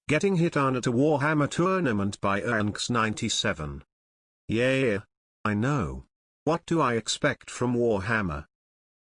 Getting hit on at a Warhammer tournament by Ernx97. Yeah. I know. What do I expect from Warhammer?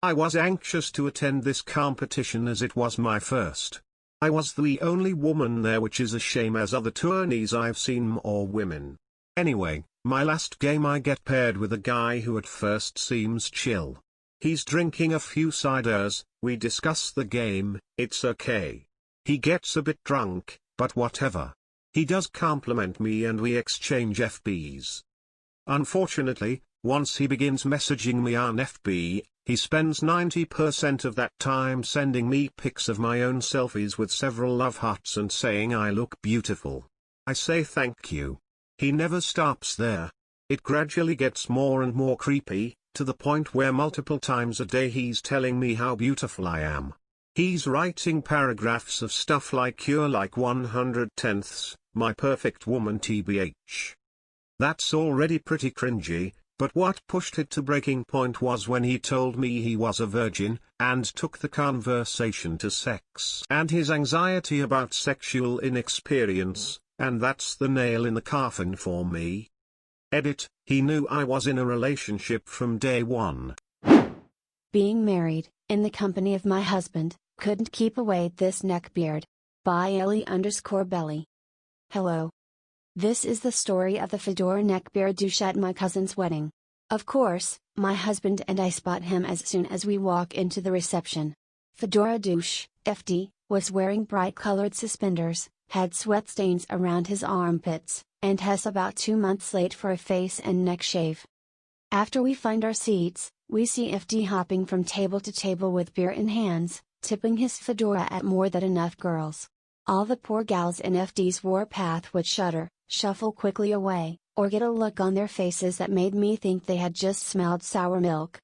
I was anxious to attend this competition as it was my first. I was the only woman there, which is a shame, as other tourneys I've seen more women. Anyway, my last game I get paired with a guy who at first seems chill. He's drinking a few ciders, we discuss the game, it's okay. He gets a bit drunk, but whatever. He does compliment me and we exchange FBs. Unfortunately, once he begins messaging me on FB, he spends 90% of that time sending me pics of my own selfies with several love hearts and saying I look beautiful. I say thank you. He never stops there. It gradually gets more and more creepy, to the point where multiple times a day he's telling me how beautiful I am. He's writing paragraphs of stuff like "You're like 110ths, my perfect woman tbh." That's already pretty cringy, but what pushed it to breaking point was when he told me he was a virgin, and took the conversation to sex and his anxiety about sexual inexperience, and that's the nail in the coffin for me. Edit, he knew I was in a relationship from day one. Being married, in the company of my husband, couldn't keep away this neckbeard. By Ellie_Belly. Hello. This is the story of the fedora neckbeard douche at my cousin's wedding. Of course, my husband and I spot him as soon as we walk into the reception. Fedora douche, FD, was wearing bright-colored suspenders, had sweat stains around his armpits, and has about 2 months late for a face and neck shave. After we find our seats, we see FD hopping from table to table with beer in hands, tipping his fedora at more than enough girls. All the poor gals in FD's warpath would shudder, shuffle quickly away, or get a look on their faces that made me think they had just smelled sour milk.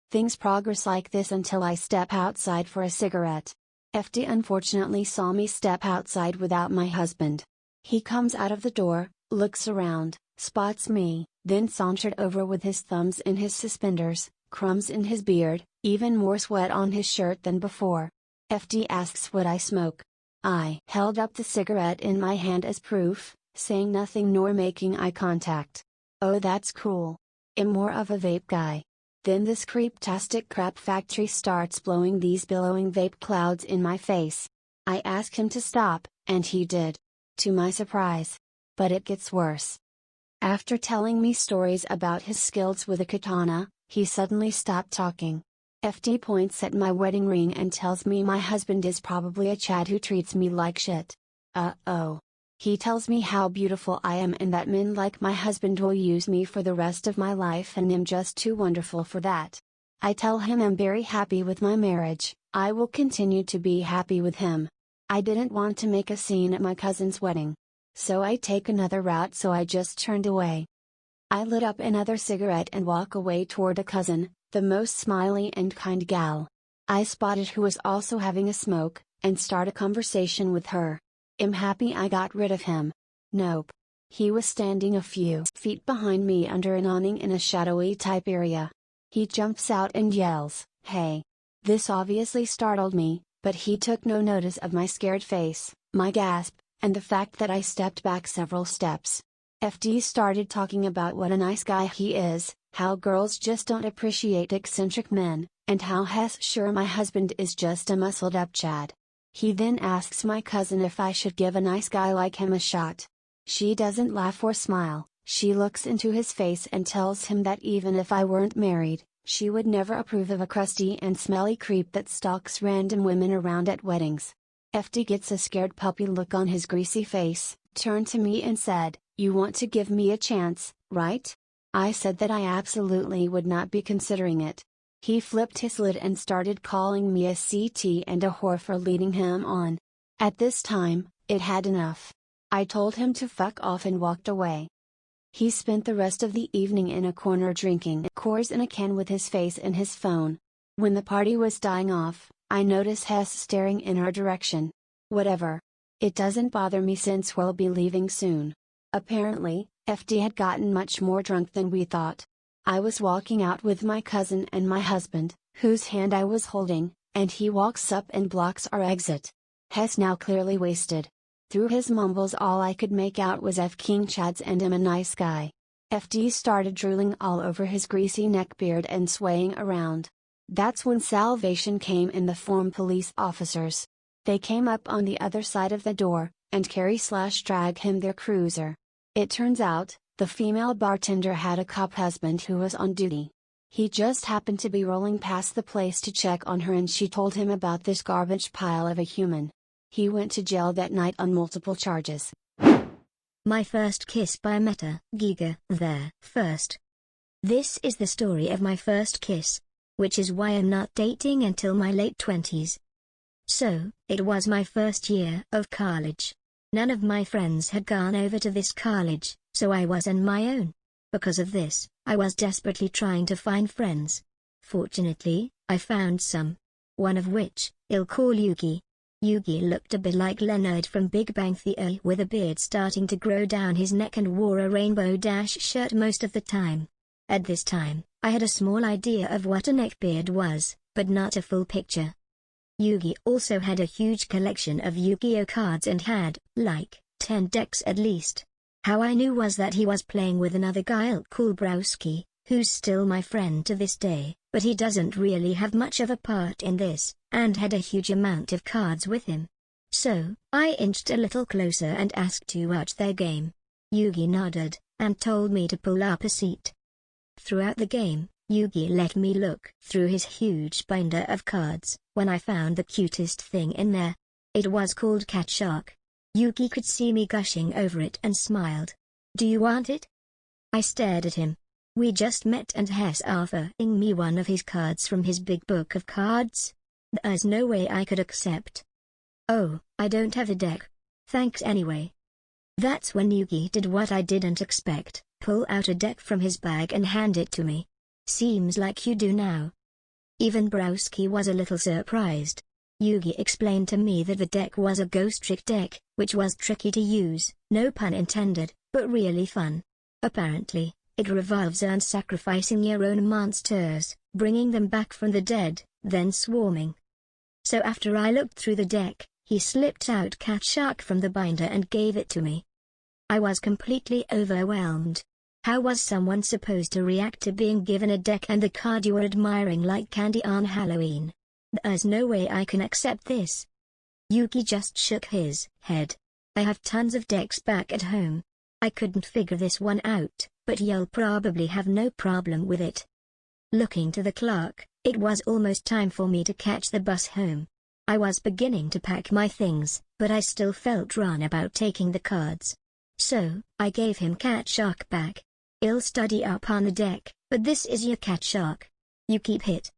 Things progress like this until I step outside for a cigarette. FD unfortunately saw me step outside without my husband. He comes out of the door, looks around, spots me, then sauntered over with his thumbs in his suspenders, crumbs in his beard, even more sweat on his shirt than before. FD asks would I smoke. I held up the cigarette in my hand as proof, saying nothing nor making eye contact. Oh, that's cool. I'm more of a vape guy. Then this creep-tastic crap factory starts blowing these billowing vape clouds in my face. I asked him to stop, and he did. To my surprise. But it gets worse. After telling me stories about his skills with a katana, he suddenly stopped talking. FD points at my wedding ring and tells me my husband is probably a Chad who treats me like shit. Uh-oh. He tells me how beautiful I am and that men like my husband will use me for the rest of my life and I'm just too wonderful for that. I tell him I'm very happy with my marriage, I will continue to be happy with him. I didn't want to make a scene at my cousin's wedding. So I take another route, so I just turned away. I lit up another cigarette and walk away toward a cousin, the most smiley and kind gal. I spotted who was also having a smoke, and start a conversation with her. I'm happy I got rid of him. Nope. He was standing a few feet behind me under an awning in a shadowy type area. He jumps out and yells, "Hey!" This obviously startled me, but he took no notice of my scared face, my gasp, and the fact that I stepped back several steps. FD started talking about what a nice guy he is, how girls just don't appreciate eccentric men, and how he's sure my husband is just a muscled up Chad. He then asks my cousin if I should give a nice guy like him a shot. She doesn't laugh or smile, she looks into his face and tells him that even if I weren't married, she would never approve of a crusty and smelly creep that stalks random women around at weddings. FD gets a scared puppy look on his greasy face, turned to me and said, "You want to give me a chance, right?" I said that I absolutely would not be considering it. He flipped his lid and started calling me a CT and a whore for leading him on. At this time, it had enough. I told him to fuck off and walked away. He spent the rest of the evening in a corner drinking Coors in a can with his face in his phone. When the party was dying off, I noticed Hess staring in our direction. Whatever. It doesn't bother me since we'll be leaving soon. Apparently, FD had gotten much more drunk than we thought. I was walking out with my cousin and my husband, whose hand I was holding, and he walks up and blocks our exit. Hess now clearly wasted. Through his mumbles all I could make out was F King Chads and am a nice guy. FD started drooling all over his greasy neckbeard and swaying around. That's when salvation came in the form police officers. They came up on the other side of the door, and carry/drag him their cruiser. It turns out, the female bartender had a cop husband who was on duty. He just happened to be rolling past the place to check on her and she told him about this garbage pile of a human. He went to jail that night on multiple charges. My First Kiss by MetaGigaTheFirst. This is the story of my first kiss, which is why I'm not dating until my late 20s. So, it was my first year of college. None of my friends had gone over to this college, so I was on my own. Because of this, I was desperately trying to find friends. Fortunately, I found some. One of which, I'll call Yugi. Yugi looked a bit like Leonard from Big Bang Theory with a beard starting to grow down his neck and wore a rainbow dash shirt most of the time. At this time, I had a small idea of what a neckbeard was, but not a full picture. Yugi also had a huge collection of Yu-Gi-Oh cards and had, like, 10 decks at least. How I knew was that he was playing with another guy I'll call Browski, who's still my friend to this day, but he doesn't really have much of a part in this, and had a huge amount of cards with him. So, I inched a little closer and asked to watch their game. Yugi nodded, and told me to pull up a seat. Throughout the game, Yugi let me look through his huge binder of cards, when I found the cutest thing in there. It was called Cat Shark. Yugi could see me gushing over it and smiled. "Do you want it?" I stared at him. We just met and he's offering me one of his cards from his big book of cards? There's no way I could accept. "Oh, I don't have a deck. Thanks anyway." That's when Yugi did what I didn't expect, pull out a deck from his bag and hand it to me. "Seems like you do now." Even Browski was a little surprised. Yugi explained to me that the deck was a ghost trick deck, which was tricky to use, no pun intended, but really fun. Apparently, it revolves around sacrificing your own monsters, bringing them back from the dead, then swarming. So after I looked through the deck, he slipped out Cat Shark from the binder and gave it to me. I was completely overwhelmed. How was someone supposed to react to being given a deck and the card you were admiring like candy on Halloween? There's no way I can accept this. Yugi just shook his head. "I have tons of decks back at home. I couldn't figure this one out, but you'll probably have no problem with it." Looking to the clock, it was almost time for me to catch the bus home. I was beginning to pack my things, but I still felt wrong about taking the cards. So, I gave him Cat Shark back. "I'll study up on the deck, but this is your Cat Shark. You keep it."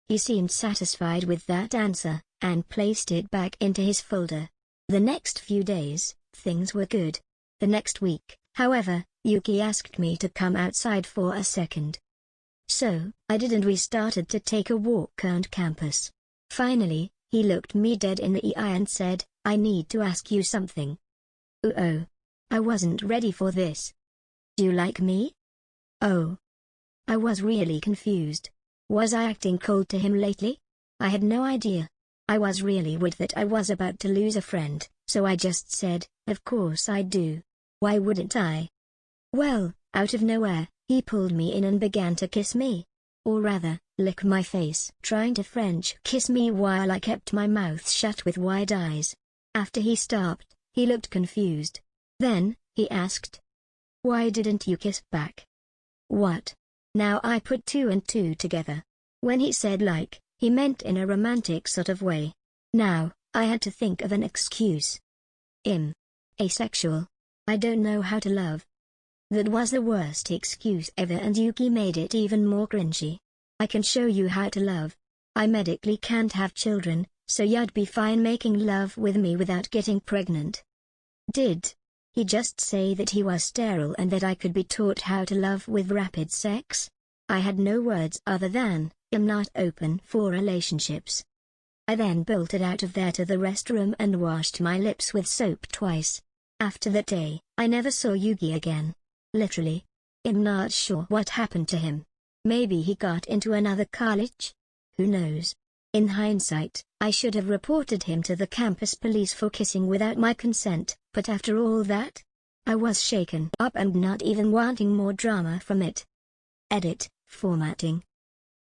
He seemed satisfied with that answer, and placed it back into his folder. The next few days, things were good. The next week, however, Yugi asked me to come outside for a second. So, I did and we started to take a walk around campus. Finally, he looked me dead in the eye and said, "I need to ask you something." Uh-oh. I wasn't ready for this. "Do you like me?" Oh. I was really confused. Was I acting cold to him lately? I had no idea. I was really worried that I was about to lose a friend, so I just said, "Of course I do. Why wouldn't I?" Well, out of nowhere, he pulled me in and began to kiss me. Or rather, lick my face, trying to French kiss me while I kept my mouth shut with wide eyes. After he stopped, he looked confused. Then, he asked, "Why didn't you kiss back?" What? Now I put two and two together. When he said like, he meant in a romantic sort of way. Now, I had to think of an excuse. Asexual. I don't know how to love. That was the worst excuse ever and Yuki made it even more cringy. "I can show you how to love. I medically can't have children, so you'd be fine making love with me without getting pregnant." Did he just say that he was sterile and that I could be taught how to love with rapid sex? I had no words other than, "I'm not open for relationships." I then bolted out of there to the restroom and washed my lips with soap twice. After that day, I never saw Yugi again. Literally. I'm not sure what happened to him. Maybe he got into another college? Who knows? In hindsight, I should have reported him to the campus police for kissing without my consent, but after all that, I was shaken up and not even wanting more drama from it. Edit, formatting.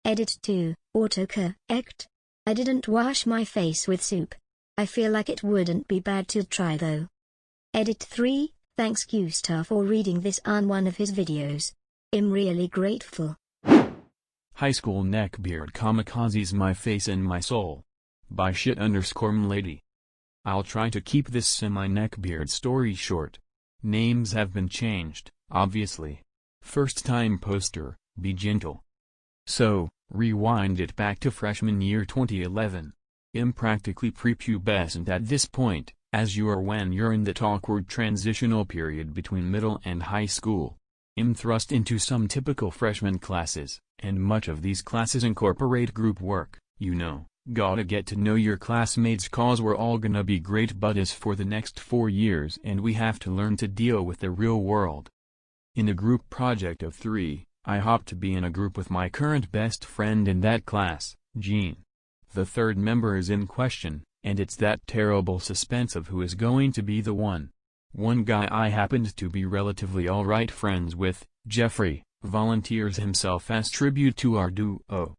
Edit 2, autocorrect. I didn't wash my face with soup. I feel like it wouldn't be bad to try though. Edit 3, thanks Gustav for reading this on one of his videos. I'm really grateful. Highschool Neckbeard kamikazes my face and my soul. By shit_mlady. I'll try to keep this semi-Neckbeard story short. Names have been changed, obviously. First time poster, be gentle. So, rewind it back to freshman year 2011. I'm practically prepubescent at this point, as you are when you're in that awkward transitional period between middle and high school. I'm thrust into some typical freshman classes, and much of these classes incorporate group work, you know. Gotta get to know your classmates cause we're all gonna be great buddies for the next 4 years and we have to learn to deal with the real world. In a group project of 3, I hop to be in a group with my current best friend in that class, Jean. The third member is in question, and it's that terrible suspense of who is going to be the one. One guy I happened to be relatively alright friends with, Jeffrey, volunteers himself as tribute to our duo.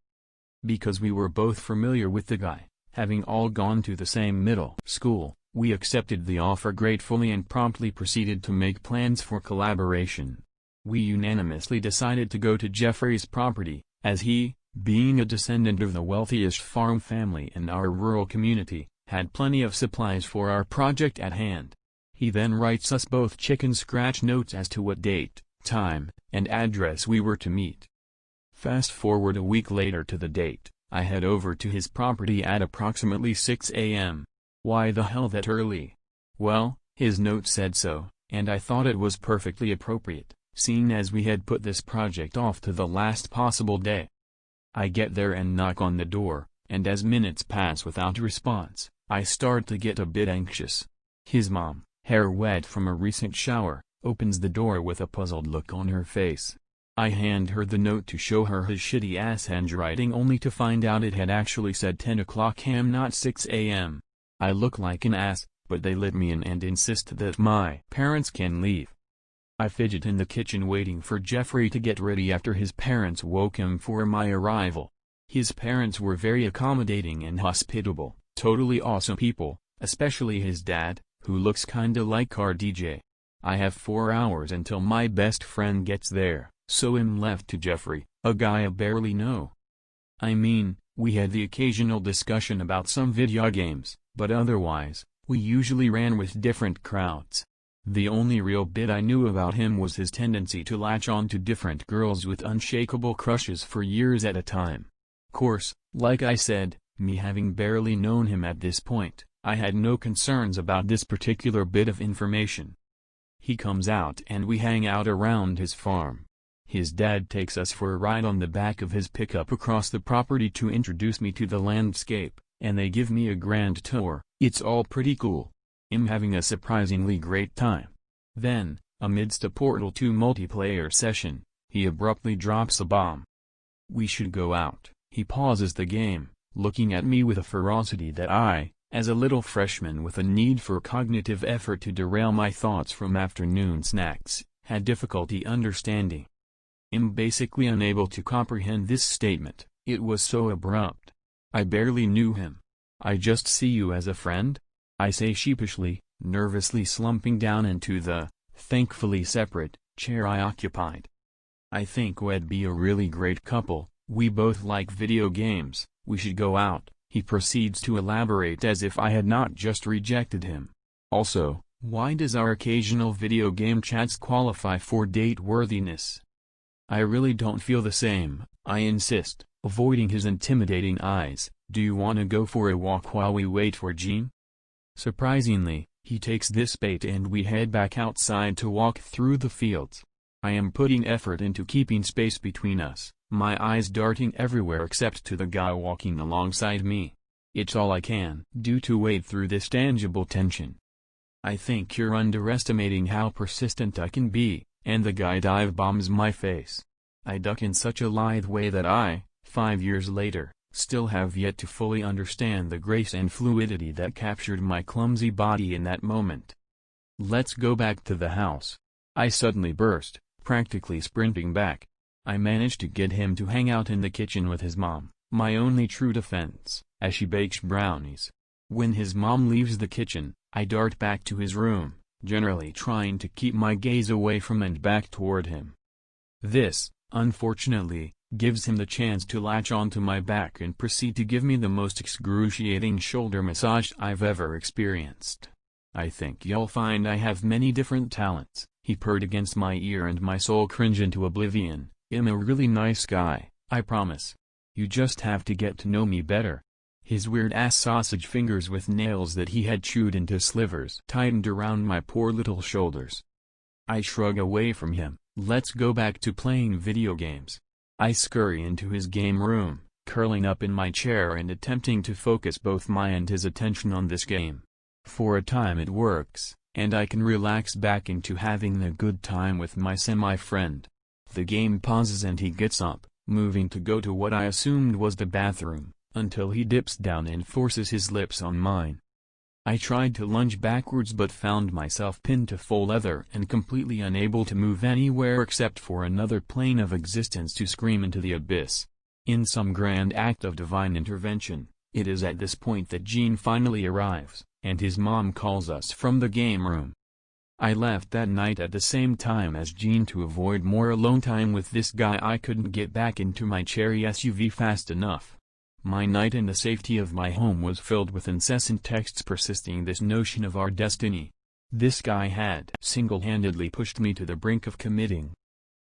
Because we were both familiar with the guy, having all gone to the same middle school, we accepted the offer gratefully and promptly proceeded to make plans for collaboration. We unanimously decided to go to Jeffrey's property, as he, being a descendant of the wealthiest farm family in our rural community, had plenty of supplies for our project at hand. He then writes us both chicken scratch notes as to what date, time, and address we were to meet. Fast forward a week later to the date, I head over to his property at approximately 6 a.m. Why the hell that early? Well, his note said so, and I thought it was perfectly appropriate, seeing as we had put this project off to the last possible day. I get there and knock on the door, and as minutes pass without response, I start to get a bit anxious. His mom, hair wet from a recent shower, opens the door with a puzzled look on her face. I hand her the note to show her his shitty-ass handwriting only to find out it had actually said 10 o'clock am not 6 a.m. I look like an ass, but they let me in and insist that my parents can leave. I fidget in the kitchen waiting for Jeffrey to get ready after his parents woke him for my arrival. His parents were very accommodating and hospitable, totally awesome people, especially his dad, who looks kinda like our DJ. I have 4 hours until my best friend gets there. So I'm left to Jeffrey, a guy I barely know. I mean, we had the occasional discussion about some video games, but otherwise, we usually ran with different crowds. The only real bit I knew about him was his tendency to latch on to different girls with unshakable crushes for years at a time. Course, like I said, me having barely known him at this point, I had no concerns about this particular bit of information. He comes out and we hang out around his farm. His dad takes us for a ride on the back of his pickup across the property to introduce me to the landscape, and they give me a grand tour. It's all pretty cool. I'm having a surprisingly great time. Then, amidst a Portal 2 multiplayer session, he abruptly drops a bomb. We should go out. He pauses the game, looking at me with a ferocity that I, as a little freshman with a need for cognitive effort to derail my thoughts from afternoon snacks, had difficulty understanding. I'm basically unable to comprehend this statement, it was so abrupt. I barely knew him. I just see you as a friend? I say sheepishly, nervously slumping down into the, thankfully separate, chair I occupied. I think we'd be a really great couple, we both like video games, we should go out, he proceeds to elaborate as if I had not just rejected him. Also, why does our occasional video game chats qualify for date worthiness? I really don't feel the same, I insist, avoiding his intimidating eyes. Do you want to go for a walk while we wait for Jean? Surprisingly, he takes this bait and we head back outside to walk through the fields. I am putting effort into keeping space between us, my eyes darting everywhere except to the guy walking alongside me. It's all I can do to wade through this tangible tension. I think you're underestimating how persistent I can be, and the guy dive bombs my face. I duck in such a lithe way that I, 5 years later, Still have yet to fully understand the grace and fluidity that captured my clumsy body in that moment. Let's go back to the house. I suddenly burst, practically sprinting back. I managed to get him to hang out in the kitchen with his mom, my only true defense, as she bakes brownies. When his mom leaves the kitchen, I dart back to his room, generally trying to keep my gaze away from and back toward him. This, unfortunately, gives him the chance to latch onto my back and proceed to give me the most excruciating shoulder massage I've ever experienced. "I think you'll find I have many different talents," he purred against my ear, and my soul cringed into oblivion. "I'm a really nice guy, I promise. You just have to get to know me better." His weird-ass sausage fingers with nails that he had chewed into slivers tightened around my poor little shoulders. I shrug away from him. Let's go back to playing video games. I scurry into his game room, curling up in my chair and attempting to focus both my and his attention on this game. For a time it works, and I can relax back into having a good time with my semi-friend. The game pauses and he gets up, moving to go to what I assumed was the bathroom, until he dips down and forces his lips on mine. I tried to lunge backwards but found myself pinned to faux leather and completely unable to move anywhere except for another plane of existence to scream into the abyss. In some grand act of divine intervention, it is at this point that Gene finally arrives, and his mom calls us from the game room. I left that night at the same time as Gene to avoid more alone time with this guy. I couldn't get back into my cherry SUV fast enough. My night in the safety of my home was filled with incessant texts persisting this notion of our destiny. This guy had single-handedly pushed me to the brink of committing.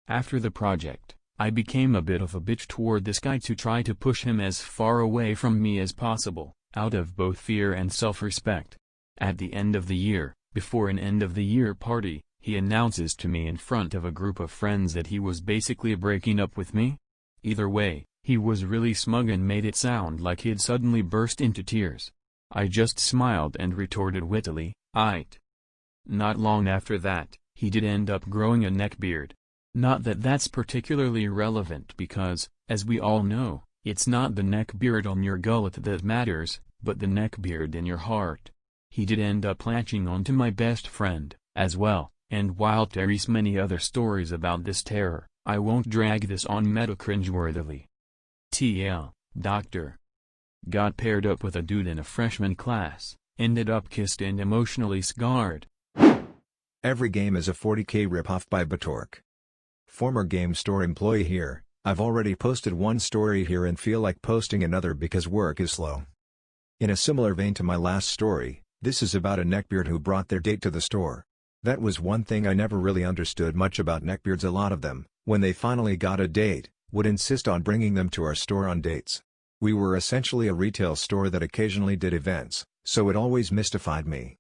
After the project, I became a bit of a bitch toward this guy to try to push him as far away from me as possible, out of both fear and self-respect. At the end of the year, before an end-of-the-year party, he announces to me in front of a group of friends that he was basically breaking up with me. Either way, he was really smug and made it sound like he'd suddenly burst into tears. I just smiled and retorted wittily, "Aight." Not long after that, he did end up growing a neckbeard. Not that that's particularly relevant because, as we all know, it's not the neckbeard on your gullet that matters, but the neckbeard in your heart. He did end up latching onto my best friend, as well, and while there's many other stories about this terror, I won't drag this on meta cringeworthily. TL, Doctor. Got paired up with a dude in a freshman class, ended up kissed and emotionally scarred. Every game is a 40k ripoff by batork. Former game store employee here. I've already posted one story here and feel like posting another because work is slow. In a similar vein to my last story, this is about a neckbeard who brought their date to the store. That was one thing I never really understood much about neckbeards. A lot of them, when they finally got a date, would insist on bringing them to our store on dates. We were essentially a retail store that occasionally did events, so it always mystified me.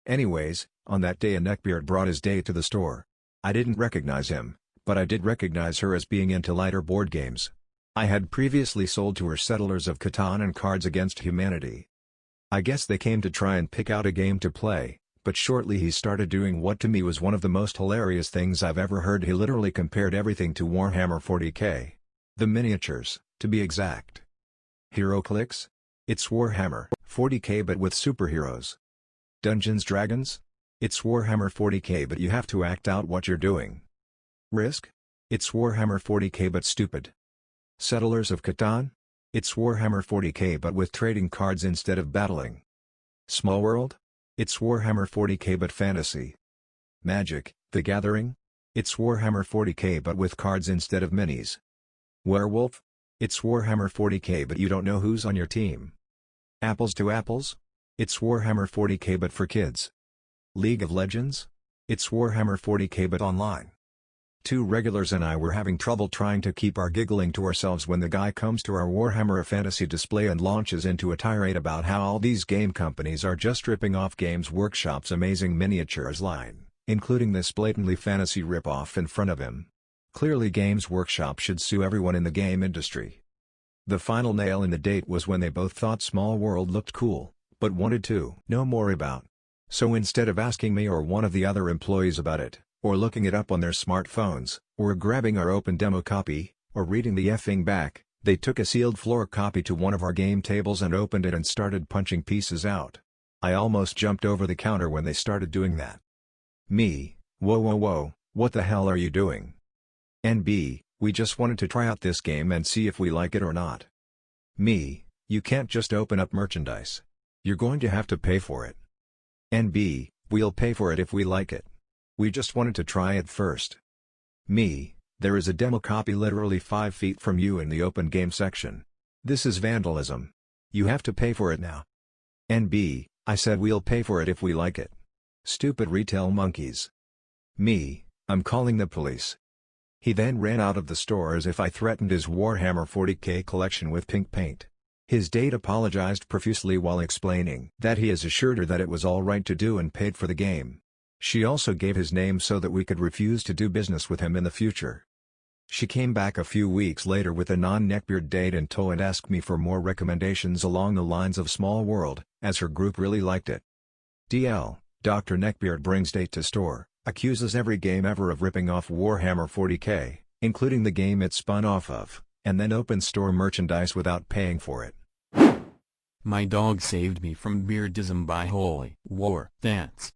Anyways, on that day a neckbeard brought his date to the store. I didn't recognize him, but I did recognize her as being into lighter board games. I had previously sold to her Settlers of Catan and Cards Against Humanity. I guess they came to try and pick out a game to play, but shortly he started doing what to me was one of the most hilarious things I've ever heard. He literally compared everything to Warhammer 40k. The miniatures, to be exact. Hero clicks? It's Warhammer 40k but with superheroes. Dungeons Dragons? It's Warhammer 40k but you have to act out what you're doing. Risk? It's Warhammer 40k but stupid. Settlers of Catan? It's Warhammer 40k but with trading cards instead of battling. Small World? It's Warhammer 40k but fantasy. Magic, the Gathering? It's Warhammer 40k but with cards instead of minis. Werewolf? It's Warhammer 40k but you don't know who's on your team. Apples to Apples? It's Warhammer 40k but for kids. League of Legends? It's Warhammer 40k but online. Two regulars and I were having trouble trying to keep our giggling to ourselves when the guy comes to our Warhammer Fantasy display and launches into a tirade about how all these game companies are just ripping off Games Workshop's amazing miniatures line, including this blatantly fantasy ripoff in front of him. Clearly Games Workshop should sue everyone in the game industry. The final nail in the date was when they both thought Small World looked cool, but wanted to know more about. So instead of asking me or one of the other employees about it, or looking it up on their smartphones, or grabbing our open demo copy, or reading the effing back, They took a sealed floor copy to one of our game tables and opened it and started punching pieces out. I almost jumped over the counter when they started doing that. Me, whoa, what the hell are you doing? NB, we just wanted to try out this game and see if we like it or not. Me, you can't just open up merchandise. You're going to have to pay for it. NB, we'll pay for it if we like it. We just wanted to try it first. Me, there is a demo copy literally 5 feet from you in the open game section. This is vandalism. You have to pay for it now. NB, I said we'll pay for it if we like it. Stupid retail monkeys. Me, I'm calling the police. He then ran out of the store as if I threatened his Warhammer 40k collection with pink paint. His date apologized profusely while explaining that he has assured her that it was all right to do and paid for the game. She also gave his name so that we could refuse to do business with him in the future. She came back a few weeks later with a non-Neckbeard date in tow and asked me for more recommendations along the lines of Small World, as her group really liked it. DL, Dr. Neckbeard brings date to store, accuses every game ever of ripping off Warhammer 40k, including the game it spun off of, and then opens store merchandise without paying for it. My dog saved me from Beardism by HolyWarDance.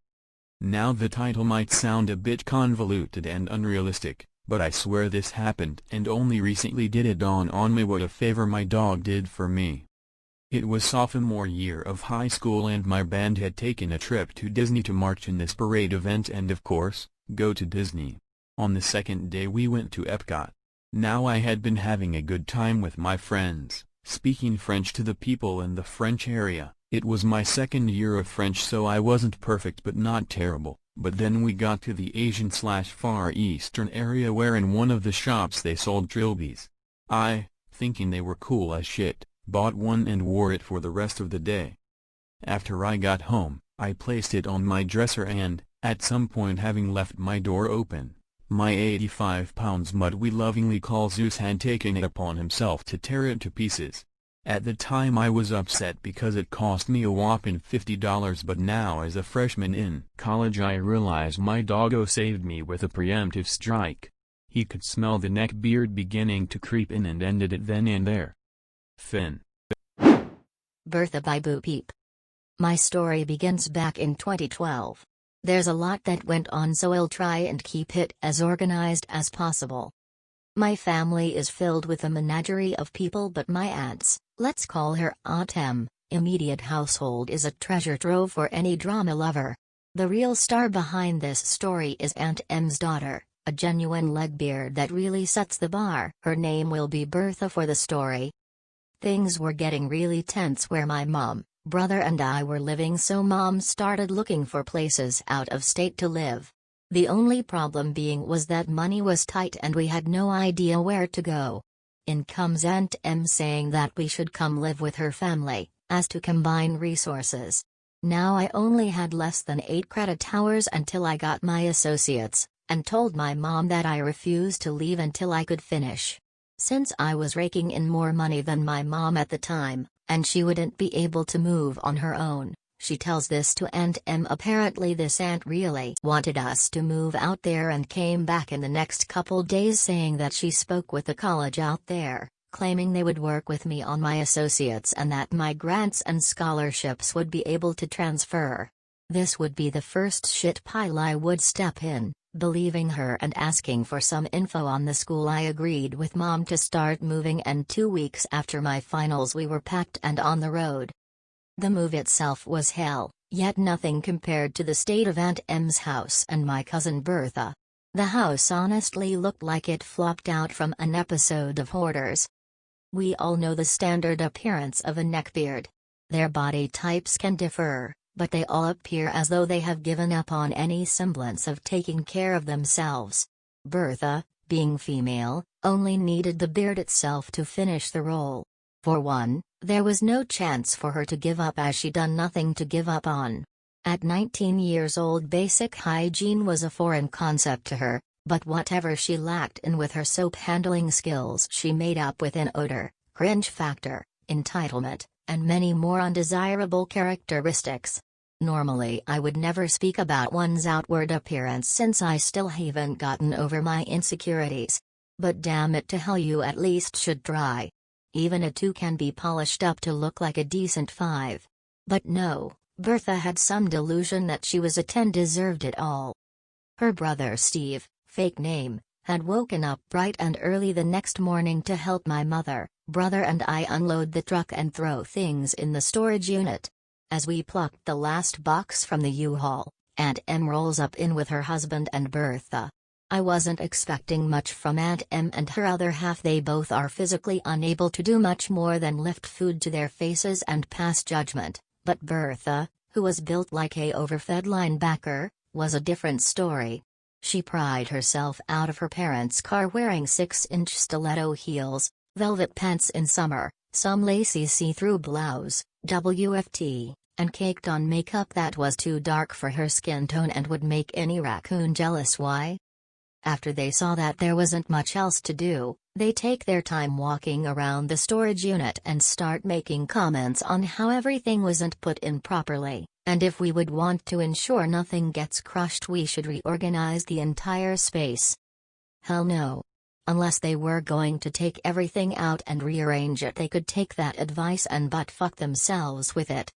Now the title might sound a bit convoluted and unrealistic, but I swear this happened and only recently did it dawn on me what a favor my dog did for me. It was sophomore year of high school and my band had taken a trip to Disney to march in this parade event and of course, go to Disney. On the second day we went to Epcot. Now I had been having a good time with my friends, speaking French to the people in the French area. It was my second year of French so I wasn't perfect but not terrible. But then we got to the Asian/Far Eastern area where in one of the shops they sold trilbies. I, thinking they were cool as shit, bought one and wore it for the rest of the day. After I got home, I placed it on my dresser and, at some point having left my door open, my 85-pound mud we lovingly call Zeus had taken it upon himself to tear it to pieces. At the time I was upset because it cost me a whopping $50 but now as a freshman in college I realize my doggo saved me with a preemptive strike. He could smell the neckbeard beginning to creep in and ended it then and there. Fin. Bertha by Booppeep. My story begins back in 2012. There's a lot that went on so I'll try and keep it as organized as possible. My family is filled with a menagerie of people but my aunt's, let's call her Aunt M, immediate household is a treasure trove for any drama lover. The real star behind this story is Aunt M's daughter, a genuine legbeard that really sets the bar. Her name will be Bertha for the story. Things were getting really tense where my mom, brother and I were living so mom started looking for places out of state to live. The only problem being was that money was tight and we had no idea where to go. In comes Aunt M saying that we should come live with her family, as to combine resources. Now I only had less than 8 credit hours until I got my associates, and told my mom that I refused to leave until I could finish. Since I was raking in more money than my mom at the time, and she wouldn't be able to move on her own, she tells this to Aunt M. Apparently this aunt really wanted us to move out there and came back in the next couple days saying that she spoke with the college out there, claiming they would work with me on my associates and that my grants and scholarships would be able to transfer. This would be the first shit pile I would step in, believing her and asking for some info on the school. I agreed with mom to start moving and 2 weeks after my finals we were packed and on the road. The move itself was hell, yet nothing compared to the state of Aunt M's house and my cousin Bertha. The house honestly looked like it flopped out from an episode of Hoarders. We all know the standard appearance of a neckbeard. Their body types can differ, but they all appear as though they have given up on any semblance of taking care of themselves. Bertha, being female, only needed the beard itself to finish the role. For one, there was no chance for her to give up as she'd done nothing to give up on. At 19 years old basic hygiene was a foreign concept to her, but whatever she lacked in with her soap handling skills she made up with in odor, cringe factor, entitlement, and many more undesirable characteristics. Normally I would never speak about one's outward appearance since I still haven't gotten over my insecurities. But damn it to hell you at least should try. Even a 2 can be polished up to look like a decent 5. But no, Bertha had some delusion that she was a 10 deserved it all. Her brother Steve, fake name, had woken up bright and early the next morning to help my mother, brother and I unload the truck and throw things in the storage unit. As we plucked the last box from the U-Haul, Aunt Em rolls up in with her husband and Bertha. I wasn't expecting much from Aunt Em and her other half. They both are physically unable to do much more than lift food to their faces and pass judgment, but Bertha, who was built like a overfed linebacker, was a different story. She pried herself out of her parents' car wearing 6-inch stiletto heels, velvet pants in summer, some lacy see-through blouse, WFT, and caked on makeup that was too dark for her skin tone and would make any raccoon jealous. Why? After they saw that there wasn't much else to do, they take their time walking around the storage unit and start making comments on how everything wasn't put in properly, and if we would want to ensure nothing gets crushed we should reorganize the entire space. Hell no. Unless they were going to take everything out and rearrange it, they could take that advice and butt fuck themselves with it.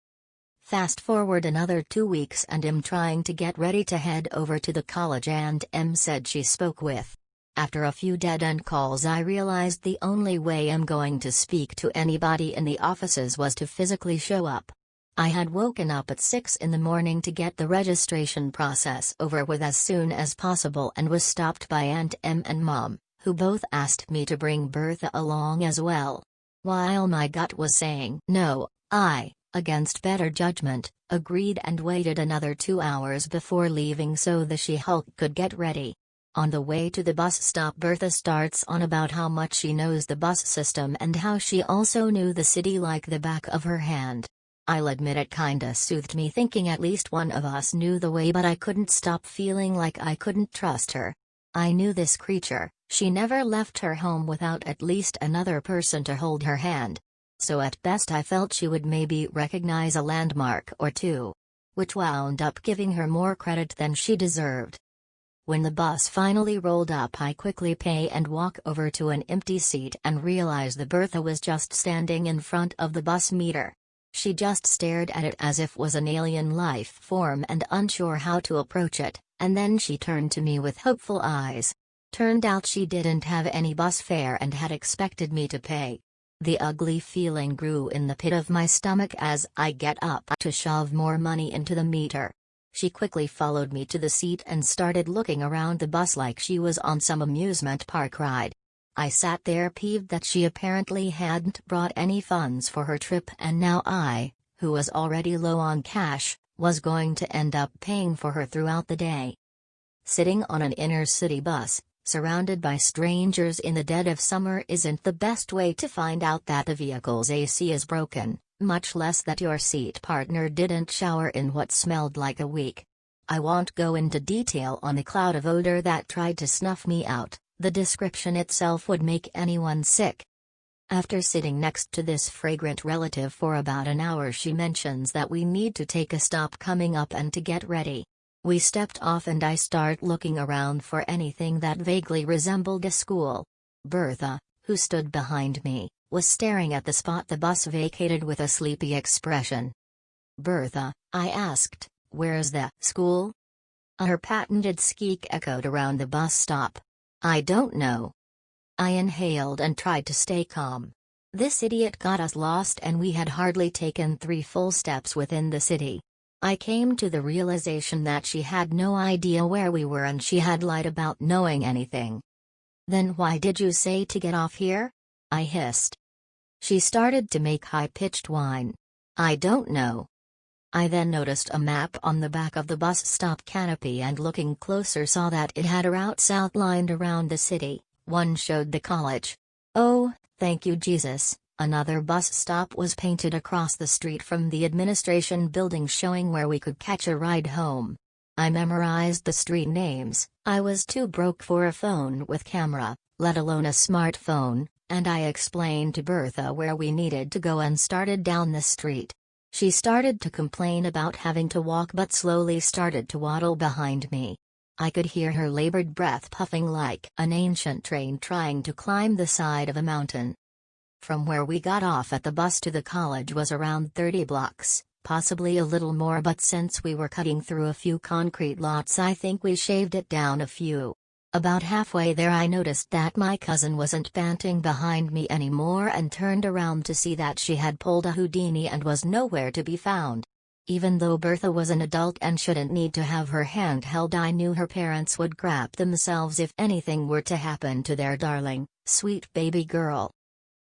Fast forward another 2 weeks and I'm trying to get ready to head over to the college and Em said she spoke with. After a few dead-end calls I realized the only way I'm going to speak to anybody in the offices was to physically show up. I had woken up at 6 in the morning to get the registration process over with as soon as possible and was stopped by Aunt Em and Mom, who both asked me to bring Bertha along as well. While my gut was saying no, I, against better judgment, agreed and waited another 2 hours before leaving so the She-Hulk could get ready. On the way to the bus stop Bertha starts on about how much she knows the bus system and how she also knew the city like the back of her hand. I'll admit it kinda soothed me thinking at least one of us knew the way, but I couldn't stop feeling like I couldn't trust her. I knew this creature, she never left her home without at least another person to hold her hand. So at best I felt she would maybe recognize a landmark or two. Which wound up giving her more credit than she deserved. When the bus finally rolled up I quickly pay and walk over to an empty seat and realize the Bertha was just standing in front of the bus meter. She just stared at it as if was an alien life form and unsure how to approach it, and then she turned to me with hopeful eyes. Turned out she didn't have any bus fare and had expected me to pay. The ugly feeling grew in the pit of my stomach as I get up to shove more money into the meter. She quickly followed me to the seat and started looking around the bus like she was on some amusement park ride. I sat there peeved that she apparently hadn't brought any funds for her trip and now I, who was already low on cash, was going to end up paying for her throughout the day. Sitting on an inner-city bus, surrounded by strangers in the dead of summer isn't the best way to find out that the vehicle's AC is broken, much less that your seat partner didn't shower in what smelled like a week. I won't go into detail on the cloud of odor that tried to snuff me out, the description itself would make anyone sick. After sitting next to this fragrant relative for about an hour she mentions that we need to take a stop coming up and to get ready. We stepped off and I start looking around for anything that vaguely resembled a school. Bertha, who stood behind me, was staring at the spot the bus vacated with a sleepy expression. "Bertha," I asked, "where's the school?" Her patented squeak echoed around the bus stop. "I don't know." I inhaled and tried to stay calm. This idiot got us lost and we had hardly taken 3 full steps within the city. I came to the realization that she had no idea where we were and she had lied about knowing anything. "Then why did you say to get off here?" I hissed. She started to make high-pitched whine. "I don't know." I then noticed a map on the back of the bus stop canopy and looking closer saw that it had routes outlined around the city. One showed the college. Oh, thank you Jesus, another bus stop was painted across the street from the administration building showing where we could catch a ride home. I memorized the street names, I was too broke for a phone with camera, let alone a smartphone, and I explained to Bertha where we needed to go and started down the street. She started to complain about having to walk but slowly started to waddle behind me. I could hear her labored breath puffing like an ancient train trying to climb the side of a mountain. From where we got off at the bus to the college was around 30 blocks, possibly a little more, but since we were cutting through a few concrete lots I think we shaved it down a few. About halfway there I noticed that my cousin wasn't panting behind me anymore and turned around to see that she had pulled a Houdini and was nowhere to be found. Even though Bertha was an adult and shouldn't need to have her hand held, I knew her parents would crap themselves if anything were to happen to their darling, sweet baby girl.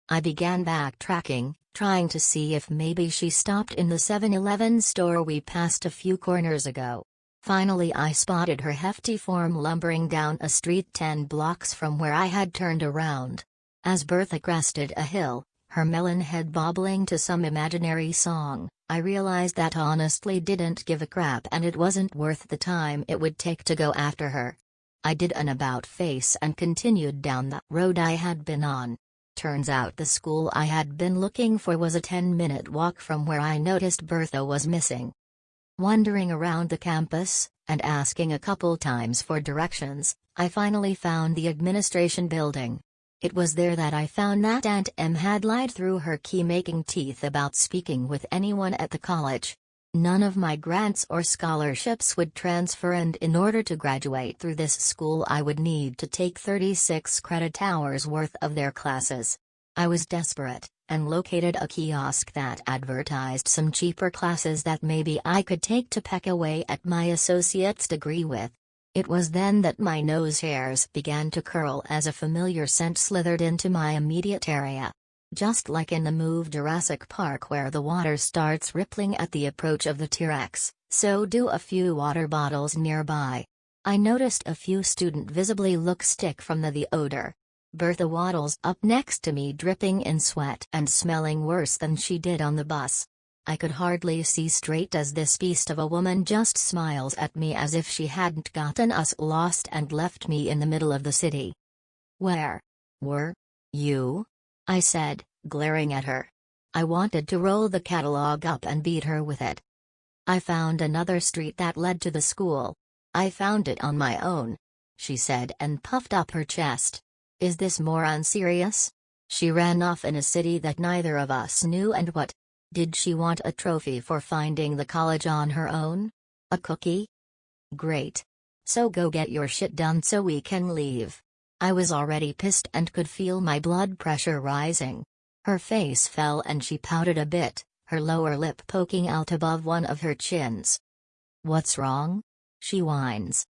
I began backtracking, trying to see if maybe she stopped in the 7-Eleven store we passed a few corners ago. Finally I spotted her hefty form lumbering down a street 10 blocks from where I had turned around. As Bertha crested a hill, her melon head bobbling to some imaginary song, I realized that honestly didn't give a crap and it wasn't worth the time it would take to go after her. I did an about face and continued down the road I had been on. Turns out the school I had been looking for was a 10-minute walk from where I noticed Bertha was missing. Wandering around the campus, and asking a couple times for directions, I finally found the administration building. It was there that I found that Aunt Em had lied through her key-making teeth about speaking with anyone at the college. None of my grants or scholarships would transfer, and in order to graduate through this school I would need to take 36 credit hours worth of their classes. I was desperate, and located a kiosk that advertised some cheaper classes that maybe I could take to peck away at my associate's degree with. It was then that my nose hairs began to curl as a familiar scent slithered into my immediate area. Just like in the movie Jurassic Park where the water starts rippling at the approach of the T-Rex, so do a few water bottles nearby. I noticed a few students visibly look sick from the odor. Bertha waddles up next to me dripping in sweat and smelling worse than she did on the bus. I could hardly see straight as this beast of a woman just smiles at me as if she hadn't gotten us lost and left me in the middle of the city. "Where were you?" I said, glaring at her. I wanted to roll the catalog up and beat her with it. "I found another street that led to the school. I found it on my own," she said and puffed up her chest. "Is this more unserious? She ran off in a city that neither of us knew, and what? Did she want a trophy for finding the college on her own? A cookie? Great. So go get your shit done so we can leave." I was already pissed and could feel my blood pressure rising. Her face fell and she pouted a bit, her lower lip poking out above one of her chins. "What's wrong?" she whines.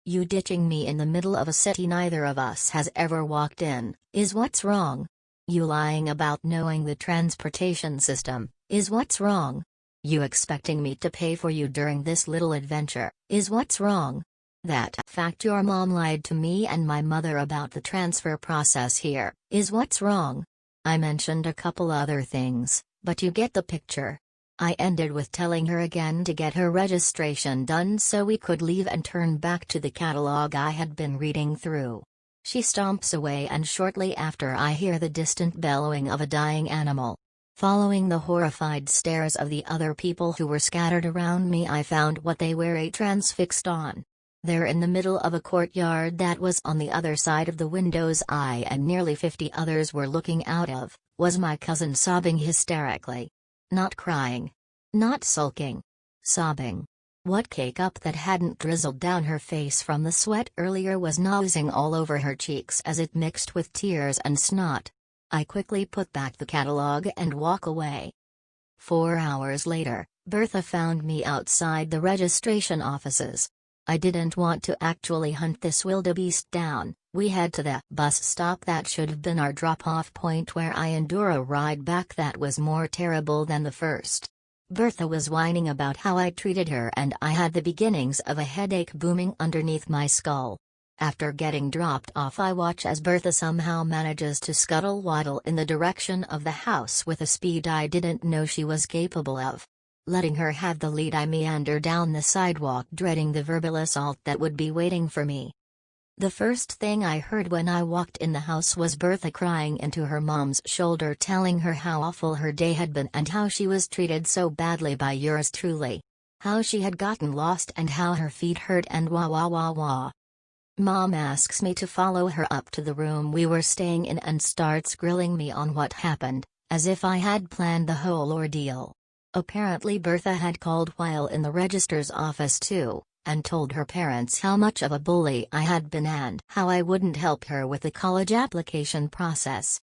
"You ditching me in the middle of a city neither of us has ever walked in, is what's wrong. You lying about knowing the transportation system, is what's wrong. You expecting me to pay for you during this little adventure, is what's wrong. That fact your mom lied to me and my mother about the transfer process here, is what's wrong. I mentioned a couple other things, but you get the picture." I ended with telling her again to get her registration done so we could leave and turn back to the catalog I had been reading through. She stomps away and shortly after I hear the distant bellowing of a dying animal. Following the horrified stares of the other people who were scattered around me, I found what they were transfixed on. There in the middle of a courtyard that was on the other side of the windows I and nearly 50 others were looking out of, was my cousin sobbing hysterically. Not crying. Not sulking. Sobbing. What cake-up that hadn't drizzled down her face from the sweat earlier was nozzing all over her cheeks as it mixed with tears and snot. I quickly put back the catalog and walk away. 4 hours later, Bertha found me outside the registration offices. I didn't want to actually hunt this wildebeest down. We head to the bus stop that should have been our drop-off point where I endure a ride back that was more terrible than the first. Bertha was whining about how I treated her and I had the beginnings of a headache booming underneath my skull. After getting dropped off, I watch as Bertha somehow manages to scuttle-waddle in the direction of the house with a speed I didn't know she was capable of. Letting her have the lead, I meander down the sidewalk dreading the verbal assault that would be waiting for me. The first thing I heard when I walked in the house was Bertha crying into her mom's shoulder, telling her how awful her day had been and how she was treated so badly by yours truly. How she had gotten lost and how her feet hurt and wah wah wah wah. Mom asks me to follow her up to the room we were staying in and starts grilling me on what happened, as if I had planned the whole ordeal. Apparently Bertha had called while in the registrar's office too, and told her parents how much of a bully I had been and how I wouldn't help her with the college application process.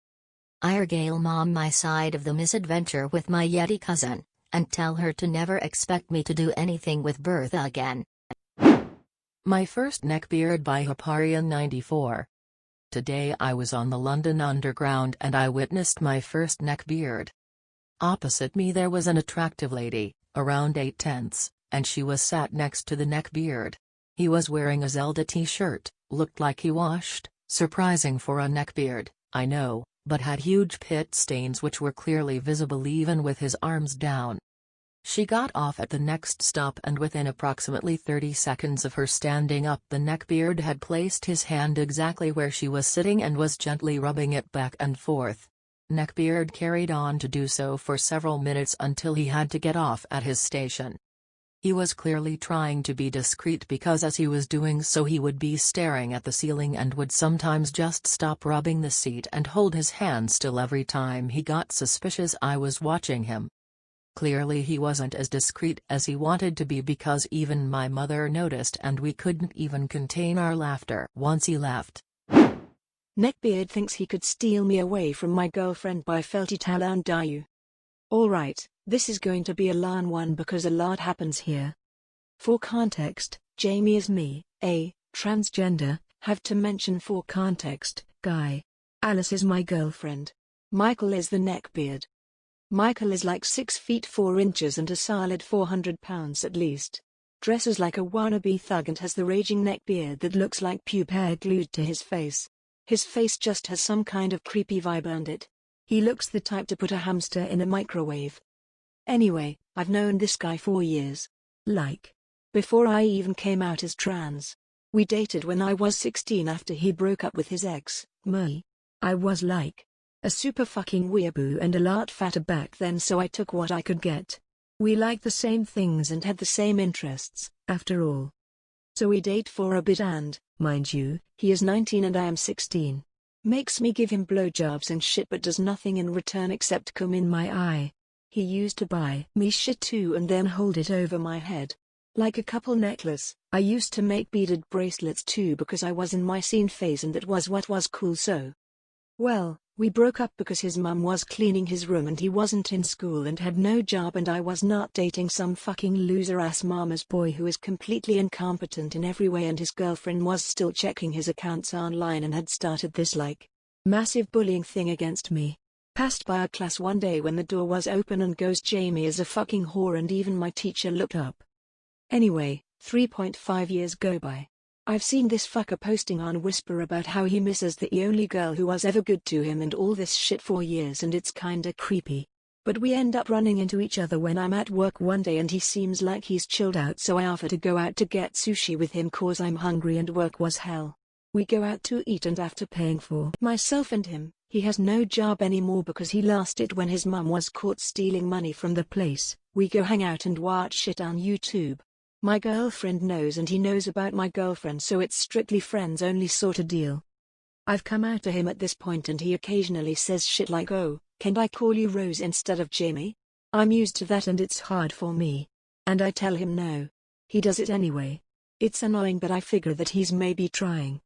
I regale Mom my side of the misadventure with my Yeti cousin, and tell her to never expect me to do anything with Bertha again. My first neckbeard by Haparian94. Today I was on the London Underground and I witnessed my first neckbeard. Opposite me there was an attractive lady, around 8/10, and she was sat next to the neckbeard. He was wearing a Zelda t-shirt, looked like he washed, surprising for a neckbeard, I know, but had huge pit stains which were clearly visible even with his arms down. She got off at the next stop and within approximately 30 seconds of her standing up the neckbeard had placed his hand exactly where she was sitting and was gently rubbing it back and forth. Neckbeard carried on to do so for several minutes until he had to get off at his station. He was clearly trying to be discreet because as he was doing so he would be staring at the ceiling and would sometimes just stop rubbing the seat and hold his hand still every time he got suspicious I was watching him. Clearly he wasn't as discreet as he wanted to be because even my mother noticed and we couldn't even contain our laughter once he left. Neckbeard thinks he could steal me away from my girlfriend by feltitallaroundyou. Alright, this is going to be a Lyin one because a lot happens here. For context, Jamie is me, a transgender, have to mention for context, guy. Alice is my girlfriend. Michael is the neckbeard. Michael is like 6 feet 4 inches and a solid 400 pounds at least. Dresses like a wannabe thug and has the raging neckbeard that looks like pubic hair glued to his face. His face just has some kind of creepy vibe and it. He looks the type to put a hamster in a microwave. Anyway, I've known this guy for years. Like, before I even came out as trans. We dated when I was 16 after he broke up with his ex, me. I was like a super fucking weeaboo and a lot fatter back then, so I took what I could get. We liked the same things and had the same interests, after all. So we date for a bit and, mind you, he is 19 and I am 16. Makes me give him blowjobs and shit but does nothing in return except come in my eye. He used to buy me shit too and then hold it over my head. Like a couple necklace. I used to make beaded bracelets too because I was in my scene phase and that was what was cool so. Well, we broke up because his mum was cleaning his room and he wasn't in school and had no job and I was not dating some fucking loser-ass mama's boy who is completely incompetent in every way and his girlfriend was still checking his accounts online and had started this like massive bullying thing against me. Passed by our class one day when the door was open and goes Jamie is a fucking whore and even my teacher looked up. Anyway, 3.5 years go by. I've seen this fucker posting on Whisper about how he misses the only girl who was ever good to him and all this shit for years and it's kinda creepy. But we end up running into each other when I'm at work one day and he seems like he's chilled out so I offer to go out to get sushi with him cause I'm hungry and work was hell. We go out to eat and after paying for myself and him, he has no job anymore because he lost it when his mum was caught stealing money from the place. We go hang out and watch shit on YouTube. My girlfriend knows and he knows about my girlfriend so it's strictly friends only sort of deal. I've come out to him at this point and he occasionally says shit like oh, can I call you Rose instead of Jamie? I'm used to that and it's hard for me. And I tell him no. He does it anyway. It's annoying but I figure that he's maybe trying.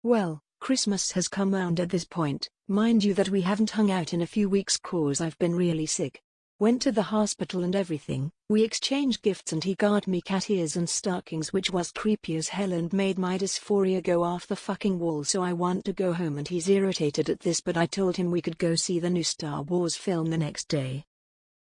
Well, Christmas has come round at this point, mind you that we haven't hung out in a few weeks cause I've been really sick. Went to the hospital and everything, we exchanged gifts and he got me cat ears and stockings which was creepy as hell and made my dysphoria go off the fucking wall so I want to go home and he's irritated at this but I told him we could go see the new Star Wars film the next day.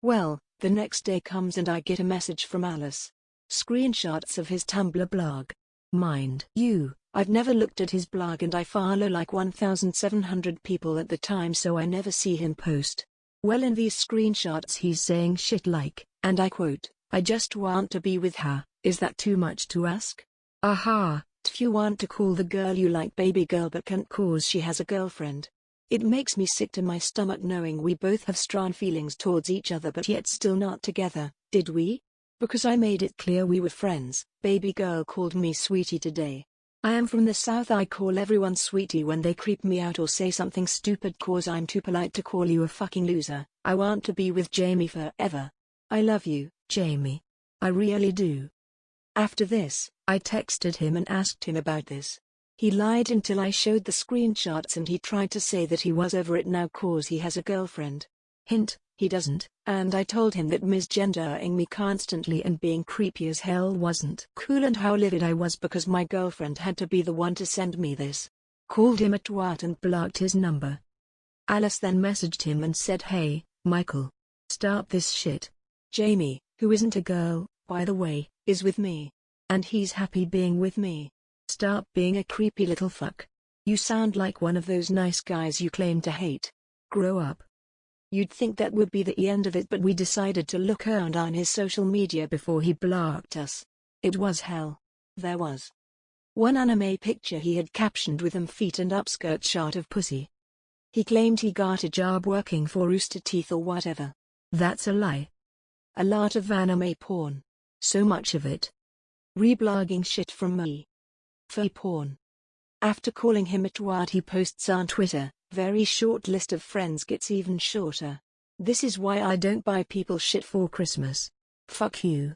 Well, the next day comes and I get a message from Alice. Screenshots of his Tumblr blog. Mind you, I've never looked at his blog and I follow like 1,700 people at the time so I never see him post. Well in these screenshots he's saying shit like, and I quote, I just want to be with her, is that too much to ask? Aha, if you want to call the girl you like baby girl but can't cause she has a girlfriend. It makes me sick to my stomach knowing we both have strong feelings towards each other but yet still not together, did we? Because I made it clear we were friends, baby girl called me sweetie today. I am from the south. I call everyone sweetie when they creep me out or say something stupid cause I'm too polite to call you a fucking loser. I want to be with Jamie forever. I love you, Jamie. I really do. After this, I texted him and asked him about this. He lied until I showed the screenshots and he tried to say that he was over it now cause he has a girlfriend. Hint, he doesn't, and I told him that misgendering me constantly and being creepy as hell wasn't cool and how livid I was because my girlfriend had to be the one to send me this. Called him a twat and blocked his number. Alice then messaged him and said, "Hey, Michael. Stop this shit. Jamie, who isn't a girl, by the way, is with me. And he's happy being with me. Stop being a creepy little fuck. You sound like one of those nice guys you claim to hate. Grow up." You'd think that would be the end of it, but we decided to look around on his social media before he blocked us. It was hell. There was one anime picture he had captioned with feet and upskirt shot of pussy. He claimed he got a job working for Rooster Teeth or whatever. That's a lie. A lot of anime porn. So much of it. Reblogging shit from me. Furry porn. After calling him a twat, he posts on Twitter, "Very short list of friends gets even shorter. This is why I don't buy people shit for Christmas. Fuck you."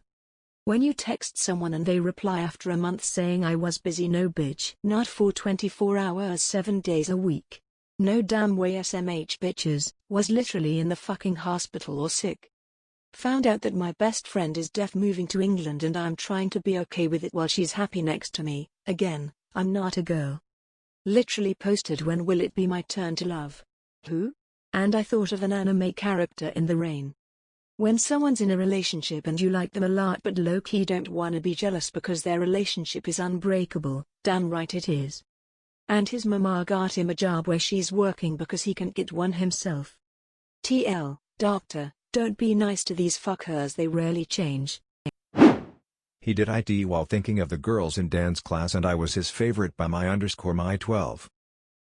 When you text someone and they reply after a month saying "I was busy," no bitch. Not for 24 hours 7 days a week. No damn way SMH bitches, was literally in the fucking hospital or sick. Found out that my best friend is deaf moving to England and I'm trying to be okay with it while she's happy next to me. Again, I'm not a girl. Literally posted, "When will it be my turn to love?" Who? And I thought of an anime character in the rain. When someone's in a relationship and you like them a lot but low-key don't wanna be jealous because their relationship is unbreakable, damn right it is. And his mama got him a job where she's working because he can't get one himself. TL, doctor, don't be nice to these fuckers, they rarely change. He did IT while thinking of the girls in dance class and I was his favorite by my 12.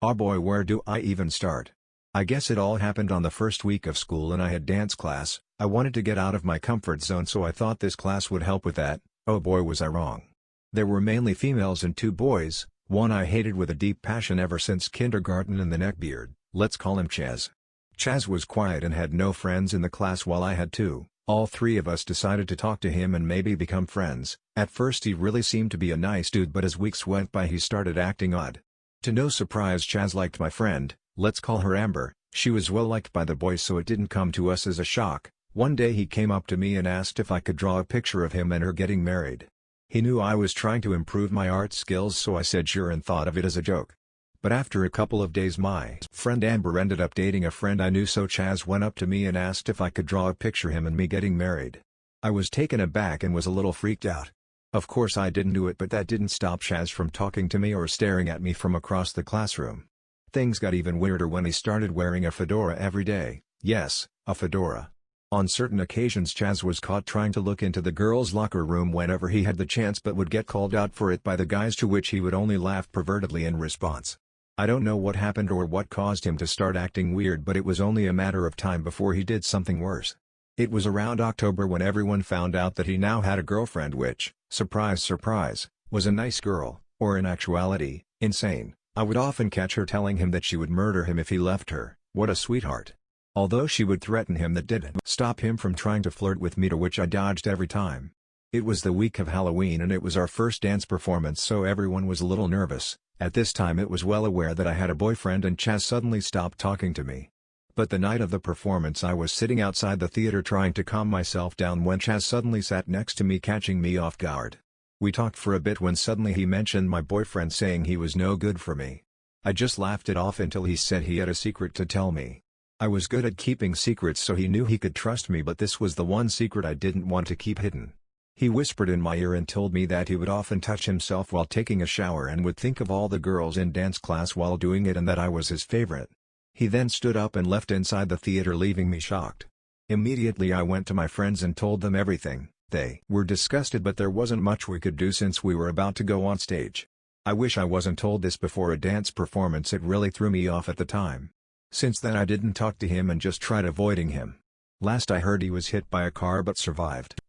Oh boy, where do I even start? I guess it all happened on the first week of school and I had dance class. I wanted to get out of my comfort zone, so I thought this class would help with that. Oh boy, was I wrong. There were mainly females and 2 boys, one I hated with a deep passion ever since kindergarten, and the Neckbeard, let's call him Chaz. Chaz was quiet and had no friends in the class while I had 2. All 3 of us decided to talk to him and maybe become friends. At first he really seemed to be a nice dude, but as weeks went by he started acting odd. To no surprise, Chaz liked my friend, let's call her Amber. She was well liked by the boys, so it didn't come to us as a shock. One day he came up to me and asked if I could draw a picture of him and her getting married. He knew I was trying to improve my art skills, so I said sure and thought of it as a joke. But after a couple of days my friend Amber ended up dating a friend I knew, so Chaz went up to me and asked if I could draw a picture of him and me getting married. I was taken aback and was a little freaked out. Of course I didn't do it, but that didn't stop Chaz from talking to me or staring at me from across the classroom. Things got even weirder when he started wearing a fedora every day. Yes, a fedora. On certain occasions Chaz was caught trying to look into the girls' locker room whenever he had the chance, but would get called out for it by the guys, to which he would only laugh pervertedly in response. I don't know what happened or what caused him to start acting weird, but it was only a matter of time before he did something worse. It was around October when everyone found out that he now had a girlfriend, which, surprise surprise, was a nice girl, or in actuality, insane. I would often catch her telling him that she would murder him if he left her. What a sweetheart. Although she would threaten him, that didn't stop him from trying to flirt with me, to which I dodged every time. It was the week of Halloween and it was our first dance performance, so everyone was a little nervous. At this time it was well aware that I had a boyfriend, and Chaz suddenly stopped talking to me. But the night of the performance I was sitting outside the theater trying to calm myself down when Chaz suddenly sat next to me, catching me off guard. We talked for a bit when suddenly he mentioned my boyfriend, saying he was no good for me. I just laughed it off until he said he had a secret to tell me. I was good at keeping secrets, so he knew he could trust me, but this was the one secret I didn't want to keep hidden. He whispered in my ear and told me that he would often touch himself while taking a shower and would think of all the girls in dance class while doing it, and that I was his favorite. He then stood up and left inside the theater, leaving me shocked. Immediately I went to my friends and told them everything. They were disgusted, but there wasn't much we could do since we were about to go on stage. I wish I wasn't told this before a dance performance. It really threw me off at the time. Since then I didn't talk to him and just tried avoiding him. Last I heard he was hit by a car but survived.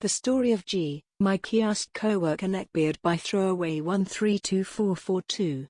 The Story of G, My Kiosk Coworker Neckbeard by Throwaway 132442.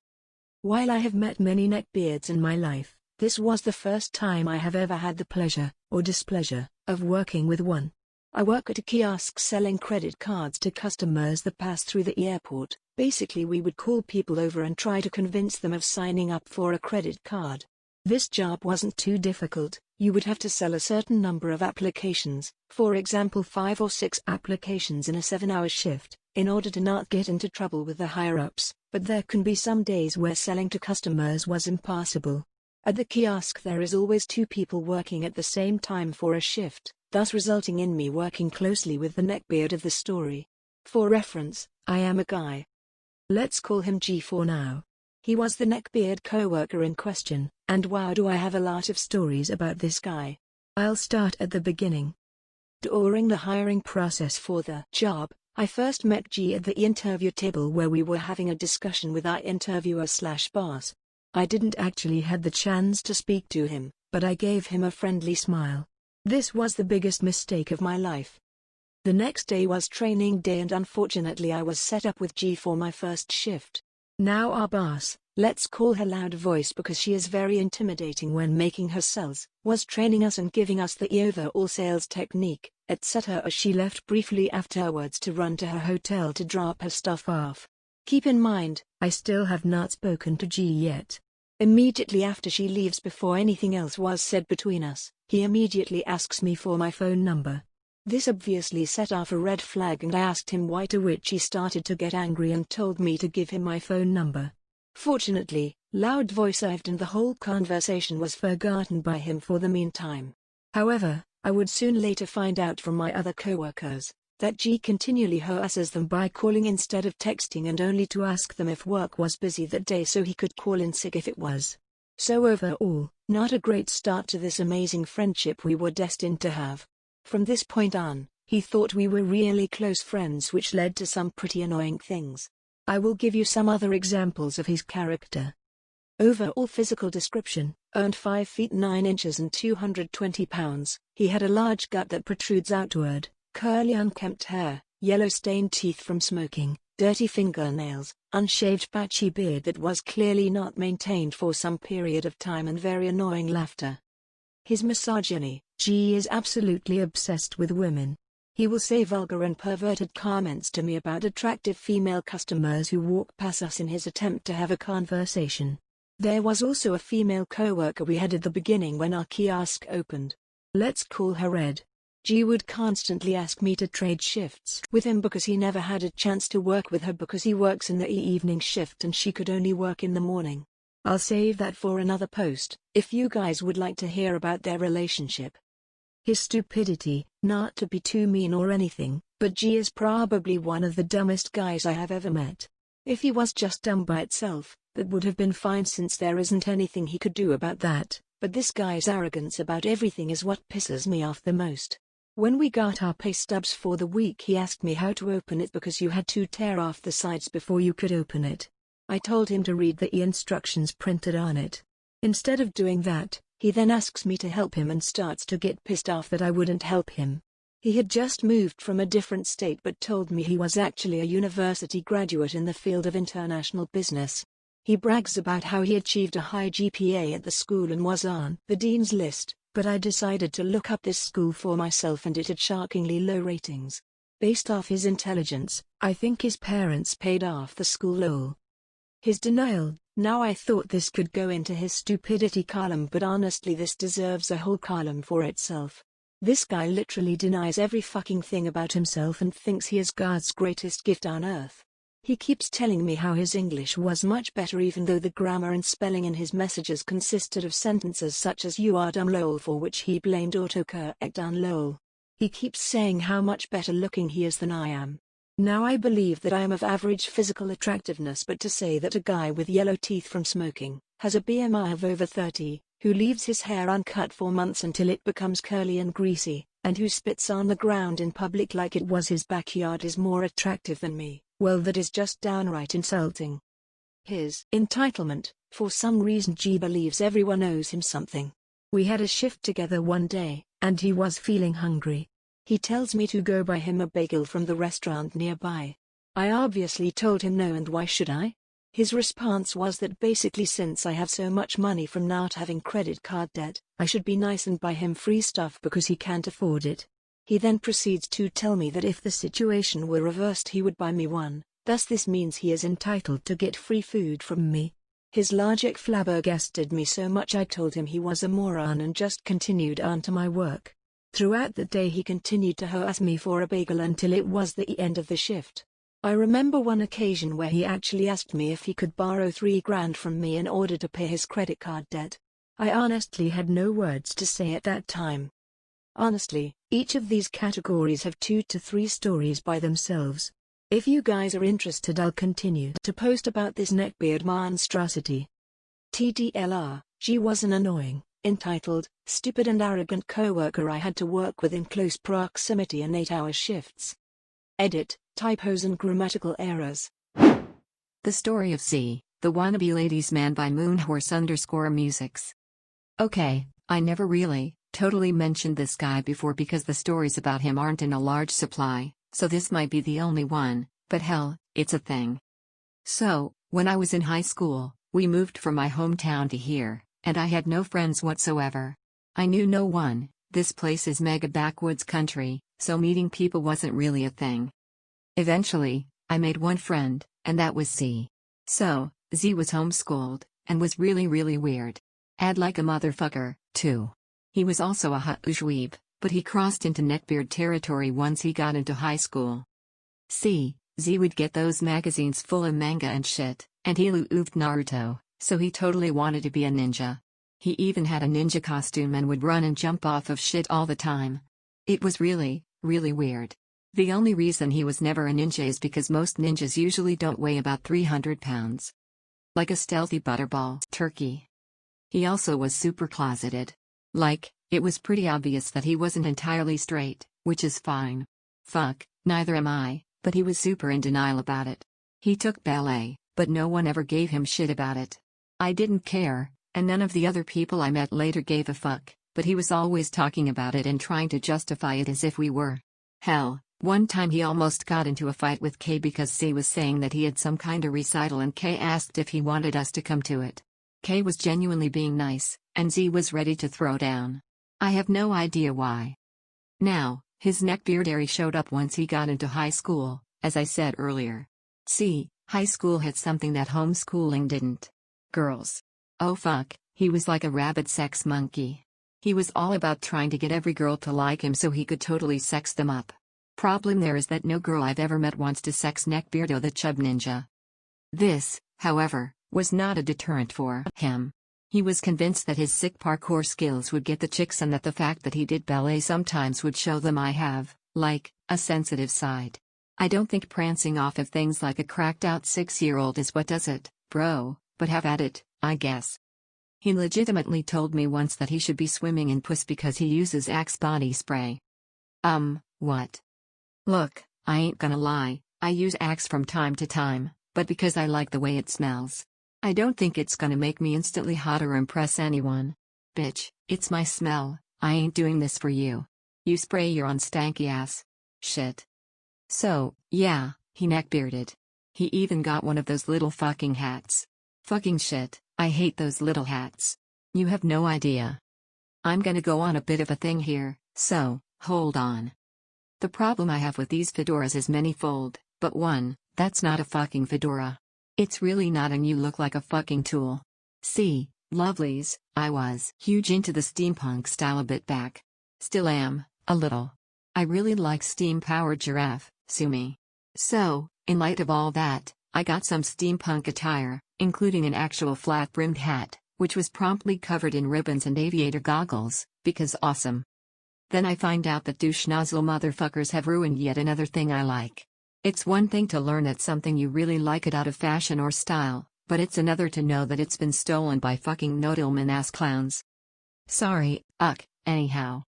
While I have met many neckbeards in my life, this was the first time I have ever had the pleasure, or displeasure, of working with one. I work at a kiosk selling credit cards to customers that pass through the airport. Basically, we would call people over and try to convince them of signing up for a credit card. This job wasn't too difficult. You would have to sell a certain number of applications, for example 5 or 6 applications in a 7-hour shift, in order to not get into trouble with the higher-ups, but there can be some days where selling to customers was impossible. At the kiosk there is always 2 people working at the same time for a shift, thus resulting in me working closely with the neckbeard of the story. For reference, I am a guy. Let's call him G for now. He was the neckbeard coworker in question, and wow, do I have a lot of stories about this guy. I'll start at the beginning. During the hiring process for the job, I first met G at the interview table where we were having a discussion with our interviewer/boss. I didn't actually had the chance to speak to him, but I gave him a friendly smile. This was the biggest mistake of my life. The next day was training day and unfortunately I was set up with G for my first shift. Now our boss, let's call her Loud Voice because she is very intimidating when making her sells, was training us and giving us the overall sales technique, etc. as she left briefly afterwards to run to her hotel to drop her stuff off. Keep in mind, I still have not spoken to G yet. Immediately after she leaves, before anything else was said between us, he immediately asks me for my phone number. This obviously set off a red flag and I asked him why, to which he started to get angry and told me to give him my phone number. Fortunately, Loud Voice arrived and the whole conversation was forgotten by him for the meantime. However, I would soon later find out from my other coworkers that G continually harasses them by calling instead of texting and only to ask them if work was busy that day so he could call in sick if it was. So overall, not a great start to this amazing friendship we were destined to have. From this point on, he thought we were really close friends, which led to some pretty annoying things. I will give you some other examples of his character. Overall physical description: earned 5 feet 9 inches and 220 pounds. He had a large gut that protrudes outward, curly unkempt hair, yellow stained teeth from smoking, dirty fingernails, unshaved patchy beard that was clearly not maintained for some period of time, and very annoying laughter. His misogyny: G is absolutely obsessed with women. He will say vulgar and perverted comments to me about attractive female customers who walk past us in his attempt to have a conversation. There was also a female coworker we had at the beginning when our kiosk opened. Let's call her Red. G would constantly ask me to trade shifts with him because he never had a chance to work with her because he works in the evening shift and she could only work in the morning. I'll save that for another post, if you guys would like to hear about their relationship. His stupidity: not to be too mean or anything, but G is probably one of the dumbest guys I have ever met. If he was just dumb by itself, that would have been fine since there isn't anything he could do about that, but this guy's arrogance about everything is what pisses me off the most. When we got our pay stubs for the week, he asked me how to open it because you had to tear off the sides before you could open it. I told him to read the instructions printed on it. Instead of doing that, he then asks me to help him and starts to get pissed off that I wouldn't help him. He had just moved from a different state but told me he was actually a university graduate in the field of international business. He brags about how he achieved a high GPA at the school and was on the dean's list, but I decided to look up this school for myself and it had shockingly low ratings. Based off his intelligence, I think his parents paid off the school lol. His denial: now I thought this could go into his stupidity column, but honestly this deserves a whole column for itself. This guy literally denies every fucking thing about himself and thinks he is God's greatest gift on earth. He keeps telling me how his English was much better even though the grammar and spelling in his messages consisted of sentences such as "you are dumb lol," for which he blamed autocorrect on lol. He keeps saying how much better looking he is than I am. Now I believe that I am of average physical attractiveness, but to say that a guy with yellow teeth from smoking, has a BMI of over 30, who leaves his hair uncut for months until it becomes curly and greasy, and who spits on the ground in public like it was his backyard is more attractive than me, well, that is just downright insulting. His entitlement: for some reason G believes everyone owes him something. We had a shift together one day, and he was feeling hungry. He tells me to go buy him a bagel from the restaurant nearby. I obviously told him no, and why should I? His response was that basically since I have so much money from not having credit card debt, I should be nice and buy him free stuff because he can't afford it. He then proceeds to tell me that if the situation were reversed he would buy me one, thus this means he is entitled to get free food from me. His logic flabbergasted me so much I told him he was a moron and just continued on to my work. Throughout the day he continued to harass me for a bagel until it was the end of the shift. I remember one occasion where he actually asked me if he could borrow $3,000 from me in order to pay his credit card debt. I honestly had no words to say at that time. Honestly, each of these categories have 2 to 3 stories by themselves. If you guys are interested, I'll continue to post about this neckbeard monstrosity. TDLR, she was an annoying, entitled, stupid and arrogant coworker I had to work with in close proximity and 8-hour shifts. Edit, typos and grammatical errors. The Story of C, the Wannabe Ladies Man by Moonhorse_musics. Okay, I never really, totally mentioned this guy before because the stories about him aren't in a large supply, so this might be the only one, but hell, it's a thing. So, when I was in high school, we moved from my hometown to here, and I had no friends whatsoever. I knew no one. This place is mega backwoods country, so meeting people wasn't really a thing. Eventually, I made one friend, and that was Z. So, Z was homeschooled, and was really weird. And like a motherfucker, too. He was also a hutujweeb, but he crossed into neckbeard territory once he got into high school. Z would get those magazines full of manga and shit, and he loved Naruto, so he totally wanted to be a ninja. He even had a ninja costume and would run and jump off of shit all the time. It was really weird. The only reason he was never a ninja is because most ninjas usually don't weigh about 300 pounds. Like a stealthy butterball turkey. He also was super closeted. Like, it was pretty obvious that he wasn't entirely straight, which is fine. Fuck, neither am I, but he was super in denial about it. He took ballet, but no one ever gave him shit about it. I didn't care, and none of the other people I met later gave a fuck, but he was always talking about it and trying to justify it as if we were. Hell, one time he almost got into a fight with K because C was saying that he had some kind of recital and K asked if he wanted us to come to it. K was genuinely being nice, and Z was ready to throw down. I have no idea why. Now, his neckbeard showed up once he got into high school, as I said earlier. See, high school had something that homeschooling didn't. Girls. Oh fuck, he was like a rabid sex monkey. He was all about trying to get every girl to like him so he could totally sex them up. Problem there is that no girl I've ever met wants to sex Neckbeardo the Chub Ninja. This, however, was not a deterrent for him. He was convinced that his sick parkour skills would get the chicks and that the fact that he did ballet sometimes would show them I have, like, a sensitive side. I don't think prancing off of things like a cracked out 6-year-old is what does it, bro, but have at it, I guess. He legitimately told me once that he should be swimming in puss because he uses Axe body spray. What? Look, I ain't gonna lie, I use Axe from time to time, but because I like the way it smells. I don't think it's gonna make me instantly hot or impress anyone. Bitch, it's my smell, I ain't doing this for you. You spray your own stanky ass. Shit. So, yeah, he neckbearded. He even got one of those little fucking hats. Fucking shit, I hate those little hats. You have no idea. I'm gonna go on a bit of a thing here, so, hold on. The problem I have with these fedoras is manyfold, but one, that's not a fucking fedora. It's really not, and you look like a fucking tool. See, lovelies, I was huge into the steampunk style a bit back. Still am, a little. I really like steam-powered giraffe, sue me. So, in light of all that, I got some steampunk attire, including an actual flat-brimmed hat, which was promptly covered in ribbons and aviator goggles, because awesome. Then I find out that douche nozzle motherfuckers have ruined yet another thing I like. It's one thing to learn that something you really like it out of fashion or style, but it's another to know that it's been stolen by fucking Noodleman-ass clowns. Sorry, anyhow.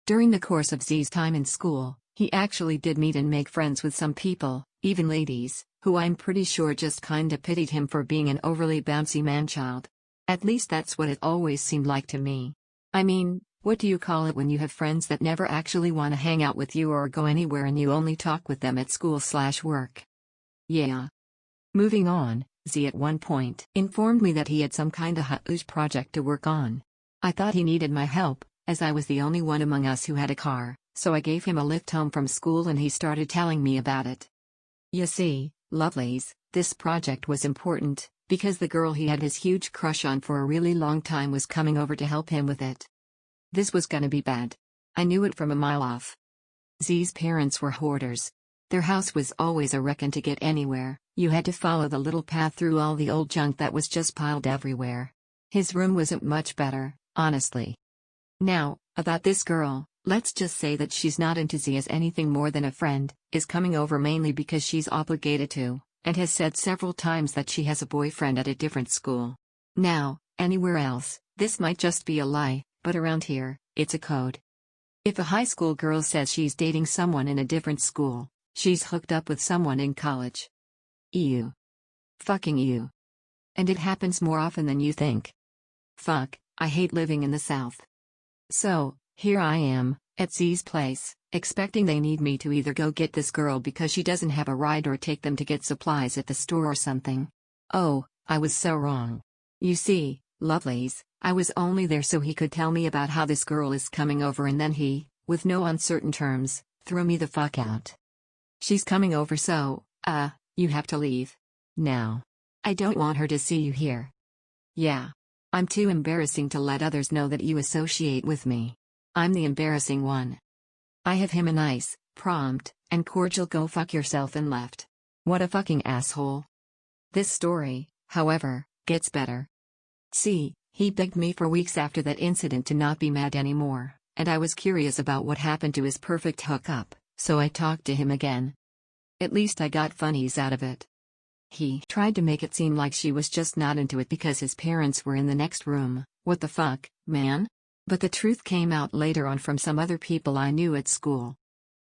During the course of Z's time in school, he actually did meet and make friends with some people, even ladies, who I'm pretty sure just kinda pitied him for being an overly bouncy manchild. At least that's what it always seemed like to me. I mean, What do you call it when you have friends that never actually want to hang out with you or go anywhere and you only talk with them at school/work? Yeah. Moving on, Z at one point informed me that he had some kinda huge project to work on. I thought he needed my help, as I was the only one among us who had a car, so I gave him a lift home from school and he started telling me about it. You see, lovelies, this project was important, because the girl he had his huge crush on for a really long time was coming over to help him with it. This was gonna be bad. I knew it from a mile off. Z's parents were hoarders. Their house was always a wreck, and to get anywhere, you had to follow the little path through all the old junk that was just piled everywhere. His room wasn't much better, honestly. Now, about this girl, let's just say that she's not into Z as anything more than a friend, is coming over mainly because she's obligated to, and has said several times that she has a boyfriend at a different school. Now, anywhere else, this might just be a lie, but around here, it's a code. If a high school girl says she's dating someone in a different school, she's hooked up with someone in college. Ew. Fucking ew. And it happens more often than you think. Fuck, I hate living in the South. So, here I am, at Z's place, expecting they need me to either go get this girl because she doesn't have a ride or take them to get supplies at the store or something. Oh, I was so wrong. You see, lovelies, I was only there so he could tell me about how this girl is coming over, and then he, with no uncertain terms, threw me the fuck out. She's coming over, so, you have to leave. Now. I don't want her to see you here. Yeah. I'm too embarrassing to let others know that you associate with me. I'm the embarrassing one. I have him a nice, prompt, and cordial "go fuck yourself" and left. What a fucking asshole. This story, however, gets better. See, he begged me for weeks after that incident to not be mad anymore, and I was curious about what happened to his perfect hookup, so I talked to him again. At least I got funnies out of it. He tried to make it seem like she was just not into it because his parents were in the next room. What the fuck, man? But the truth came out later on from some other people I knew at school.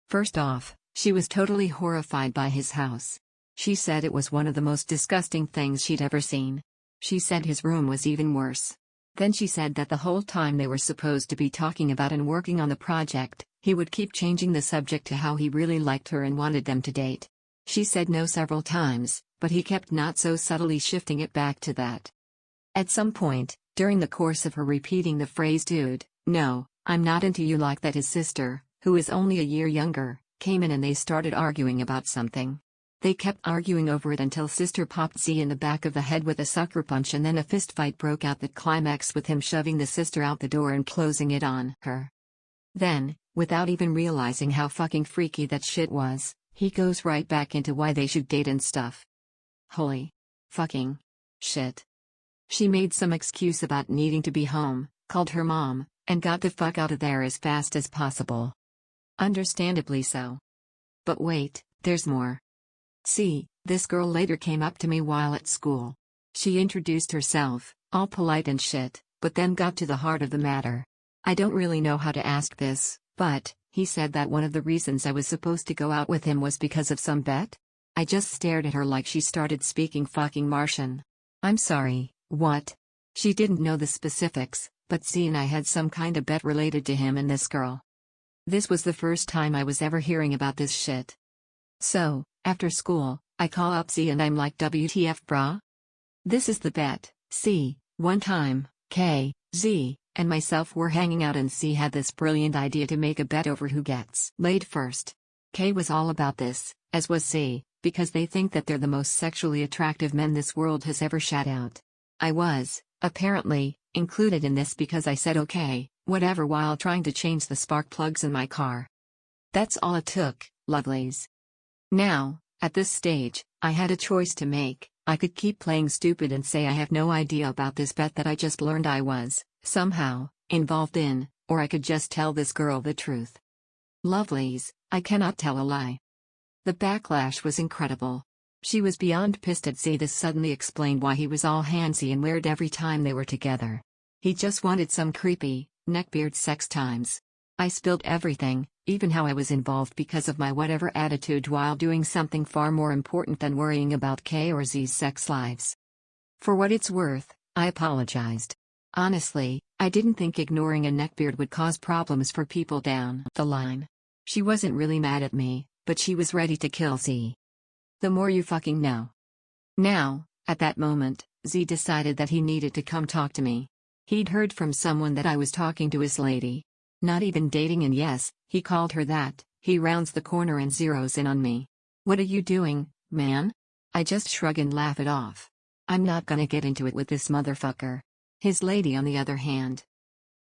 First off, she was totally horrified by his house. She said it was one of the most disgusting things she'd ever seen. She said his room was even worse. Then she said that the whole time they were supposed to be talking about and working on the project, he would keep changing the subject to how he really liked her and wanted them to date. She said no several times, but he kept not so subtly shifting it back to that. At some point, during the course of her repeating the phrase "dude, no, I'm not into you like that," his sister, who is only a year younger, came in and they started arguing about something. They kept arguing over it until sister popped Z in the back of the head with a sucker punch, and then a fistfight broke out that climaxed with him shoving the sister out the door and closing it on her. Then, without even realizing how fucking freaky that shit was, he goes right back into why they should date and stuff. Holy fucking shit. She made some excuse about needing to be home, called her mom, and got the fuck out of there as fast as possible. Understandably so. But wait, there's more. See, this girl later came up to me while at school. She introduced herself, all polite and shit, but then got to the heart of the matter. I don't really know how to ask this, but he said that one of the reasons I was supposed to go out with him was because of some bet? I just stared at her like she started speaking fucking Martian. I'm sorry, what? She didn't know the specifics, but Z and I had some kind of bet related to him and this girl. This was the first time I was ever hearing about this shit. So, after school, I call up Z and I'm like, WTF brah? This is the bet. See, one time, K, Z, and myself were hanging out and C had this brilliant idea to make a bet over who gets laid first. K was all about this, as was C, because they think that they're the most sexually attractive men this world has ever shat out. I was, apparently, included in this because I said okay, whatever, while trying to change the spark plugs in my car. That's all it took, lovelies. Now, at this stage, I had a choice to make. I could keep playing stupid and say I have no idea about this bet that I just learned I was, somehow, involved in, or I could just tell this girl the truth. Lovelies, I cannot tell a lie. The backlash was incredible. She was beyond pissed at Z. This suddenly explained why he was all handsy and weird every time they were together. He just wanted some creepy, neckbeard sex times. I spilled everything, even how I was involved because of my whatever attitude while doing something far more important than worrying about K or Z's sex lives. For what it's worth, I apologized. Honestly, I didn't think ignoring a neckbeard would cause problems for people down the line. She wasn't really mad at me, but she was ready to kill Z. The more you fucking know. Now, at that moment, Z decided that he needed to come talk to me. He'd heard from someone that I was talking to his lady. Not even dating, and yes, he called her that. He rounds the corner and zeroes in on me. What are you doing, man? I just shrug and laugh it off. I'm not gonna get into it with this motherfucker. His lady, on the other hand,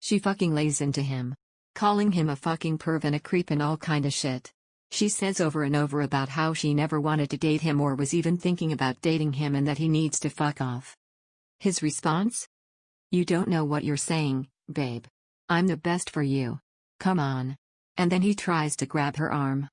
she fucking lays into him, calling him a fucking perv and a creep and all kinda shit. She says over and over about how she never wanted to date him or was even thinking about dating him and that he needs to fuck off. His response? You don't know what you're saying, babe. I'm the best for you. Come on. And then he tries to grab her arm.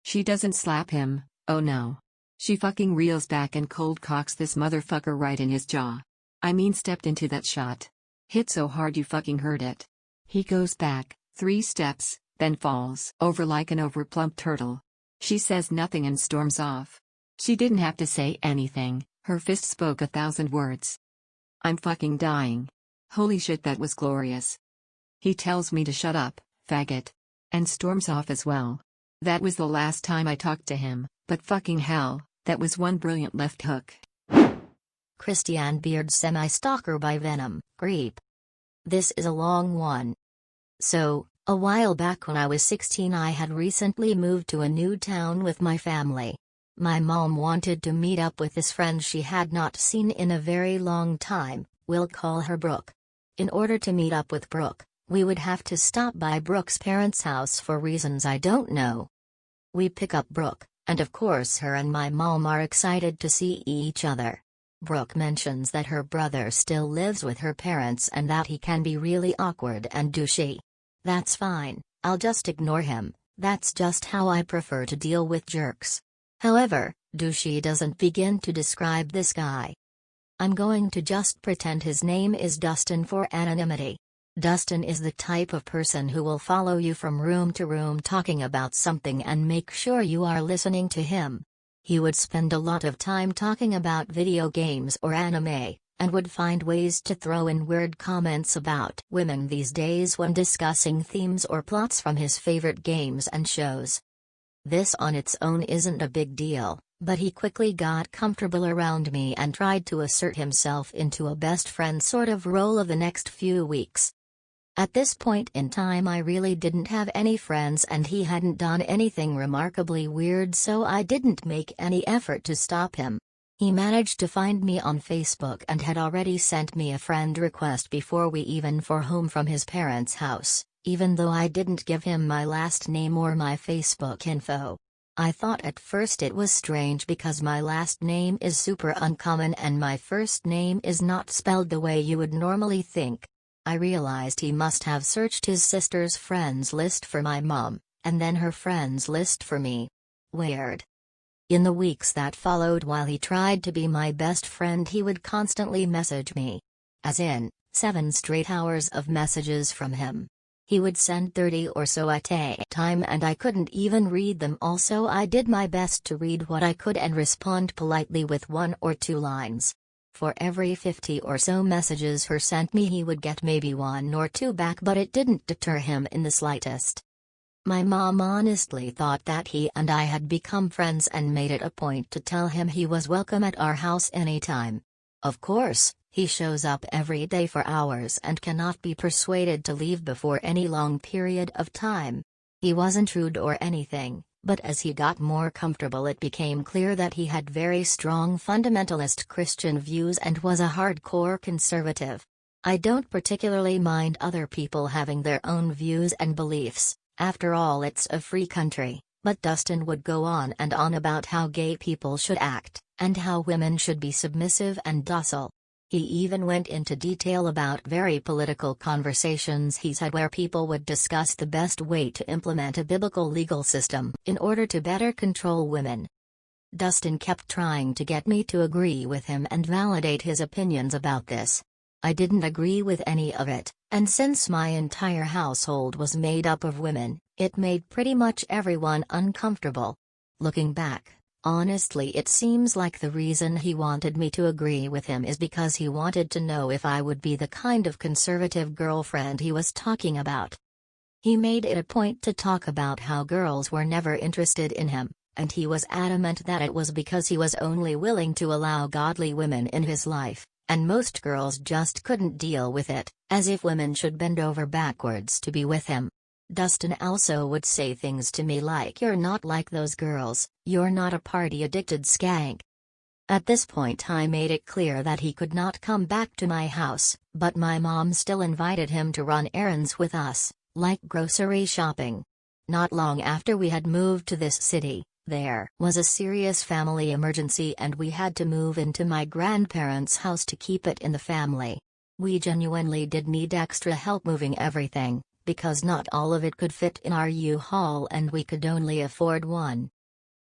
She doesn't slap him, oh no. She fucking reels back and cold cocks this motherfucker right in his jaw. I mean, stepped into that shot. Hit so hard you fucking heard it. He goes back 3 steps, then falls over like an overplumped turtle. She says nothing and storms off. She didn't have to say anything, her fist spoke 1,000 words. I'm fucking dying. Holy shit, that was glorious. He tells me to shut up, faggot. And storms off as well. That was the last time I talked to him, but fucking hell, that was one brilliant left hook. Christianbeard Semi-Stalker by VenomCreep. This is a long one. So, a while back when I was 16, I had recently moved to a new town with my family. My mom wanted to meet up with this friend she had not seen in a very long time. We'll call her Brooke. In order to meet up with Brooke, we would have to stop by Brooke's parents' house for reasons I don't know. We pick up Brooke, and of course her and my mom are excited to see each other. Brooke mentions that her brother still lives with her parents and that he can be really awkward and douchey. That's fine, I'll just ignore him, that's just how I prefer to deal with jerks. However, douchey doesn't begin to describe this guy. I'm going to just pretend his name is Dustin for anonymity. Dustin is the type of person who will follow you from room to room talking about something and make sure you are listening to him. He would spend a lot of time talking about video games or anime, and would find ways to throw in weird comments about women these days when discussing themes or plots from his favorite games and shows. This on its own isn't a big deal, but he quickly got comfortable around me and tried to assert himself into a best friend sort of role of the next few weeks. At this point in time I really didn't have any friends and he hadn't done anything remarkably weird, so I didn't make any effort to stop him. He managed to find me on Facebook and had already sent me a friend request before we even for home from his parents' house, even though I didn't give him my last name or my Facebook info. I thought at first it was strange because my last name is super uncommon and my first name is not spelled the way you would normally think. I realized he must have searched his sister's friends list for my mom, and then her friends list for me. Weird. In the weeks that followed, while he tried to be my best friend, he would constantly message me. As in, 7 straight hours of messages from him. He would send 30 or so at a time and I couldn't even read them all, so I did my best to read what I could and respond politely with 1 or 2 lines. For every 50 or so messages he sent me, he would get maybe 1 or 2 back, but it didn't deter him in the slightest. My mom honestly thought that he and I had become friends and made it a point to tell him he was welcome at our house anytime. Of course, he shows up every day for hours and cannot be persuaded to leave before any long period of time. He wasn't rude or anything, but as he got more comfortable it became clear that he had very strong fundamentalist Christian views and was a hardcore conservative. I don't particularly mind other people having their own views and beliefs, after all it's a free country, but Dustin would go on and on about how gay people should act, and how women should be submissive and docile. He even went into detail about very political conversations he's had where people would discuss the best way to implement a biblical legal system in order to better control women. Dustin kept trying to get me to agree with him and validate his opinions about this. I didn't agree with any of it, and since my entire household was made up of women, it made pretty much everyone uncomfortable. Looking back, Honestly, it seems like the reason he wanted me to agree with him is because he wanted to know if I would be the kind of conservative girlfriend he was talking about. He made it a point to talk about how girls were never interested in him, and he was adamant that it was because he was only willing to allow godly women in his life, and most girls just couldn't deal with it, as if women should bend over backwards to be with him. Dustin also would say things to me like, "You're not like those girls, you're not a party-addicted skank." At this point I made it clear that he could not come back to my house, but my mom still invited him to run errands with us, like grocery shopping. Not long after we had moved to this city, there was a serious family emergency and we had to move into my grandparents' house to keep it in the family. We genuinely did need extra help moving everything, because not all of it could fit in our U-Haul and we could only afford one.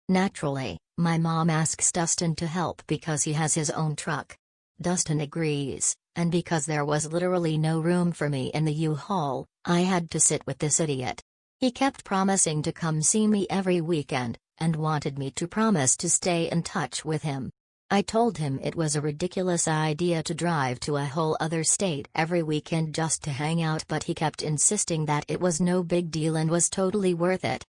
Naturally, my mom asks Dustin to help because he has his own truck. Dustin agrees, and because there was literally no room for me in the U-Haul, I had to sit with this idiot. He kept promising to come see me every weekend, and wanted me to promise to stay in touch with him. I told him it was a ridiculous idea to drive to a whole other state every weekend just to hang out, but he kept insisting that it was no big deal and was totally worth it.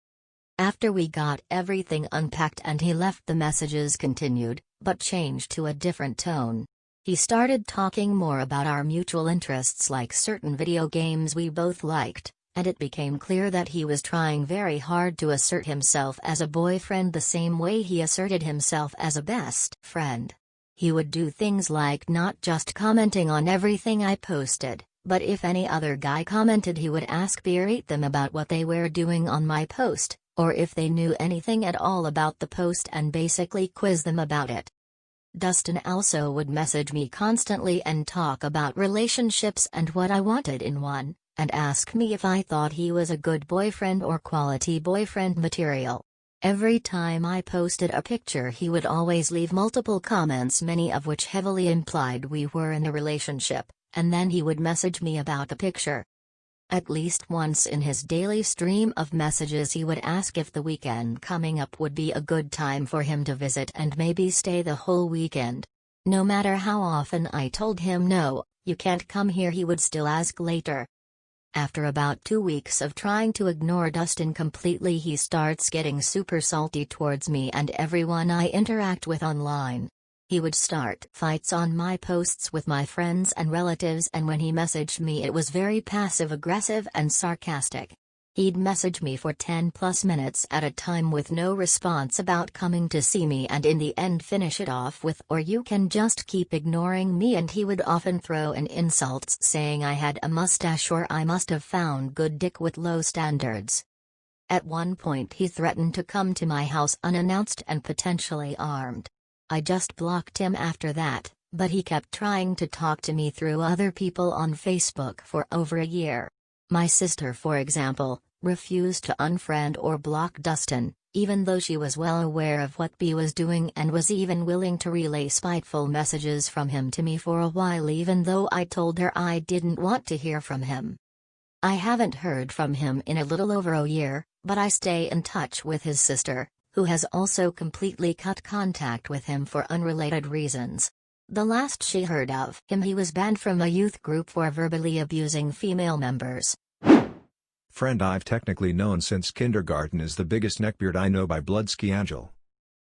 After we got everything unpacked and he left, the messages continued, but changed to a different tone. He started talking more about our mutual interests, like certain video games we both liked, and it became clear that he was trying very hard to assert himself as a boyfriend the same way he asserted himself as a best friend. He would do things like not just commenting on everything I posted, but if any other guy commented he would berate them about what they were doing on my post, or if they knew anything at all about the post and basically quiz them about it. Dustin also would message me constantly and talk about relationships and what I wanted in one, and ask me if I thought he was a good boyfriend or quality boyfriend material. Every time I posted a picture he would always leave multiple comments, many of which heavily implied we were in a relationship, and then he would message me about the picture. At least once in his daily stream of messages he would ask if the weekend coming up would be a good time for him to visit and maybe stay the whole weekend. No matter how often I told him no, you can't come here, he would still ask later. After about 2 weeks of trying to ignore Dustin completely, he starts getting super salty towards me and everyone I interact with online. He would start fights on my posts with my friends and relatives, and when he messaged me it was very passive-aggressive and sarcastic. He'd message me for 10+ minutes at a time with no response about coming to see me, and in the end finish it off with, "Or you can just keep ignoring me," and he would often throw in insults saying I had a mustache or I must have found good dick with low standards. At one point he threatened to come to my house unannounced and potentially armed. I just blocked him after that, but he kept trying to talk to me through other people on Facebook for over a year. My sister, for example, refused to unfriend or block Dustin, even though she was well aware of what B was doing and was even willing to relay spiteful messages from him to me for a while, even though I told her I didn't want to hear from him. I haven't heard from him in a little over a year, but I stay in touch with his sister, who has also completely cut contact with him for unrelated reasons. The last she heard of him, he was banned from a youth group for verbally abusing female members. Friend I've technically known since kindergarten is the biggest neckbeard I know by Bloodskyangel.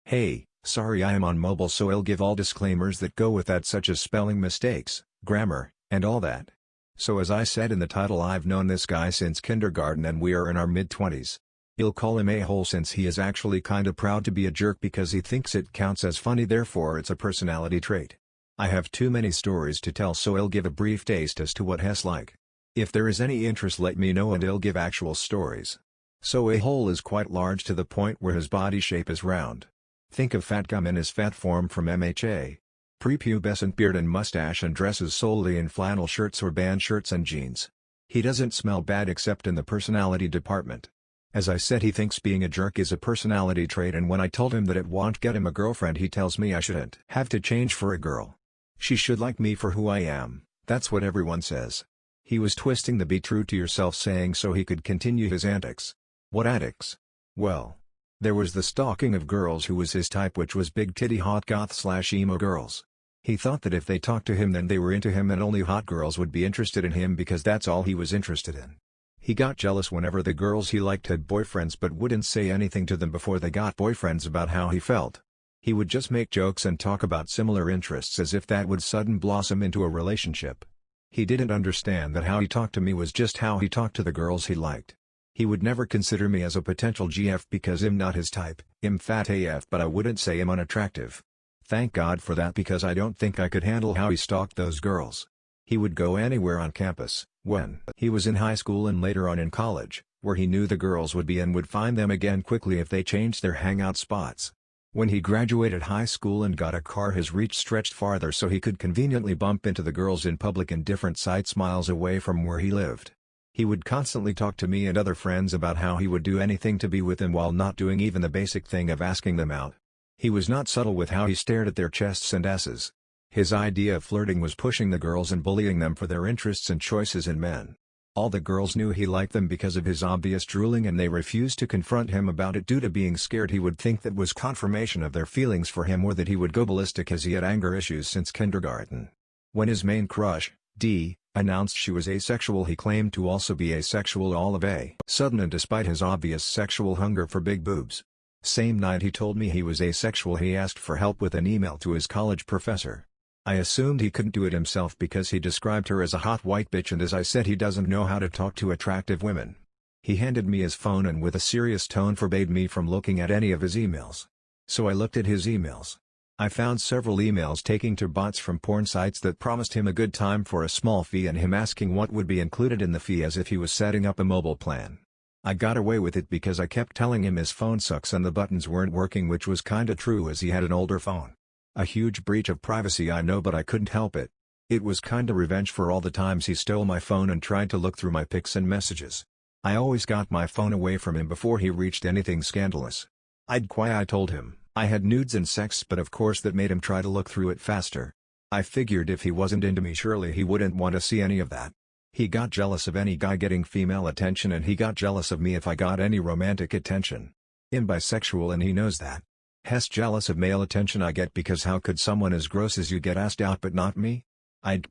Hey, sorry I am on mobile, so I'll give all disclaimers that go with that, such as spelling mistakes, grammar, and all that. So as I said in the title, I've known this guy since kindergarten and we are in our mid-20s. You'll call him a-hole since he is actually kinda proud to be a jerk because he thinks it counts as funny, therefore it's a personality trait. I have too many stories to tell, so I'll give a brief taste as to what he's like. If there is any interest, let me know and I'll give actual stories. So a-hole is quite large to the point where his body shape is round. Think of Fat Gum in his fat form from MHA. Prepubescent beard and mustache, and dresses solely in flannel shirts or band shirts and jeans. He doesn't smell bad except in the personality department. As I said, he thinks being a jerk is a personality trait, and when I told him that it won't get him a girlfriend, he tells me I shouldn't have to change for a girl. She should like me for who I am, that's what everyone says. He was twisting the "be true to yourself" saying so he could continue his antics. What antics? Well, There was the stalking of girls who was his type, which was big titty hot goth/emo girls. He thought that if they talked to him then they were into him and only hot girls would be interested in him because that's all he was interested in. He got jealous whenever the girls he liked had boyfriends but wouldn't say anything to them before they got boyfriends about how he felt. He would just make jokes and talk about similar interests as if that would sudden blossom into a relationship. He didn't understand that how he talked to me was just how he talked to the girls he liked. He would never consider me as a potential GF because I'm not his type. I'm fat AF, but I wouldn't say I'm unattractive. Thank God for that, because I don't think I could handle how he stalked those girls. He would go anywhere on campus, when he was in high school and later on in college, where he knew the girls would be and would find them again quickly if they changed their hangout spots. When he graduated high school and got a car, his reach stretched farther so he could conveniently bump into the girls in public in different sites miles away from where he lived. He would constantly talk to me and other friends about how he would do anything to be with them while not doing even the basic thing of asking them out. He was not subtle with how he stared at their chests and asses. His idea of flirting was pushing the girls and bullying them for their interests and choices in men. All the girls knew he liked them because of his obvious drooling, and they refused to confront him about it due to being scared he would think that was confirmation of their feelings for him, or that he would go ballistic as he had anger issues since kindergarten. When his main crush, Dee, announced she was asexual, he claimed to also be asexual all of a sudden, and despite his obvious sexual hunger for big boobs. Same night he told me he was asexual, he asked for help with an email to his college professor. I assumed he couldn't do it himself because he described her as a hot white bitch, and as I said, he doesn't know how to talk to attractive women. He handed me his phone and with a serious tone forbade me from looking at any of his emails. So I looked at his emails. I found several emails taking to bots from porn sites that promised him a good time for a small fee, and him asking what would be included in the fee as if he was setting up a mobile plan. I got away with it because I kept telling him his phone sucks and the buttons weren't working, which was kinda true as he had an older phone. A huge breach of privacy, I know, but I couldn't help it. It was kinda revenge for all the times he stole my phone and tried to look through my pics and messages. I always got my phone away from him before he reached anything scandalous. I told him I had nudes and sex, but of course that made him try to look through it faster. I figured if he wasn't into me, surely he wouldn't want to see any of that. He got jealous of any guy getting female attention, and he got jealous of me if I got any romantic attention. I'm bisexual and he knows that. He's jealous of male attention I get because how could someone as gross as you get asked out but not me?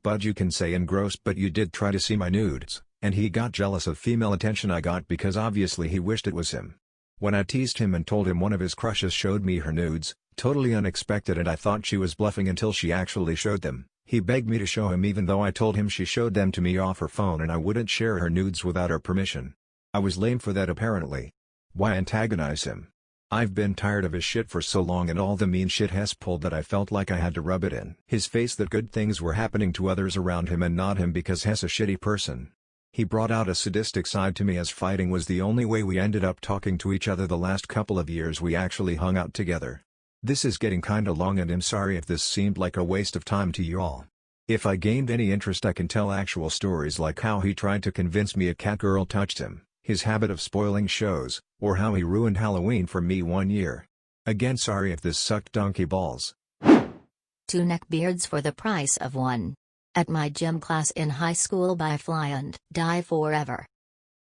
But you can say I'm gross, but you did try to see my nudes. And he got jealous of female attention I got because obviously he wished it was him. When I teased him and told him one of his crushes showed me her nudes, totally unexpected, and I thought she was bluffing until she actually showed them, he begged me to show him even though I told him she showed them to me off her phone and I wouldn't share her nudes without her permission. I was lame for that apparently. Why antagonize him? I've been tired of his shit for so long and all the mean shit has pulled that I felt like I had to rub it in his face that good things were happening to others around him and not him because he's a shitty person. He brought out a sadistic side to me, as fighting was the only way we ended up talking to each other the last couple of years we actually hung out together. This is getting kinda long and I'm sorry if this seemed like a waste of time to you all. If I gained any interest, I can tell actual stories like how he tried to convince me a cat girl touched him, his habit of spoiling shows, or how he ruined Halloween for me one year. Again, sorry if this sucked donkey balls. 2 neckbeards for the price of 1. At my gym class in high school by Fly and Die Forever.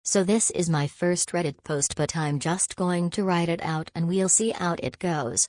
So this is my first Reddit post, but I'm just going to write it out and we'll see how it goes.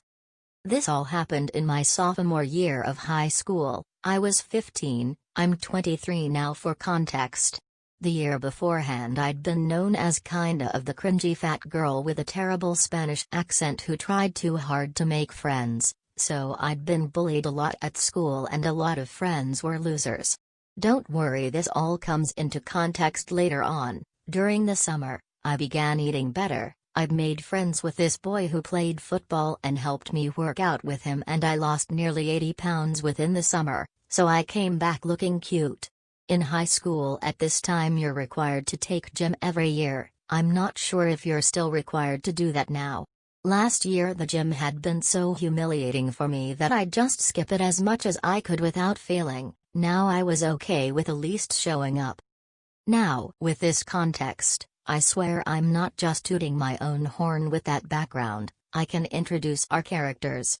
This all happened in my sophomore year of high school. I was 15, I'm 23 now for context. The year beforehand I'd been known as kinda of the cringy fat girl with a terrible Spanish accent who tried too hard to make friends, so I'd been bullied a lot at school and a lot of friends were losers. Don't worry, this all comes into context later on. During the summer, I began eating better. I'd made friends with this boy who played football and helped me work out with him, and I lost nearly 80 pounds within the summer, so I came back looking cute. In high school at this time you're required to take gym every year. I'm not sure if you're still required to do that now. Last year the gym had been so humiliating for me that I'd just skip it as much as I could without failing. Now I was okay with at least showing up. Now, with this context, I swear I'm not just tooting my own horn with that background. I can introduce our characters.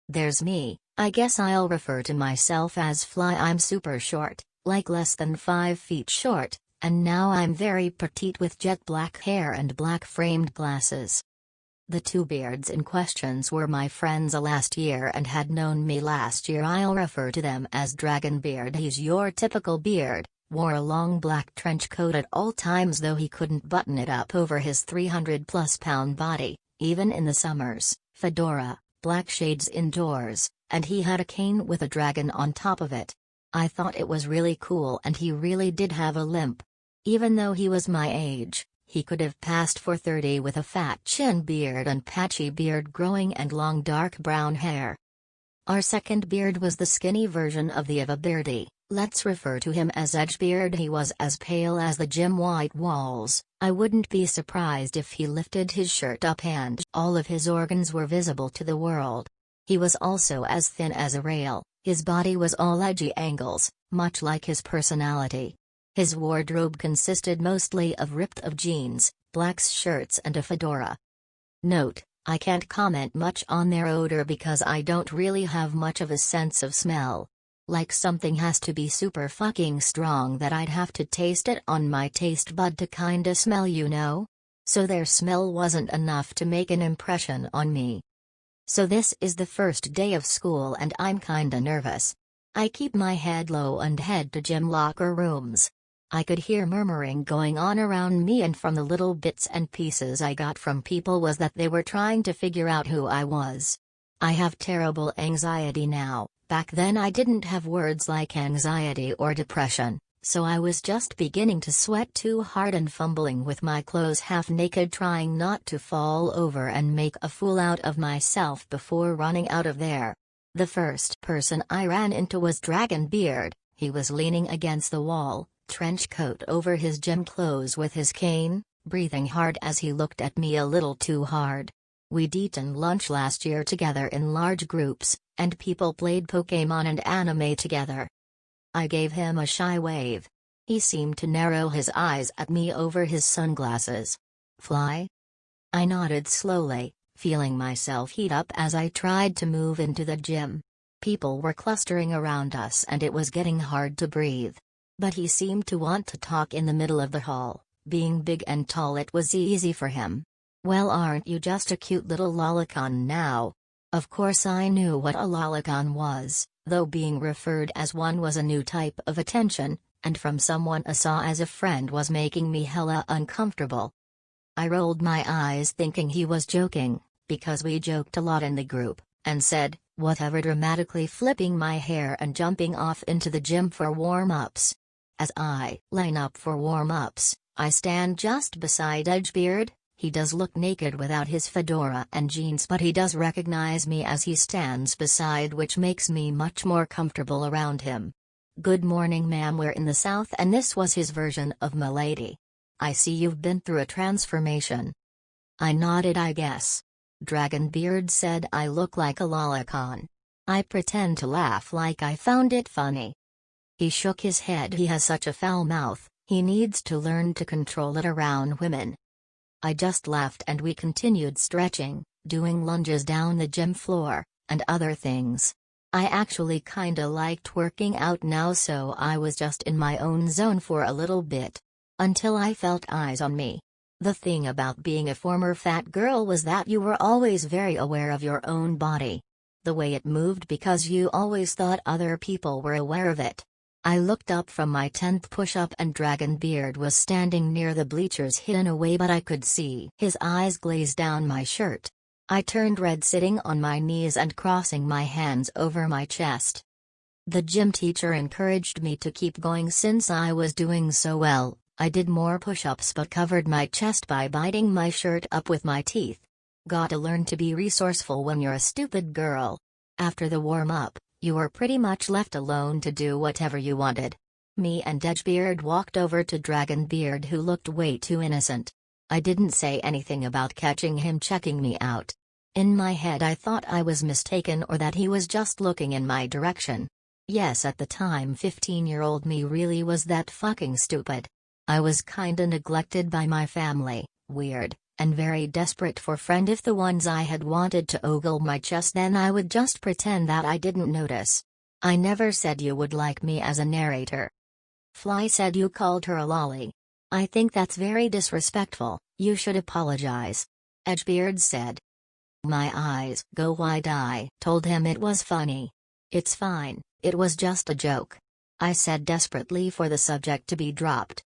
There's me. I guess I'll refer to myself as Fly. I'm super short, like less than 5 feet short, and now I'm very petite with jet black hair and black framed glasses. The two beards in questions were my friends last year and had known me last year. I'll refer to them as Dragonbeard. He's your typical beard, wore a long black trench coat at all times, though he couldn't button it up over his 300+ pound body, even in the summers, fedora, black shades indoors, and he had a cane with a dragon on top of it. I thought it was really cool, and he really did have a limp. Even though he was my age, he could have passed for 30 with a fat chin beard and patchy beard growing and long dark brown hair. Our second beard was the skinny version of the Beardy. Let's refer to him as Edgebeard. He was as pale as the gym white walls. I wouldn't be surprised if he lifted his shirt up and all of his organs were visible to the world. He was also as thin as a rail. His body was all edgy angles, much like his personality. His wardrobe consisted mostly of ripped-off jeans, black shirts and a fedora. Note: I can't comment much on their odor because I don't really have much of a sense of smell. Like something has to be super fucking strong that I'd have to taste it on my taste bud to kinda smell, you know? So their smell wasn't enough to make an impression on me. So this is the first day of school and I'm kinda nervous. I keep my head low and head to gym locker rooms. I could hear murmuring going on around me, and from the little bits and pieces I got from people was that they were trying to figure out who I was. I have terrible anxiety now. Back then I didn't have words like anxiety or depression, so I was just beginning to sweat too hard and fumbling with my clothes half naked, trying not to fall over and make a fool out of myself before running out of there. The first person I ran into was Dragonbeard. He was leaning against the wall, trench coat over his gym clothes with his cane, breathing hard as he looked at me a little too hard. We'd eaten lunch last year together in large groups, and people played Pokémon and anime together. I gave him a shy wave. He seemed to narrow his eyes at me over his sunglasses. "Fly?" I nodded slowly, feeling myself heat up as I tried to move into the gym. People were clustering around us and it was getting hard to breathe. But he seemed to want to talk in the middle of the hall. Being big and tall, it was easy for him. "Well, aren't you just a cute little lolicon now?" Of course I knew what a lolicon was, though being referred as one was a new type of attention, and from someone I saw as a friend was making me hella uncomfortable. I rolled my eyes thinking he was joking, because we joked a lot in the group, and said, whatever, dramatically flipping my hair and jumping off into the gym for warm-ups. As I line up for warm-ups, I stand just beside Edgebeard. He does look naked without his fedora and jeans, but he does recognize me as he stands beside, which makes me much more comfortable around him. "Good morning, ma'am. We're in the South," and this was his version of "m'lady." "I see you've been through a transformation." I nodded, "I guess." Dragonbeard said I look like a lolicon. I pretend to laugh like I found it funny. He shook his head. "He has such a foul mouth, he needs to learn to control it around women." I just laughed and we continued stretching, doing lunges down the gym floor, and other things. I actually kinda liked working out now, so I was just in my own zone for a little bit. Until I felt eyes on me. The thing about being a former fat girl was that you were always very aware of your own body. The way it moved, because you always thought other people were aware of it. I looked up from my 10th push-up and Dragonbeard was standing near the bleachers, hidden away, but I could see his eyes glaze down my shirt. I turned red, sitting on my knees and crossing my hands over my chest. The gym teacher encouraged me to keep going since I was doing so well. I did more push-ups but covered my chest by biting my shirt up with my teeth. Gotta learn to be resourceful when you're a stupid girl. After the warm-up, you were pretty much left alone to do whatever you wanted. Me and Edgebeard walked over to Dragonbeard, who looked way too innocent. I didn't say anything about catching him checking me out. In my head I thought I was mistaken or that he was just looking in my direction. Yes, at the time 15-year-old me really was that fucking stupid. I was kinda neglected by my family, weird, and very desperate for friend. If the ones I had wanted to ogle my chest, then I would just pretend that I didn't notice. I never said you would like me as a narrator. Fly said you called her a lolly. I think that's very disrespectful. You should apologize. Edgebeard said. My eyes go wide. I told him it was funny. It's fine, it was just a joke. I said desperately for the subject to be dropped.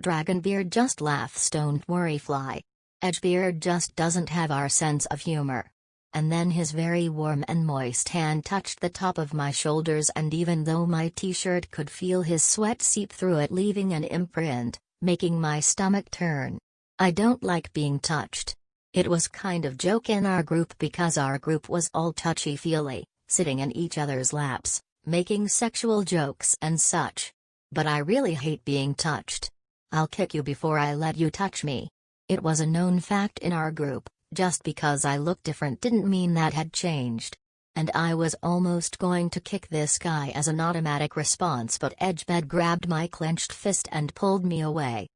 Dragonbeard just laughs. Don't worry, Fly. Edgebeard just doesn't have our sense of humor. And then his very warm and moist hand touched the top of my shoulders, and even though my t-shirt could feel his sweat seep through it, leaving an imprint, making my stomach turn. I don't like being touched. It was kind of joke in our group because our group was all touchy-feely, sitting in each other's laps, making sexual jokes and such. But I really hate being touched. I'll kick you before I let you touch me. It was a known fact in our group. Just because I looked different didn't mean that had changed. And I was almost going to kick this guy as an automatic response, but Edgebeard grabbed my clenched fist and pulled me away.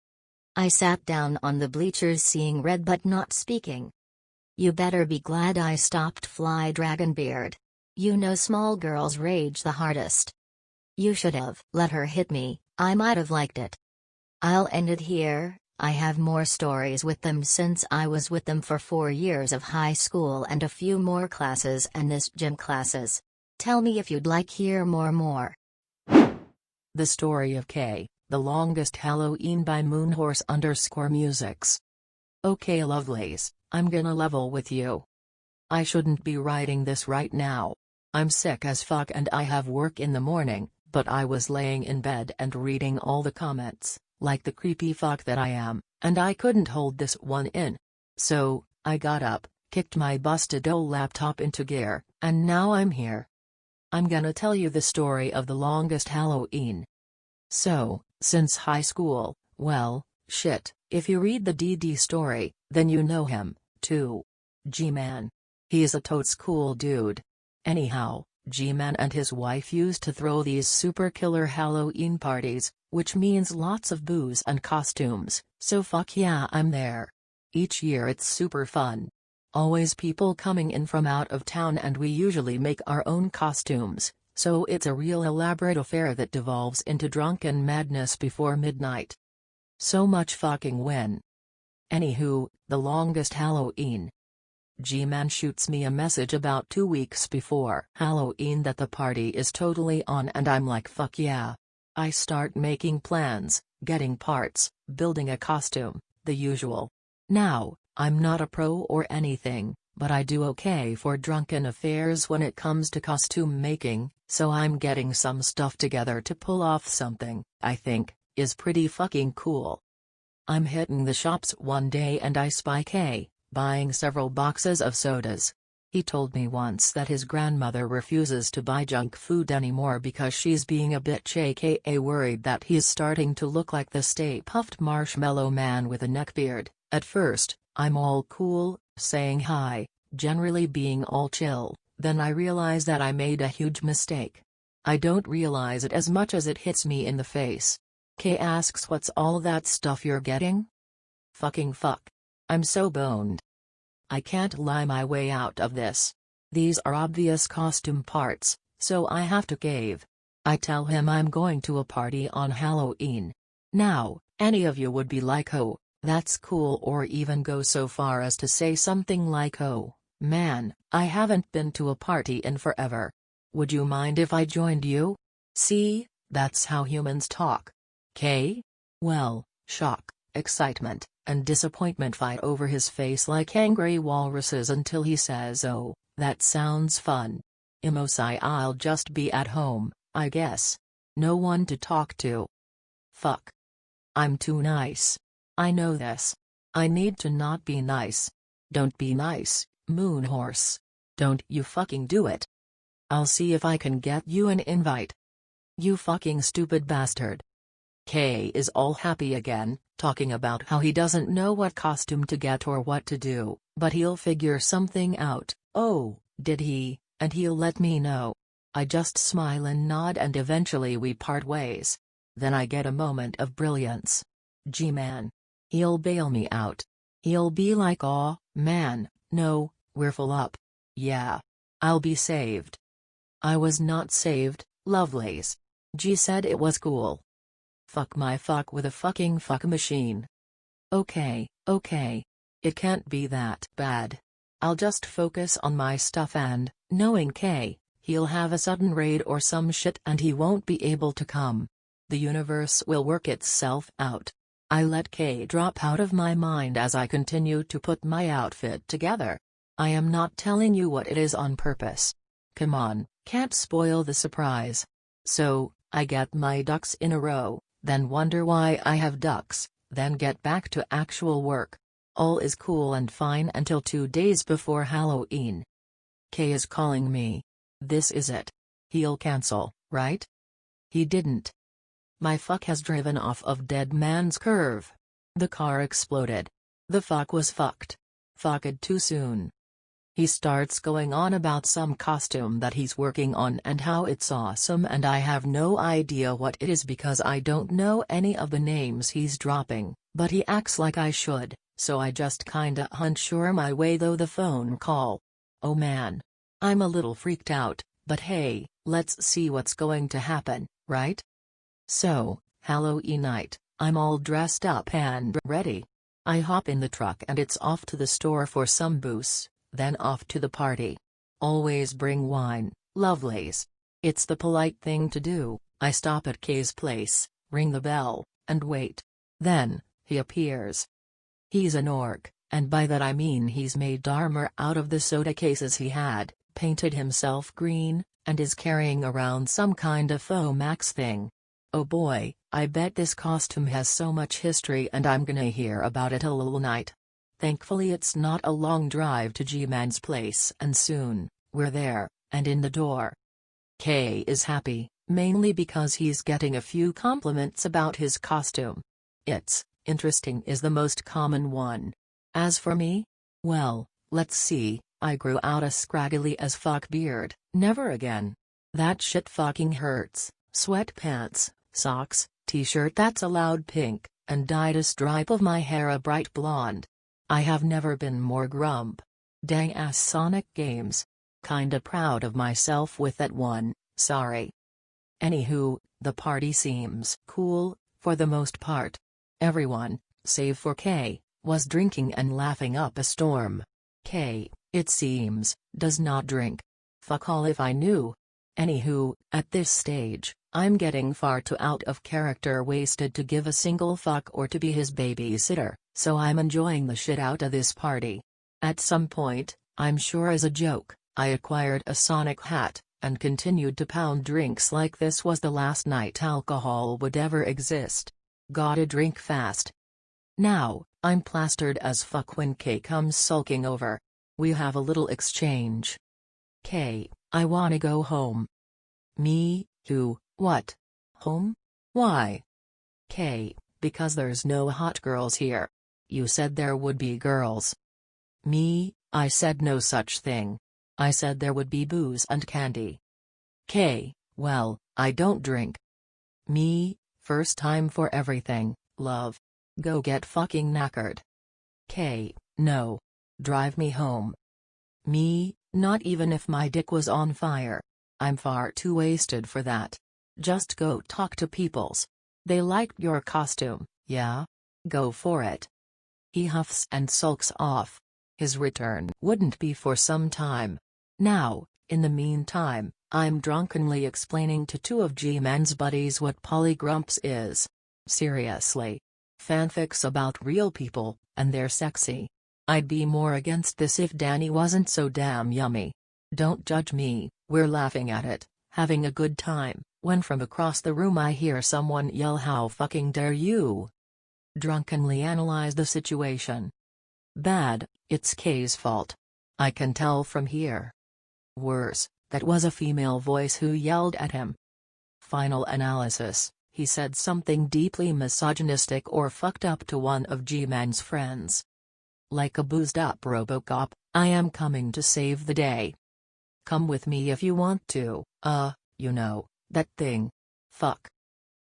I sat down on the bleachers, seeing red but not speaking. You better be glad I stopped, Fly. Dragonbeard. You know small girls rage the hardest. You should have let her hit me, I might have liked it. I'll end it here. I have more stories with them since I was with them for 4 years of high school and a few more classes and this gym classes. Tell me if you'd like hear more. The Story of K, The Longest Halloween by Moonhorse_musics. Okay lovelies, I'm gonna level with you. I shouldn't be writing this right now. I'm sick as fuck and I have work in the morning, but I was laying in bed and reading all the comments, like the creepy fuck that I am, and I couldn't hold this one in. So, I got up, kicked my busted old laptop into gear, and now I'm here. I'm gonna tell you the story of the longest Halloween. So, since high school, well, shit, if you read the DeeDee story, then you know him, too. G-Man. He's a totes cool dude. Anyhow, G-Man and his wife used to throw these super killer Halloween parties, which means lots of booze and costumes, so fuck yeah, I'm there. Each year it's super fun. Always people coming in from out of town, and we usually make our own costumes, so it's a real elaborate affair that devolves into drunken madness before midnight. So much fucking win. Anywho, the longest Halloween. G-Man shoots me a message about 2 weeks before Halloween that the party is totally on, and I'm like fuck yeah. I start making plans, getting parts, building a costume, the usual. Now, I'm not a pro or anything, but I do okay for drunken affairs when it comes to costume making, so I'm getting some stuff together to pull off something, I think, is pretty fucking cool. I'm hitting the shops one day and I spy K, buying several boxes of sodas. He told me once that his grandmother refuses to buy junk food anymore because she's being a bitch, aka worried that he's starting to look like the Stay Puft Marshmallow Man with a neckbeard. At first, I'm all cool, saying hi, generally being all chill, then I realize that I made a huge mistake. I don't realize it as much as it hits me in the face. K asks, what's all that stuff you're getting? Fucking fuck. I'm so boned. I can't lie my way out of this. These are obvious costume parts, so I have to cave. I tell him I'm going to a party on Halloween. Now, any of you would be like, oh, that's cool, or even go so far as to say something like, oh, man, I haven't been to a party in forever. Would you mind if I joined you? See, that's how humans talk. K? Well, shock, excitement, and disappointment fight over his face like angry walruses until he says, oh, that sounds fun. Imosai, I'll just be at home, I guess. No one to talk to. Fuck. I'm too nice. I know this. I need to not be nice. Don't be nice, Moonhorse. Don't you fucking do it. I'll see if I can get you an invite. You fucking stupid bastard. K is all happy again, talking about how he doesn't know what costume to get or what to do, but he'll figure something out. Oh, did he? And he'll let me know. I just smile and nod, and eventually we part ways. Then I get a moment of brilliance. G-Man. He'll bail me out. He'll be like, aw, man, no, we're full up. Yeah. I'll be saved. I was not saved, lovelies. G said it was cool. Fuck my fuck with a fucking fuck machine. Okay, It can't be that bad. I'll just focus on my stuff and, knowing K, he'll have a sudden raid or some shit and he won't be able to come. The universe will work itself out. I let K drop out of my mind as I continue to put my outfit together. I am not telling you what it is on purpose. Come on, can't spoil the surprise. So, I get my ducks in a row, then wonder why I have ducks, then get back to actual work. All is cool and fine until 2 days before Halloween. K is calling me. This is it. He'll cancel, right? He didn't. My fuck has driven off of Dead Man's Curve. The car exploded. The fuck was fucked. Fucked too soon. He starts going on about some costume that he's working on and how it's awesome, and I have no idea what it is because I don't know any of the names he's dropping, but he acts like I should, so I just kinda unsure my way though the phone call. Oh man. I'm a little freaked out, but hey, let's see what's going to happen, right? So, Halloween night, I'm all dressed up and ready. I hop in the truck and it's off to the store for some booze, then off to the party. Always bring wine, lovelies. It's the polite thing to do. I stop at Kay's place, ring the bell, and wait. Then, he appears. He's an orc, and by that I mean he's made armor out of the soda cases he had, painted himself green, and is carrying around some kind of Fomax thing. Oh boy, I bet this costume has so much history and I'm gonna hear about it all night. Thankfully it's not a long drive to G-Man's place and soon, we're there, and in the door. Kay is happy, mainly because he's getting a few compliments about his costume. It's interesting is the most common one. As for me? Well, let's see, I grew out a scraggly as fuck beard, never again. That shit fucking hurts, sweatpants, socks, t-shirt that's a loud pink, and dyed a stripe of my hair a bright blonde. I have never been more grump. Dang ass Sonic games. Kinda proud of myself with that one, sorry. Anywho, the party seems cool, for the most part. Everyone, save for Kay, was drinking and laughing up a storm. Kay, it seems, does not drink. Fuck all if I knew. Anywho, at this stage, I'm getting far too out of character wasted to give a single fuck or to be his babysitter, so I'm enjoying the shit out of this party. At some point, I'm sure as a joke, I acquired a Sonic hat, and continued to pound drinks like this was the last night alcohol would ever exist. Gotta drink fast. Now, I'm plastered as fuck when Kay comes sulking over. We have a little exchange. Kay, I wanna go home. Me, who, what? Home? Why? Kay, because there's no hot girls here. You said there would be girls. Me, I said no such thing. I said there would be booze and candy. Kay, well, I don't drink. Me, first time for everything, love. Go get fucking knackered. Kay, no. Drive me home. Me, not even if my dick was on fire. I'm far too wasted for that. Just go talk to peoples. They liked your costume, yeah? Go for it. He huffs and sulks off. His return wouldn't be for some time. Now, in the meantime, I'm drunkenly explaining to two of G-Man's buddies what polygumps is. Seriously. Fanfics about real people, and they're sexy. I'd be more against this if Danny wasn't so damn yummy. Don't judge me, we're laughing at it, having a good time, when from across the room I hear someone yell, "How fucking dare you!" Drunkenly analyze the situation. Bad, it's Kay's fault. I can tell from here. Worse, that was a female voice who yelled at him. Final analysis, he said something deeply misogynistic or fucked up to one of G-Man's friends. Like a boozed up RoboCop, I am coming to save the day. Come with me if you want to, you know, that thing. Fuck.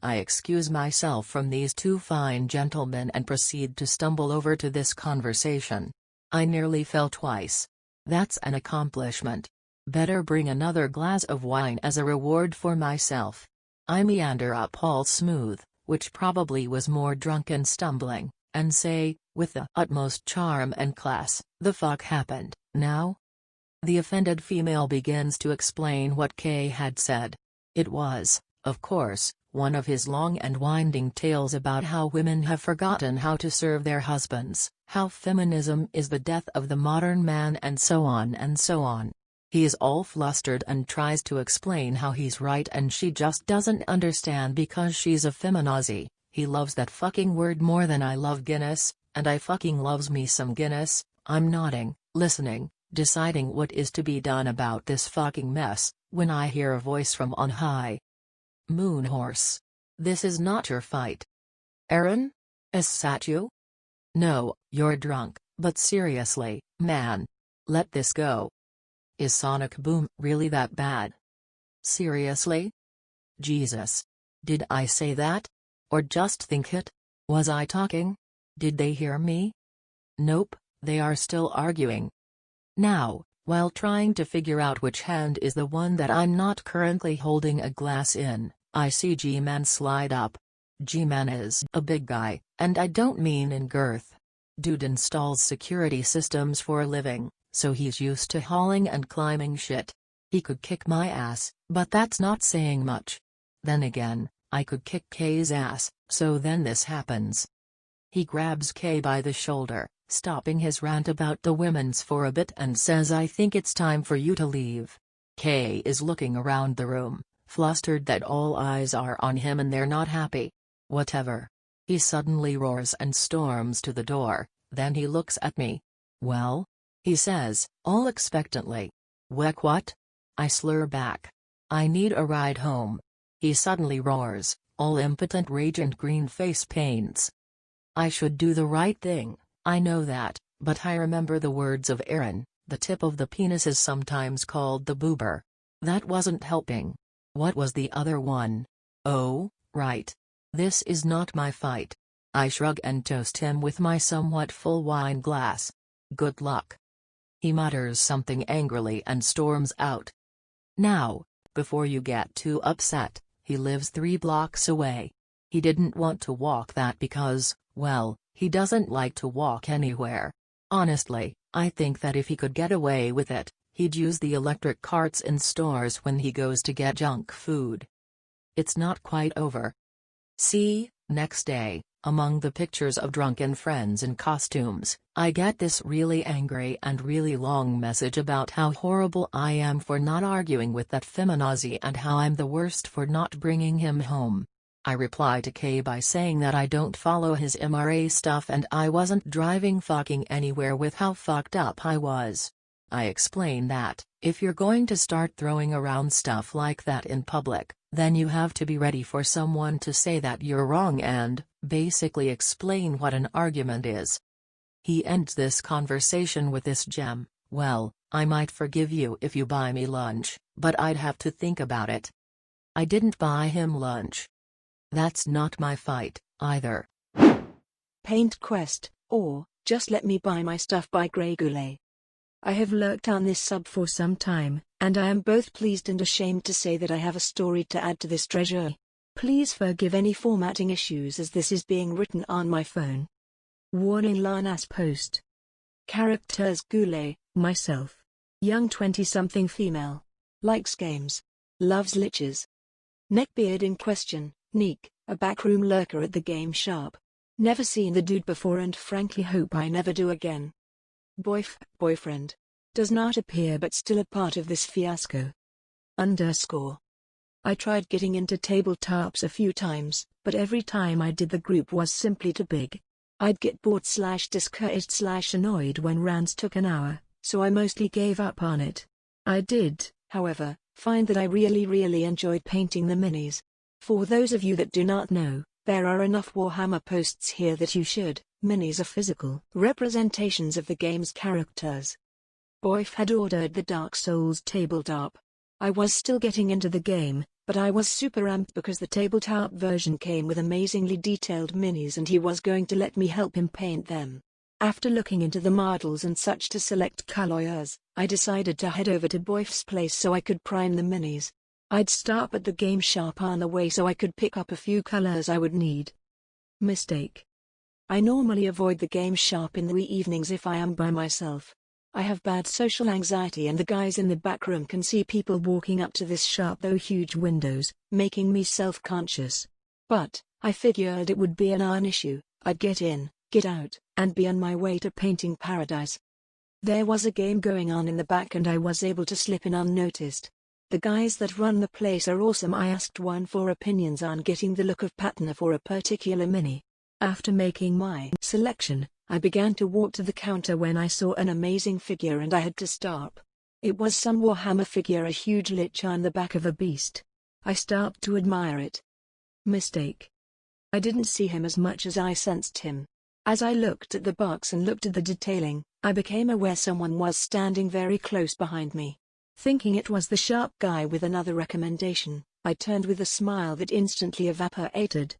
I excuse myself from these two fine gentlemen and proceed to stumble over to this conversation. I nearly fell twice. That's an accomplishment. Better bring another glass of wine as a reward for myself. I meander up all smooth, which probably was more drunken stumbling, and say, with the utmost charm and class, "The fuck happened, now?" The offended female begins to explain what Kay had said. It was, of course, one of his long and winding tales about how women have forgotten how to serve their husbands, how feminism is the death of the modern man, and so on and so on. He is all flustered and tries to explain how he's right and she just doesn't understand because she's a feminazi. He loves that fucking word more than I love Guinness, and I fucking loves me some Guinness. I'm nodding, listening, deciding what is to be done about this fucking mess, when I hear a voice from on high. "Moonhorse. This is not your fight. Aaron? Is that you? No, you're drunk, but seriously, man. Let this go. Is Sonic Boom really that bad? Seriously? Jesus. Did I say that? Or just think it? Was I talking? Did they hear me? Nope, they are still arguing. Now, while trying to figure out which hand is the one that I'm not currently holding a glass in, I see G-Man slide up. G-Man is a big guy, and I don't mean in girth. Dude installs security systems for a living, so he's used to hauling and climbing shit. He could kick my ass, but that's not saying much. Then again, I could kick Kay's ass, so then this happens. He grabs Kay by the shoulder, stopping his rant about the women's for a bit, and says, "I think it's time for you to leave." Kay is looking around the room, flustered that all eyes are on him and they're not happy. Whatever. He suddenly roars and storms to the door, then he looks at me. "Well?" he says, all expectantly. What? I slur back. "I need a ride home." He suddenly roars, all impotent rage and green face paints. I should do the right thing, I know that, but I remember the words of Aaron, "The tip of the penis is sometimes called the boober." That wasn't helping. What was the other one? Oh, right. This is not my fight. I shrug and toast him with my somewhat full wine glass. Good luck. He mutters something angrily and storms out. Now, before you get too upset, he lives 3 blocks away. He didn't want to walk that because, well, he doesn't like to walk anywhere. Honestly, I think that if he could get away with it, he'd use the electric carts in stores when he goes to get junk food. It's not quite over. See, next day, among the pictures of drunken friends in costumes, I get this really angry and really long message about how horrible I am for not arguing with that feminazi and how I'm the worst for not bringing him home. I reply to Kay by saying that I don't follow his MRA stuff and I wasn't driving fucking anywhere with how fucked up I was. I explain that, if you're going to start throwing around stuff like that in public, then you have to be ready for someone to say that you're wrong and, basically explain what an argument is. He ends this conversation with this gem, "Well, I might forgive you if you buy me lunch, but I'd have to think about it." I didn't buy him lunch. That's not my fight, either. Paint Quest, or, Just Let Me Buy My Stuff by Grey-Ghuleh. I have lurked on this sub for some time, and I am both pleased and ashamed to say that I have a story to add to this treasure. Please forgive any formatting issues as this is being written on my phone. Warning: Lyin post. Characters: Ghuleh, myself. Young 20-something female. Likes games. Loves liches. Neckbeard in question, Neek, a backroom lurker at the game shop. Never seen the dude before and frankly hope I never do again. Boyfriend. Does not appear but still a part of this fiasco. _ I tried getting into tabletops a few times, but every time I did the group was simply too big. I'd get bored/discouraged/annoyed when rounds took an hour, so I mostly gave up on it. I did, however, find that I really enjoyed painting the minis. For those of you that do not know, there are enough Warhammer posts here that you should. Minis are physical representations of the game's characters. Boyf had ordered the Dark Souls tabletop. I was still getting into the game, but I was super amped because the tabletop version came with amazingly detailed minis and he was going to let me help him paint them. After looking into the models and such to select colors, I decided to head over to Boyf's place so I could prime the minis. I'd stop at the game shop on the way so I could pick up a few colors I would need. Mistake. I normally avoid the game sharp in the wee evenings if I am by myself. I have bad social anxiety and the guys in the back room can see people walking up to this sharp though huge windows, making me self-conscious. But, I figured it would be a non-issue. I'd get in, get out, and be on my way to painting paradise. There was a game going on in the back and I was able to slip in unnoticed. The guys that run the place are awesome. I asked one for opinions on getting the look of patina for a particular mini. After making my selection, I began to walk to the counter when I saw an amazing figure and I had to stop. It was some Warhammer figure, a huge lich on the back of a beast. I stopped to admire it. Mistake. I didn't see him as much as I sensed him. As I looked at the box and looked at the detailing, I became aware someone was standing very close behind me. Thinking it was the sharp guy with another recommendation, I turned with a smile that instantly evaporated.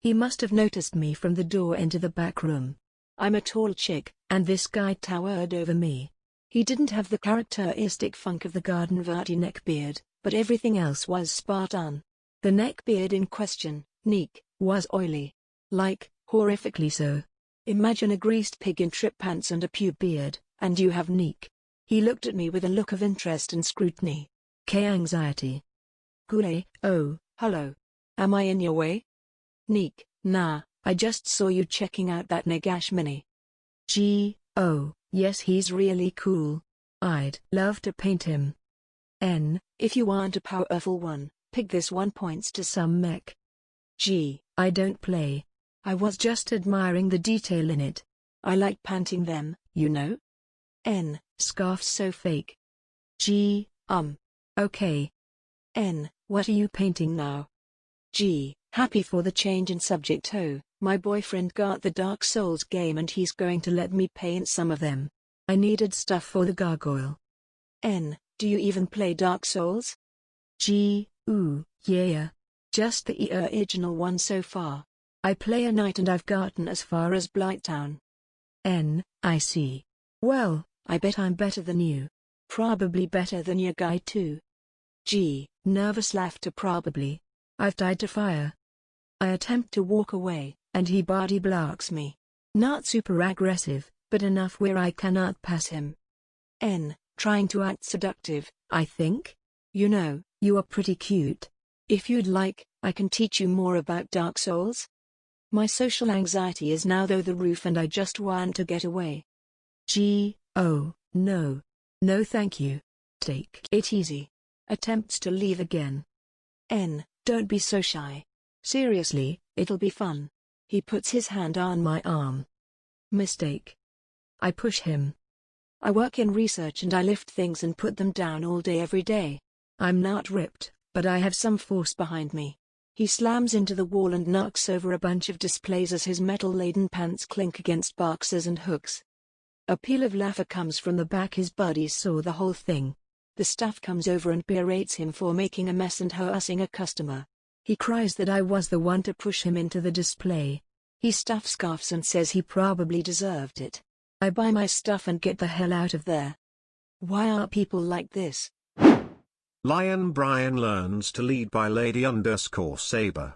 He must have noticed me from the door into the back room. I'm a tall chick, and this guy towered over me. He didn't have the characteristic funk of the garden variety neckbeard, but everything else was spot on. The neckbeard in question, Neck, was oily. Like, horrifically so. Imagine a greased pig in trip pants and a pube beard, and you have Neck. He looked at me with a look of interest and scrutiny. Anxiety. Ghuleh, oh, hello. Am I in your way? Neck, nah, I just saw you checking out that Nagash mini. Oh, yes, he's really cool. I'd love to paint him. If you want a powerful one, pick this one. Points to some mech. I don't play. I was just admiring the detail in it. I like painting them, you know. Scarf's so fake. Okay. What are you painting now? Happy for the change in subject. Oh, my boyfriend got the Dark Souls game and he's going to let me paint some of them. I needed stuff for the gargoyle. Do you even play Dark Souls? Ooh, yeah. Just the original one so far. I play a knight and I've gotten as far as Blighttown. I see. Well, I bet I'm better than you. Probably better than your guy too. Nervous laughter. Probably. I've died to fire. I attempt to walk away, and he body blocks me. Not super aggressive, but enough where I cannot pass him. Trying to act seductive, I think? You know, you are pretty cute. If you'd like, I can teach you more about Dark Souls. My social anxiety is now through the roof and I just want to get away. Oh, no. No thank you. Take it easy. Attempts to leave again. Don't be so shy. Seriously, it'll be fun. He puts his hand on my arm. Mistake. I push him. I work in research and I lift things and put them down all day every day. I'm not ripped, but I have some force behind me. He slams into the wall and knocks over a bunch of displays as his metal-laden pants clink against boxes and hooks. A peal of laughter comes from the back. His buddies saw the whole thing. The staff comes over and berates him for making a mess and harassing a customer. He cries that I was the one to push him into the display. He staff scoffs and says he probably deserved it. I buy my stuff and get the hell out of there. Why are people like this? Lyin Brian learns to lead by Lady_Saber.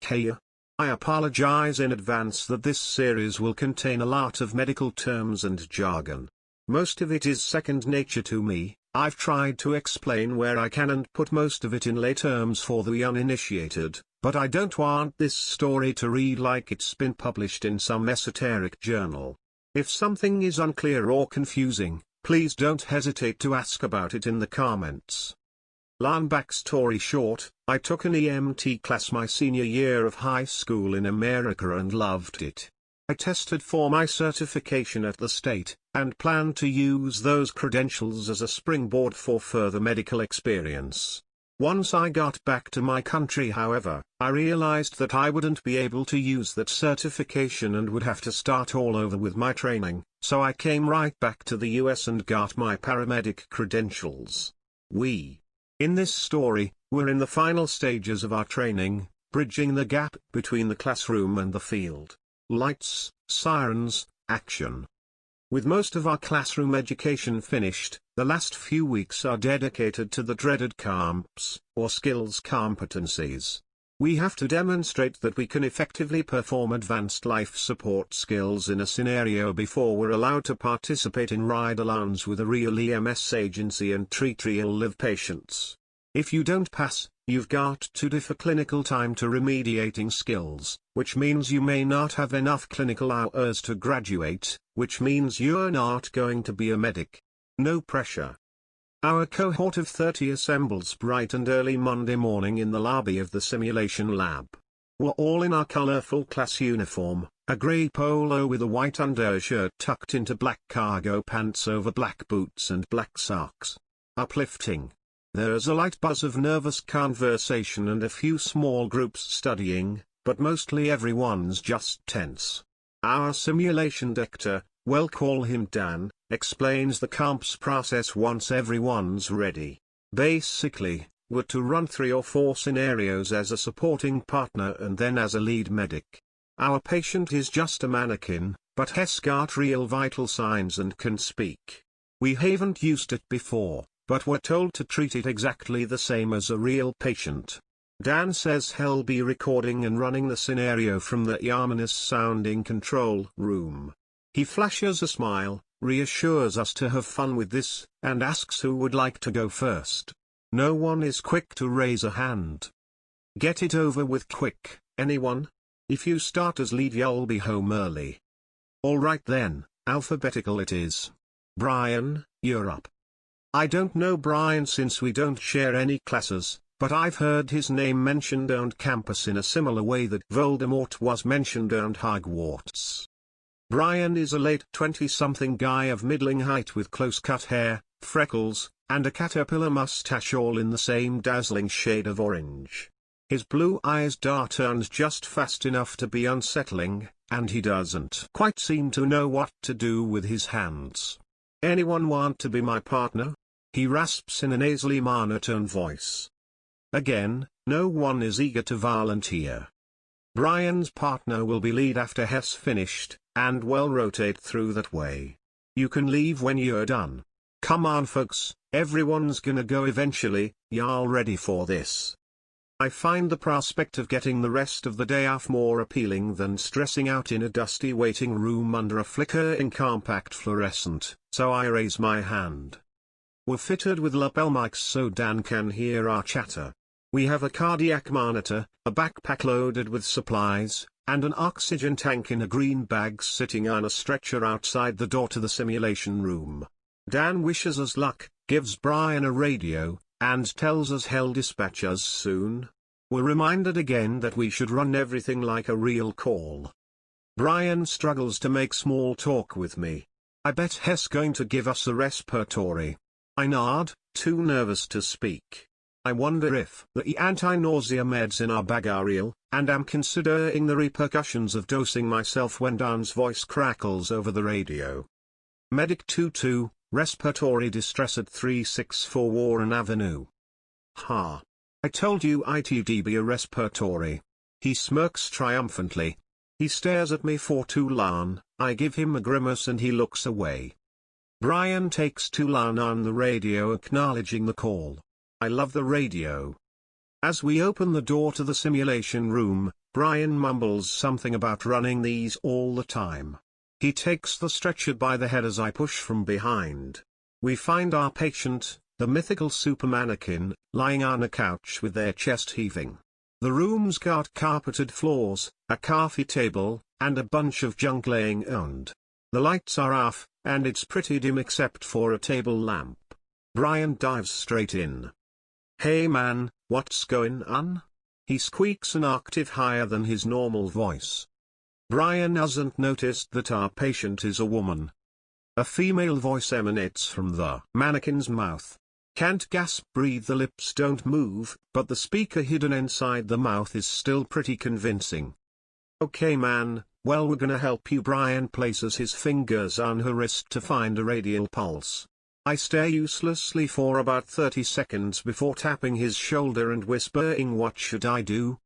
Hey. I apologize in advance that this series will contain a lot of medical terms and jargon. Most of it is second nature to me. I've tried to explain where I can and put most of it in lay terms for the uninitiated, but I don't want this story to read like it's been published in some esoteric journal. If something is unclear or confusing, please don't hesitate to ask about it in the comments. Long backstory short, I took an EMT class my senior year of high school in America and loved it. I tested for my certification at the state, and planned to use those credentials as a springboard for further medical experience. Once I got back to my country, however, I realized that I wouldn't be able to use that certification and would have to start all over with my training, so I came right back to the US and got my paramedic credentials. In this story, we're in the final stages of our training, bridging the gap between the classroom and the field. Lights, sirens, action. With most of our classroom education finished, the last few weeks are dedicated to the dreaded camps, or skills competencies. We have to demonstrate that we can effectively perform advanced life support skills in a scenario before we're allowed to participate in ride-alongs with a real EMS agency and treat real live patients. If you don't pass, you've got to defer clinical time to remediating skills, which means you may not have enough clinical hours to graduate, which means you're not going to be a medic. No pressure. Our cohort of 30 assembles bright and early Monday morning in the lobby of the simulation lab. We're all in our colorful class uniform, a grey polo with a white undershirt tucked into black cargo pants over black boots and black socks. Uplifting. There's a light buzz of nervous conversation and a few small groups studying, but mostly everyone's just tense. Our simulation doctor, we'll call him Dan, explains the comps process once everyone's ready. Basically, we're to run 3 or 4 scenarios as a supporting partner and then as a lead medic. Our patient is just a mannequin, but has got real vital signs and can speak. We haven't used it before, but we're told to treat it exactly the same as a real patient. Dan says he'll be recording and running the scenario from the ominous-sounding control room. He flashes a smile, reassures us to have fun with this, and asks who would like to go first. No one is quick to raise a hand. Get it over with quick, anyone? If you start as lead you'll be home early. Alright then, alphabetical it is. Brian, you're up. I don't know Brian since we don't share any classes, but I've heard his name mentioned on campus in a similar way that Voldemort was mentioned on Hogwarts. Brian is a late 20-something guy of middling height with close-cut hair, freckles, and a caterpillar mustache all in the same dazzling shade of orange. His blue eyes dart turns just fast enough to be unsettling, and he doesn't quite seem to know what to do with his hands. Anyone want to be my partner? He rasps in a nasally monotone voice. Again, no one is eager to volunteer. Brian's partner will be lead after Hess finished, and we'll rotate through that way. You can leave when you're done. Come on folks, everyone's gonna go eventually, y'all ready for this? I find the prospect of getting the rest of the day off more appealing than stressing out in a dusty waiting room under a flickering compact fluorescent, so I raise my hand. We're fitted with lapel mics so Dan can hear our chatter. We have a cardiac monitor, a backpack loaded with supplies, and an oxygen tank in a green bag sitting on a stretcher outside the door to the simulation room. Dan wishes us luck, gives Brian a radio, and tells us he'll dispatch us soon. We're reminded again that we should run everything like a real call. Brian struggles to make small talk with me. I bet Hess going to give us a respiratory. I nod, too nervous to speak. I wonder if the anti-nausea meds in our bag are real, and am considering the repercussions of dosing myself when Dan's voice crackles over the radio. Medic 22, respiratory distress at 364 Warren Avenue. Ha. I told you it'd be a respiratory. He smirks triumphantly. He stares at me for too long, I give him a grimace and he looks away. Brian takes too long on the radio acknowledging the call. I love the radio. As we open the door to the simulation room, Brian mumbles something about running these all the time. He takes the stretcher by the head as I push from behind. We find our patient, the mythical super mannequin, lying on a couch with their chest heaving. The room's got carpeted floors, a coffee table, and a bunch of junk laying around. The lights are off, and it's pretty dim except for a table lamp. Brian dives straight in. Hey man, what's going on? He squeaks an octave higher than his normal voice. Brian hasn't noticed that our patient is a woman. A female voice emanates from the mannequin's mouth. Can't gasp, breathe, the lips don't move, but the speaker hidden inside the mouth is still pretty convincing. Okay man, well we're gonna help you. Brian places his fingers on her wrist to find a radial pulse. I stare uselessly for about 30 seconds before tapping his shoulder and whispering, what should I do?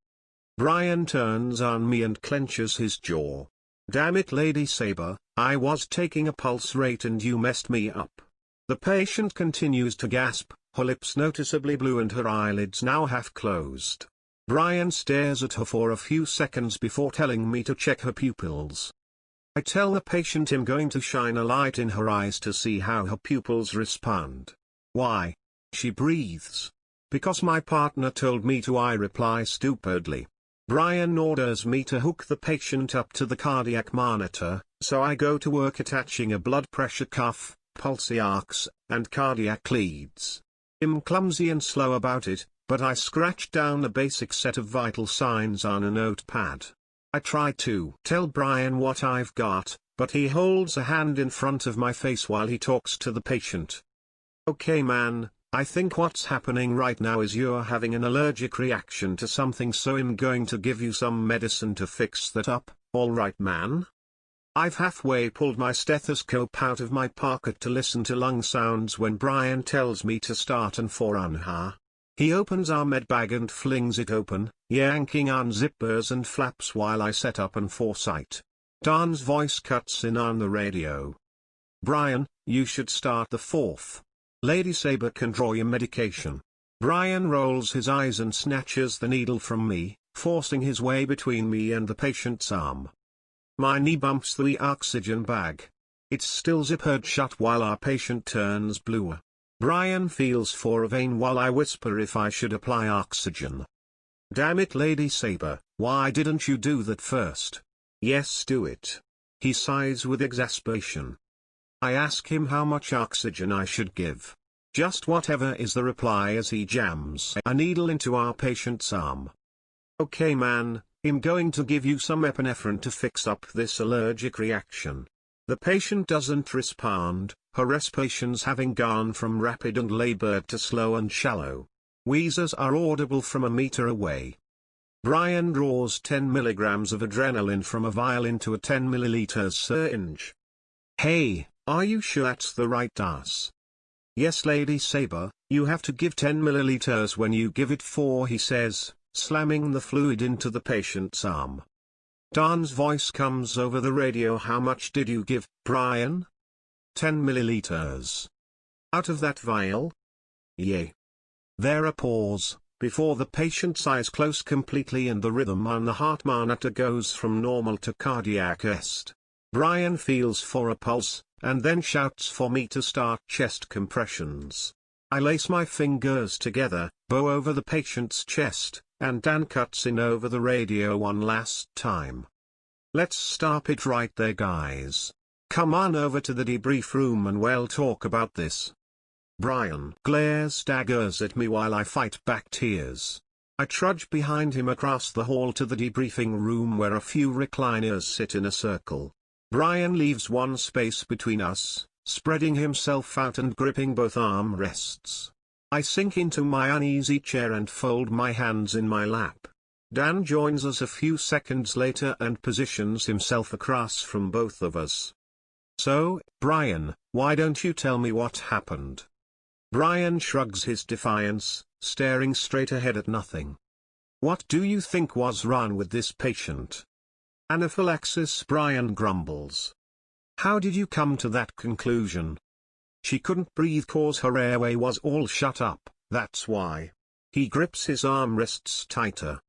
Brian turns on me and clenches his jaw. Damn it Lady Saber, I was taking a pulse rate and you messed me up. The patient continues to gasp, her lips noticeably blue and her eyelids now half closed. Brian stares at her for a few seconds before telling me to check her pupils. I tell the patient I'm going to shine a light in her eyes to see how her pupils respond. Why? She breathes. Because my partner told me to, I reply stupidly. Brian orders me to hook the patient up to the cardiac monitor, so I go to work attaching a blood pressure cuff, pulse arcs, and cardiac leads. I'm clumsy and slow about it, but I scratch down a basic set of vital signs on a notepad. I try to tell Brian what I've got, but he holds a hand in front of my face while he talks to the patient. Okay man, I think what's happening right now is you're having an allergic reaction to something, so I'm going to give you some medicine to fix that up, alright man? I've halfway pulled my stethoscope out of my pocket to listen to lung sounds when Brian tells me to start and for unha. He opens our med bag and flings it open, yanking on zippers and flaps while I set up and foresight. Dan's voice cuts in on the radio. Brian, you should start the fourth. Lady Saber can draw your medication. Brian rolls his eyes and snatches the needle from me, forcing his way between me and the patient's arm. My knee bumps the oxygen bag. It's still zippered shut while our patient turns blue. Brian feels for a vein while I whisper if I should apply oxygen. Damn it, Lady Saber, why didn't you do that first? Yes, do it. He sighs with exasperation. I ask him how much oxygen I should give. Just whatever is the reply as he jams a needle into our patient's arm. Okay man, I'm going to give you some epinephrine to fix up this allergic reaction. The patient doesn't respond, her respirations having gone from rapid and labored to slow and shallow. Wheezes are audible from a meter away. Brian draws 10 milligrams of adrenaline from a vial into a 10 milliliters syringe. Hey, are you sure that's the right dose? Yes, Lady Saber, you have to give 10 milliliters when you give it 4, he says, slamming the fluid into the patient's arm. Dan's voice comes over the radio. How much did you give, Brian? 10 milliliters. Out of that vial? Yay. There a pause, before the patient's eyes close completely and the rhythm on the heart monitor goes from normal to cardiac arrest. Brian feels for a pulse, and then shouts for me to start chest compressions. I lace my fingers together, bow over the patient's chest, and Dan cuts in over the radio one last time. Let's stop it right there, guys. Come on over to the debrief room and we'll talk about this. Brian glares daggers at me while I fight back tears. I trudge behind him across the hall to the debriefing room where a few recliners sit in a circle. Brian leaves one space between us, spreading himself out and gripping both arm rests. I sink into my uneasy chair and fold my hands in my lap. Dan joins us a few seconds later and positions himself across from both of us. So, Brian, why don't you tell me what happened? Brian shrugs his defiance, staring straight ahead at nothing. What do you think was wrong with this patient? Anaphylaxis, Brian grumbles. How did you come to that conclusion? She couldn't breathe cause her airway was all shut up, that's why. He grips his arm rests tighter.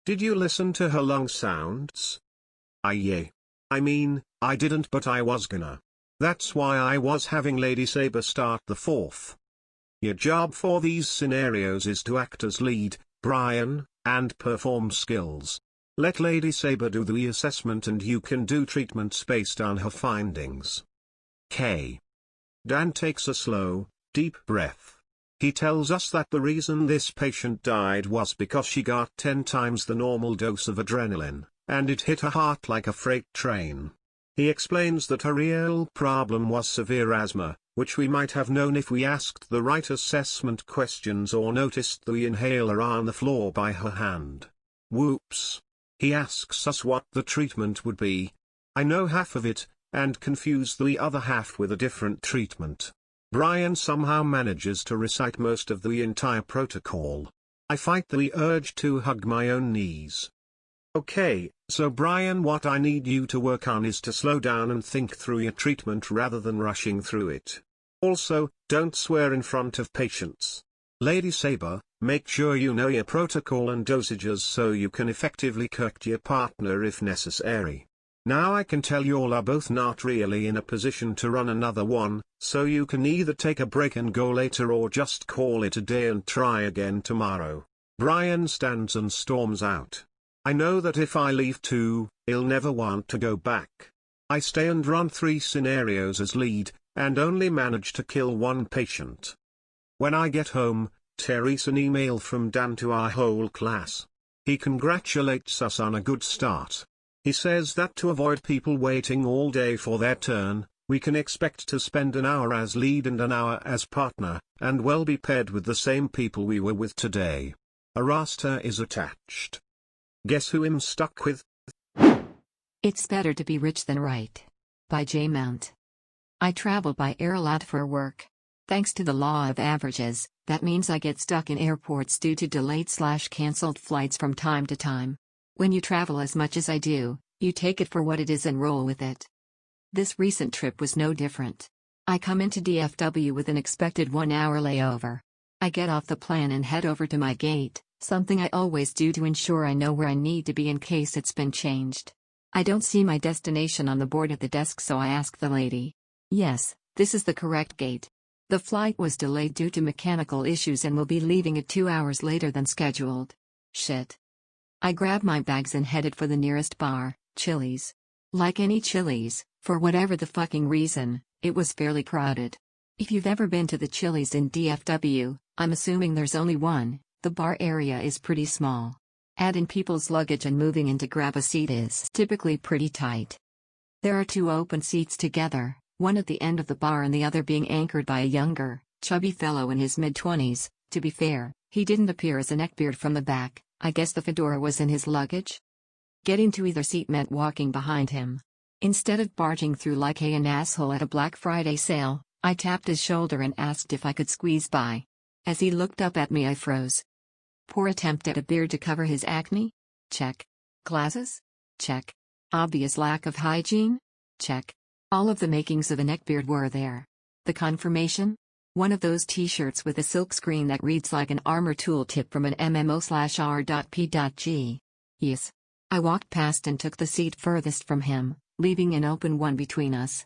Did you listen to her lung sounds? Yeah. I mean, I didn't, but I was gonna. That's why I was having Lady Saber start the fourth. Your job for these scenarios is to act as lead, Brian, and perform skills. Let Lady Saber do the assessment and you can do treatments based on her findings. K. Dan takes a slow, deep breath. He tells us that the reason this patient died was because she got 10 times the normal dose of adrenaline, and it hit her heart like a freight train. He explains that her real problem was severe asthma, which we might have known if we asked the right assessment questions or noticed the inhaler on the floor by her hand. Whoops. He asks us what the treatment would be. I know half of it, and confuse the other half with a different treatment. Brian somehow manages to recite most of the entire protocol. I fight the urge to hug my own knees. Okay, so Brian, what I need you to work on is to slow down and think through your treatment rather than rushing through it. Also, don't swear in front of patients. Lady Saber, Make sure you know your protocol and dosages so you can effectively correct your partner if necessary. Now I can tell y'all are both not really in a position to run another one, so you can either take a break and go later or just call it a day and try again tomorrow. Brian stands and storms out. I know that if I leave too, he'll never want to go back. I stay and run 3 scenarios as lead, and only manage to kill 1 patient. When I get home, Terry's an email from Dan to our whole class. He congratulates us on a good start. He says that to avoid people waiting all day for their turn, we can expect to spend an hour as lead and an hour as partner, and well be paired with the same people we were with today. A roster is attached. Guess who I'm stuck with? It's Better to Be Rich Than Right. By J. Mount. I travel by air a lot for work. Thanks to the law of averages, that means I get stuck in airports due to delayed/cancelled flights from time to time. When you travel as much as I do, you take it for what it is and roll with it. This recent trip was no different. I come into DFW with an expected 1-hour layover. I get off the plane and head over to my gate, something I always do to ensure I know where I need to be in case it's been changed. I don't see my destination on the board at the desk, so I ask the lady. Yes, this is the correct gate. The flight was delayed due to mechanical issues and will be leaving at 2 hours later than scheduled. Shit. I grabbed my bags and headed for the nearest bar, Chili's. Like any Chili's, for whatever the fucking reason, it was fairly crowded. If you've ever been to the Chili's in DFW, I'm assuming there's only one. The bar area is pretty small. Add in people's luggage and moving in to grab a seat is typically pretty tight. There are 2 open seats together, one at the end of the bar and the other being anchored by a younger, chubby fellow in his mid-20s. To be fair, he didn't appear as a neckbeard from the back. I guess the fedora was in his luggage? Getting to either seat meant walking behind him. Instead of barging through like an asshole at a Black Friday sale, I tapped his shoulder and asked if I could squeeze by. As he looked up at me, I froze. Poor attempt at a beard to cover his acne? Check. Glasses? Check. Obvious lack of hygiene? Check. All of the makings of a neckbeard were there. The confirmation? One of those t-shirts with a silk screen that reads like an armor tooltip from an MMO/R.P.G. Yes. I walked past and took the seat furthest from him, leaving an open one between us.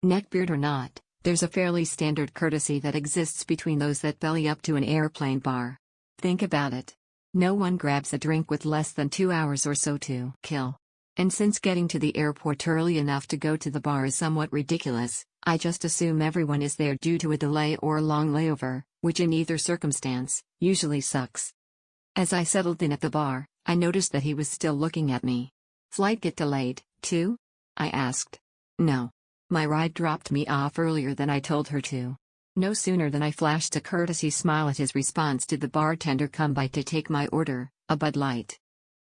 Neckbeard or not, there's a fairly standard courtesy that exists between those that belly up to an airplane bar. Think about it. No one grabs a drink with less than 2 hours or so to kill. And since getting to the airport early enough to go to the bar is somewhat ridiculous, I just assume everyone is there due to a delay or a long layover, which in either circumstance, usually sucks. As I settled in at the bar, I noticed that he was still looking at me. Flight get delayed, too? I asked. No. My ride dropped me off earlier than I told her to. No sooner than I flashed a courtesy smile at his response did the bartender come by to take my order, a Bud Light.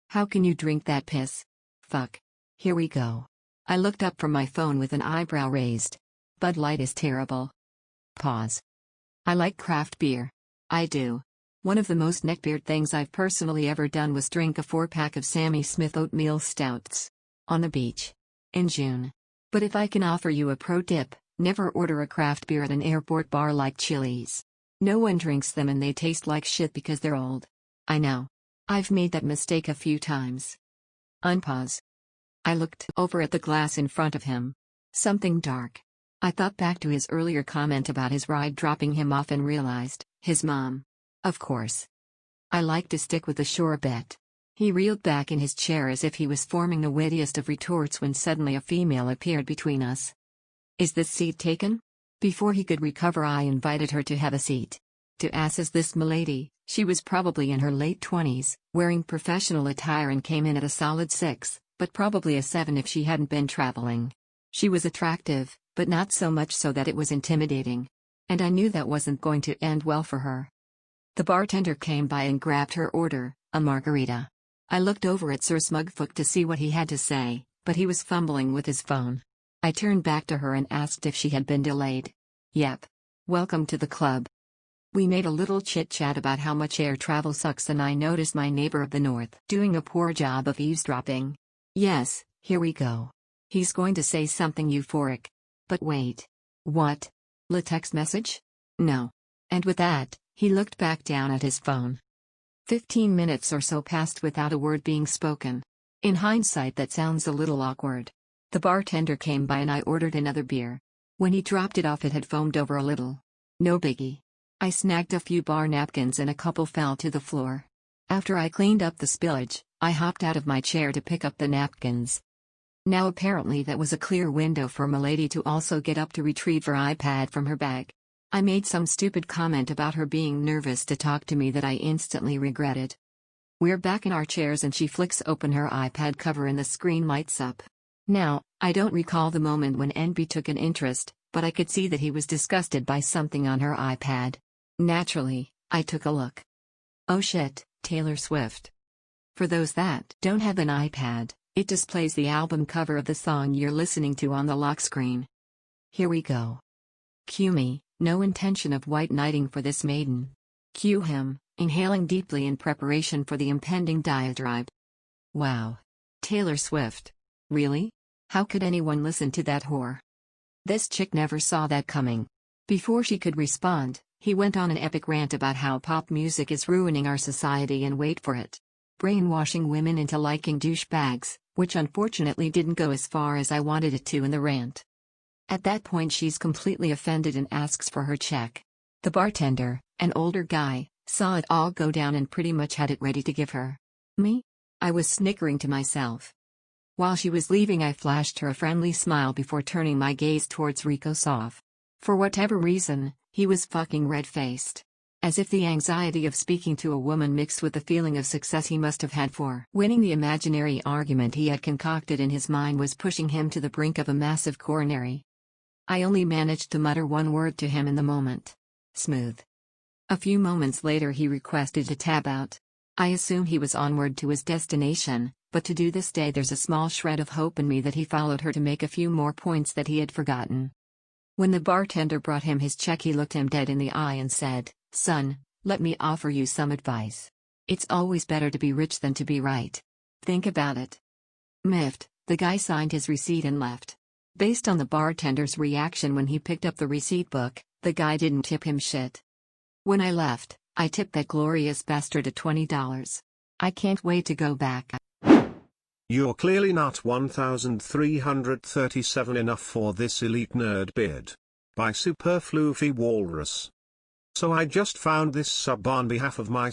How can you drink that piss? Fuck. Here we go. I looked up from my phone with an eyebrow raised. Bud Light is terrible. Pause. I like craft beer. I do. One of the most neckbeard things I've personally ever done was drink a 4-pack of Sammy Smith oatmeal stouts. On the beach. In June. But if I can offer you a pro tip, never order a craft beer at an airport bar like Chili's. No one drinks them and they taste like shit because they're old. I know. I've made that mistake a few times. Unpause. I looked over at the glass in front of him. Something dark. I thought back to his earlier comment about his ride dropping him off and realized, his mom. Of course. I like to stick with the sure bet. He reeled back in his chair as if he was forming the wittiest of retorts when suddenly a female appeared between us. Is this seat taken? Before he could recover, I invited her to have a seat. To ass is this milady, she was probably in her late 20s, wearing professional attire and came in at a solid 6, but probably a 7 if she hadn't been traveling. She was attractive, but not so much so that it was intimidating. And I knew that wasn't going to end well for her. The bartender came by and grabbed her order, a margarita. I looked over at Sir Smugfoot to see what he had to say, but he was fumbling with his phone. I turned back to her and asked if she had been delayed. Yep. Welcome to the club. We made a little chit-chat about how much air travel sucks, and I noticed my neighbor of the north doing a poor job of eavesdropping. Yes, here we go. He's going to say something euphoric. But wait. What? La text message? No. And with that, He looked back down at his phone. 15 minutes or so passed without a word being spoken. In hindsight, that sounds a little awkward. The bartender came by and I ordered another beer. When he dropped it off, it had foamed over a little. No biggie. I snagged a few bar napkins and a couple fell to the floor. After I cleaned up the spillage, I hopped out of my chair to pick up the napkins. Now apparently that was a clear window for Milady to also get up to retrieve her iPad from her bag. I made some stupid comment about her being nervous to talk to me that I instantly regretted. We're back in our chairs and she flicks open her iPad cover and the screen lights up. Now, I don't recall the moment when NB took an interest, but I could see that he was disgusted by something on her iPad. Naturally, I took a look. Oh shit, Taylor Swift. For those that don't have an iPad, it displays the album cover of the song you're listening to on the lock screen. Here we go. Cue me, no intention of white knighting for this maiden. Cue him, inhaling deeply in preparation for the impending diatribe. Wow. Taylor Swift. Really? How could anyone listen to that whore? This chick never saw that coming. Before she could respond, he went on an epic rant about how pop music is ruining our society and wait for it. Brainwashing women into liking douchebags, which unfortunately didn't go as far as I wanted it to in the rant. At that point she's completely offended and asks for her check. The bartender, an older guy, saw it all go down and pretty much had it ready to give her. Me? I was snickering to myself. While she was leaving I flashed her a friendly smile before turning my gaze towards Rico Soff. For whatever reason, he was fucking red-faced. As if the anxiety of speaking to a woman mixed with the feeling of success he must have had for winning the imaginary argument he had concocted in his mind was pushing him to the brink of a massive coronary. I only managed to mutter one word to him in the moment. Smooth. A few moments later he requested to tab out. I assume he was onward to his destination, but to do this day there's a small shred of hope in me that he followed her to make a few more points that he had forgotten. When the bartender brought him his check he looked him dead in the eye and said, "Son, let me offer you some advice. It's always better to be rich than to be right. Think about it." Miffed, the guy signed his receipt and left. Based on the bartender's reaction when he picked up the receipt book, the guy didn't tip him shit. When I left, I tipped that glorious bastard a $20. I can't wait to go back. You're clearly not 1337 enough for this elite nerdbeard. By superfluffywalrus. So I just found this sub on behalf of my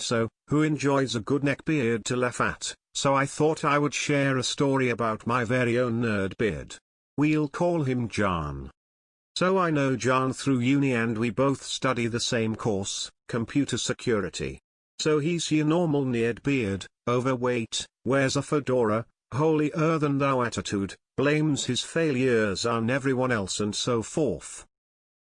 who enjoys a good neckbeard to laugh at, so I thought I would share a story about my very own nerdbeard. We'll call him John. So I know John through uni and we both study the same course, computer security. So he's your normal nerdbeard, overweight, wears a fedora, holier than thou attitude, blames his failures on everyone else and so forth.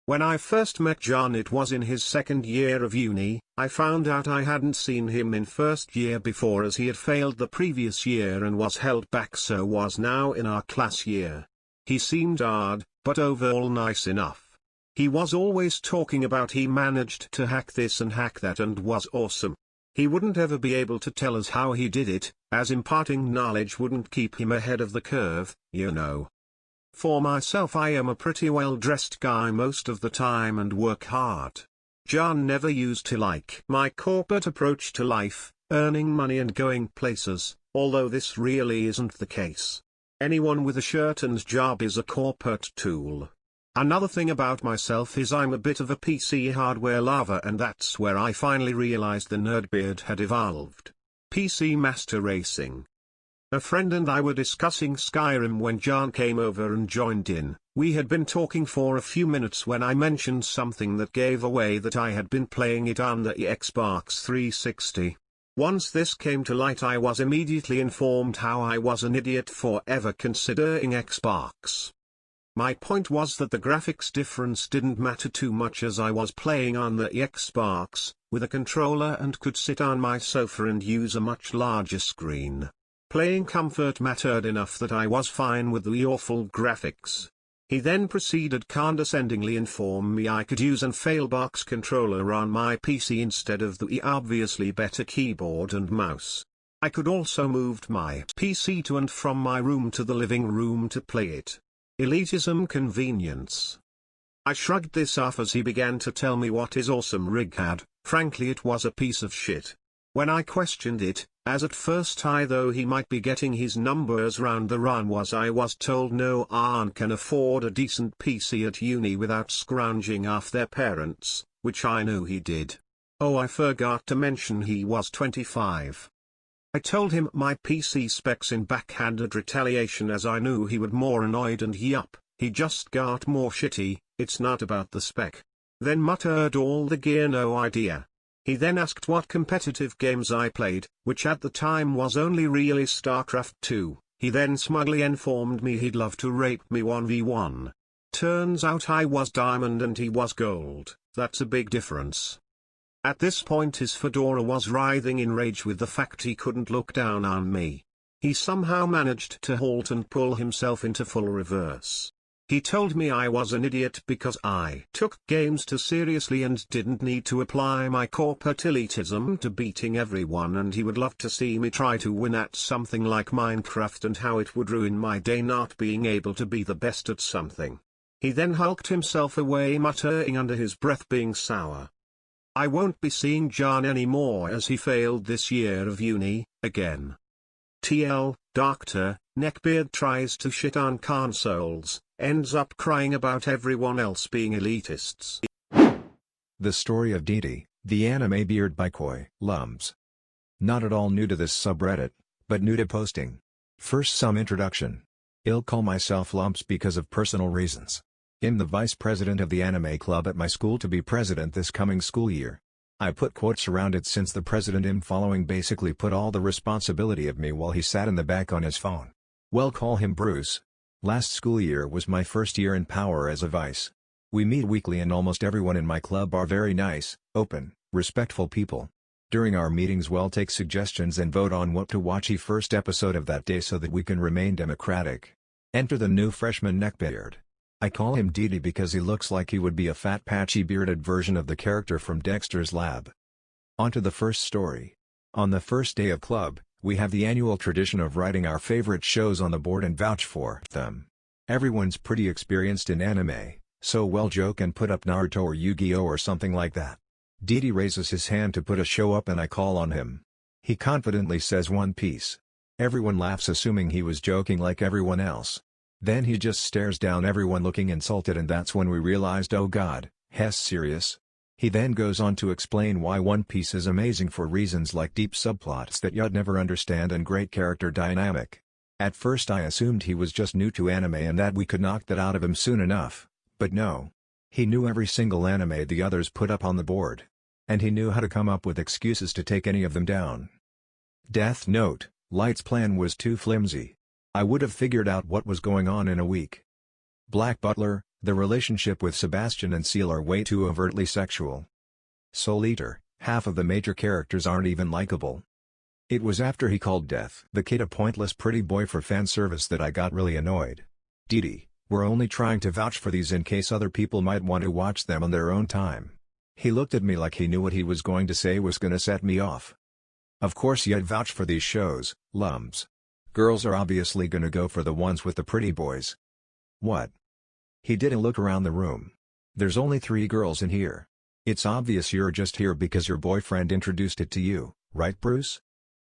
When I first met John it was in his second year of uni. I found out I hadn't seen him in first year before as he had failed the previous year and was held back, so was now in our class year. He seemed odd, but overall nice enough. He was always talking about he managed to hack this and hack that and was awesome. He wouldn't ever be able to tell us how he did it, as imparting knowledge wouldn't keep him ahead of the curve, you know. For myself I am a pretty well-dressed guy most of the time and work hard. John never used to like my corporate approach to life, earning money and going places, although this really isn't the case. Anyone with a shirt and job is a corporate tool. Another thing about myself is I'm a bit of a PC hardware lover, and that's where I finally realized the nerdbeard had evolved. PC Master Racing. A friend and I were discussing Skyrim when John came over and joined in. We had been talking for a few minutes when I mentioned something that gave away that I had been playing it on the Xbox 360. Once this came to light I was immediately informed how I was an idiot for ever considering Xbox. My point was that the graphics difference didn't matter too much as I was playing on the Xbox, with a controller and could sit on my sofa and use a much larger screen. Playing comfort mattered enough that I was fine with the awful graphics. He then proceeded condescendingly inform me I could use an failbox controller on my PC instead of the obviously better keyboard and mouse. I could also move my PC to and from my room to the living room to play it. Elitism convenience. I shrugged this off as he began to tell me what his awesome rig had, Frankly, it was a piece of shit. When I questioned it, as at first I thought he might be getting his numbers round the run I was told no one can afford a decent PC at uni without scrounging off their parents, which I knew he did. Oh, I forgot to mention he was 25. I told him my PC specs in backhanded retaliation as I knew he would more annoyed, and yup, he just got more shitty. It's not about the spec. Then muttered all the gear, no idea. He then asked what competitive games I played, which at the time was only really StarCraft 2. He then smugly informed me he'd love to rape me 1v1. Turns out I was diamond and he was gold. That's a big difference. At this point his fedora was writhing in rage with the fact he couldn't look down on me. He somehow managed to halt and pull himself into full reverse. He told me I was an idiot because I took games too seriously and didn't need to apply my corporate elitism to beating everyone, and he would love to see me try to win at something like Minecraft and how it would ruin my day not being able to be the best at something. He then hulked himself away, muttering under his breath, being sour. I won't be seeing John anymore as he failed this year of uni, again. TL, Dr. Neckbeard tries to shit on consoles, ends up crying about everyone else being elitists. The story of DeeDee, the anime beard by ChooyLumps. Not at all new to this subreddit, but new to posting. First, some introduction. I'll call myself Lumps because of personal reasons. I'm the vice president of the anime club at my school to be president this coming school year. I put quotes around it since the president I'm following basically put all the responsibility of me while he sat in the back on his phone. Well, call him Bruce. Last school year was my first year in power as a vice. We meet weekly and almost everyone in my club are very nice, open, respectful people. During our meetings we'll take suggestions and vote on what to watch the first episode of that day so that we can remain democratic. Enter the new freshman Neckbeard. I call him DeeDee because he looks like he would be a fat patchy bearded version of the character from Dexter's Lab. On to the first story. On the first day of club, we have the annual tradition of writing our favorite shows on the board and vouch for them. Everyone's pretty experienced in anime, so we'll joke and put up Naruto or Yu-Gi-Oh or something like that. DeeDee raises his hand to put a show up and I call on him. He confidently says One Piece. Everyone laughs assuming he was joking like everyone else. Then he just stares down everyone looking insulted, and that's when we realized, oh god, Hess serious? He then goes on to explain why One Piece is amazing for reasons like deep subplots that you'd never understand and great character dynamic. At first I assumed he was just new to anime and that we could knock that out of him soon enough, but no. He knew every single anime the others put up on the board. And he knew how to come up with excuses to take any of them down. Death Note, Light's plan was too flimsy. I would have figured out what was going on in a week. Black Butler, the relationship with Sebastian and Seal are way too overtly sexual. Soul Eater, half of the major characters aren't even likable. It was after he called Death the Kid a pointless pretty boy for fan service that I got really annoyed. DeeDee, we're only trying to vouch for these in case other people might want to watch them on their own time. He looked at me like he knew what he was going to say was gonna set me off. Of course you'd vouch for these shows, Lumps. Girls are obviously gonna go for the ones with the pretty boys. What? He didn't look around the room. There's only 3 girls in here. It's obvious you're just here because your boyfriend introduced it to you, right Bruce?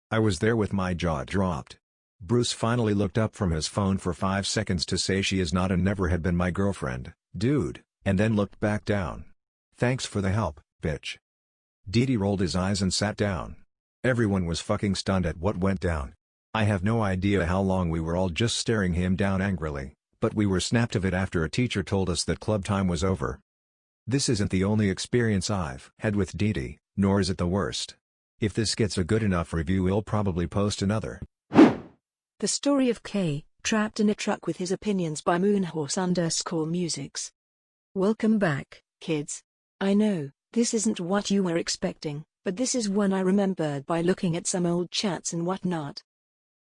I was there with my jaw dropped. Bruce finally looked up from his phone for 5 seconds to say she is not and never had been my girlfriend, dude, and then looked back down. Thanks for the help, bitch. DeeDee rolled his eyes and sat down. Everyone was fucking stunned at what went down. I have no idea how long we were all just staring him down angrily, but we were snapped of it after a teacher told us that club time was over. This isn't the only experience I've had with DeeDee, nor is it the worst. If this gets a good enough review we'll probably post another. The story of K, trapped in a truck with his opinions by Moonhorse_musics. Welcome back, kids. I know, this isn't what you were expecting, but this is one I remembered by looking at some old chats and whatnot.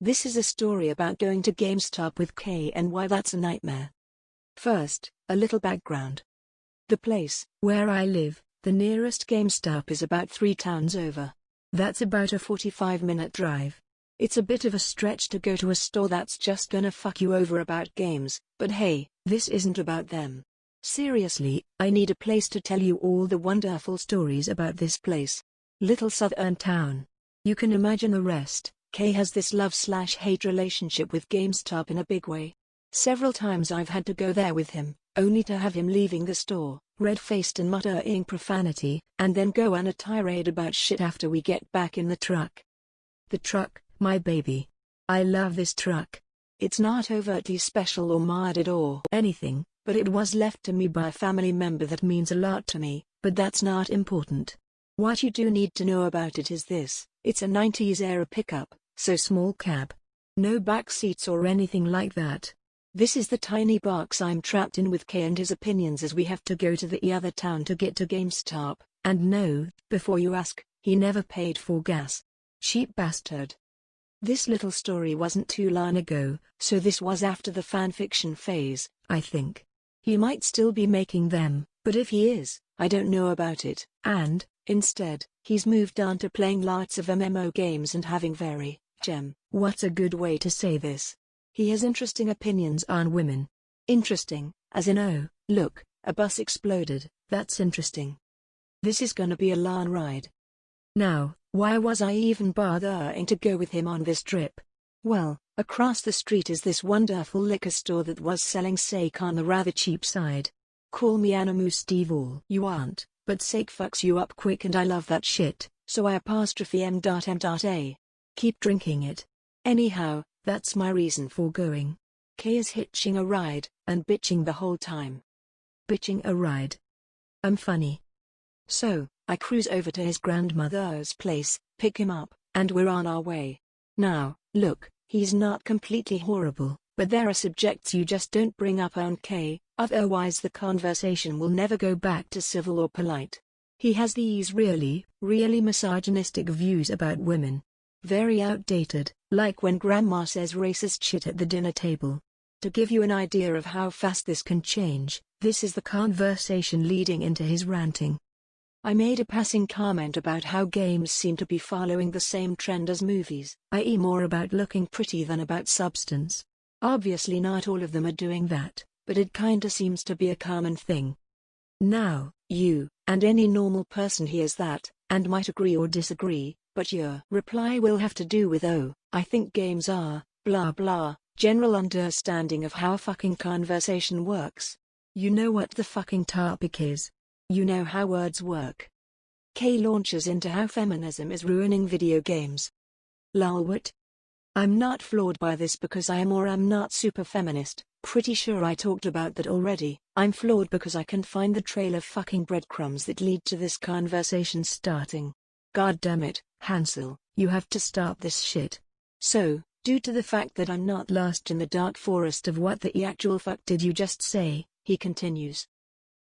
This is a story about going to GameStop with K and why that's a nightmare. First, a little background. The place where I live, the nearest GameStop is about 3 towns over. That's about a 45-minute drive. It's a bit of a stretch to go to a store that's just gonna fuck you over about games, but hey, this isn't about them. Seriously, I need a place to tell you all the wonderful stories about this place. Little southern town. You can imagine the rest. Kay has this love/hate relationship with GameStop in a big way. Several times I've had to go there with him, only to have him leaving the store, red-faced and muttering profanity, and then go on a tirade about shit after we get back in the truck. The truck, my baby. I love this truck. It's not overtly special or modded or anything, but it was left to me by a family member that means a lot to me, but that's not important. What you do need to know about it is this: it's a 90s era pickup, so small cab. No back seats or anything like that. This is the tiny box I'm trapped in with Kay and his opinions as we have to go to the other town to get to GameStop, and no, before you ask, he never paid for gas. Cheap bastard. This little story wasn't too long ago, so this was after the fanfiction phase, I think. He might still be making them, but if he is, I don't know about it, and, instead, he's moved on to playing lots of MMO games and having what's a good way to say this? He has interesting opinions on women. Interesting, as in oh, look, a bus exploded, that's interesting. This is gonna be a long ride. Now, why was I even bothering to go with him on this trip? Well, across the street is this wonderful liquor store that was selling sake on the rather cheap side. Call me Animu Steve all you want, but sake fucks you up quick and I love that shit, so I ''m.a. Keep drinking it. Anyhow, that's my reason for going. Kay is hitching a ride, and bitching the whole time. Bitching a ride. I'm funny. So, I cruise over to his grandmother's place, pick him up, and we're on our way. Now, look, he's not completely horrible, but there are subjects you just don't bring up on Kay, otherwise the conversation will never go back to civil or polite. He has these really misogynistic views about women. Very outdated, like when grandma says racist shit at the dinner table. To give you an idea of how fast this can change, this is the conversation leading into his ranting. I made a passing comment about how games seem to be following the same trend as movies, i.e. more about looking pretty than about substance. Obviously not all of them are doing that, but it kinda seems to be a common thing. Now, you, and any normal person hears that, and might agree or disagree, but your reply will have to do with oh, I think games are, blah blah, general understanding of how fucking conversation works. You know what the fucking topic is. You know how words work. Kay launches into how feminism is ruining video games. Lol, what? I'm not floored by this because I am or am not super feminist, pretty sure I talked about that already. I'm floored because I can find the trail of fucking breadcrumbs that lead to this conversation starting. God damn it, Hansel, you have to stop this shit. So, due to the fact that I'm not lost in the dark forest of what the actual fuck did you just say, he continues.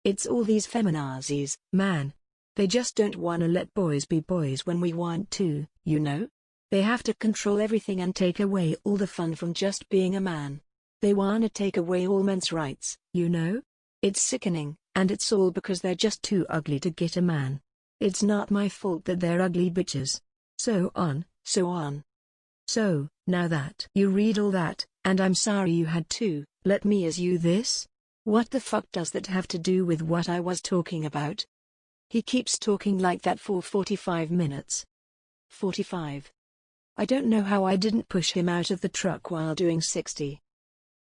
It's all these feminazis, man. They just don't wanna let boys be boys when we want to, you know? They have to control everything and take away all the fun from just being a man. They wanna take away all men's rights, you know? It's sickening, and it's all because they're just too ugly to get a man. It's not my fault that they're ugly bitches. So on, so on. So, now that you read all that, and I'm sorry you had to, let me ask you this. What the fuck does that have to do with what I was talking about? He keeps talking like that for 45 minutes. 45. I don't know how I didn't push him out of the truck while doing 60.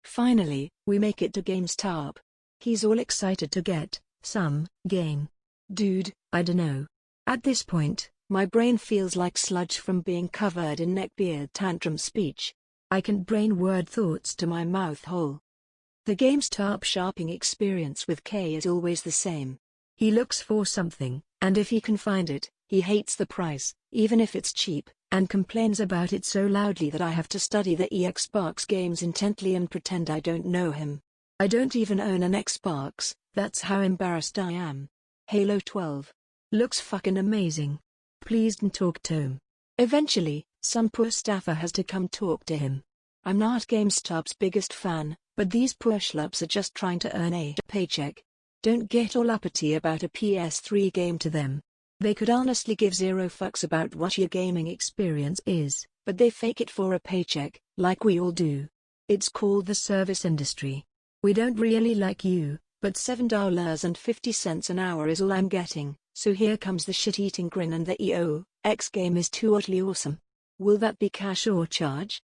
Finally, we make it to GameStop. He's all excited to get some game. Dude, I dunno. At this point, my brain feels like sludge from being covered in Neckbeard tantrum speech. I can't brain word thoughts to my mouth hole. The GameStop shopping experience with Kay is always the same. He looks for something, and if he can find it, he hates the price, even if it's cheap, and complains about it so loudly that I have to study the Xbox games intently and pretend I don't know him. I don't even own an Xbox, that's how embarrassed I am. Halo 12. Looks fucking amazing. Please don't talk to him. Eventually, some poor staffer has to come talk to him. I'm not GameStop's biggest fan, but these poor schlups are just trying to earn a paycheck. Don't get all uppity about a PS3 game to them. They could honestly give zero fucks about what your gaming experience is, but they fake it for a paycheck, like we all do. It's called the service industry. We don't really like you, But $7.50 an hour is all I'm getting, so here comes the shit-eating grin and the EO-X game is too utterly awesome. Will that be cash or charge?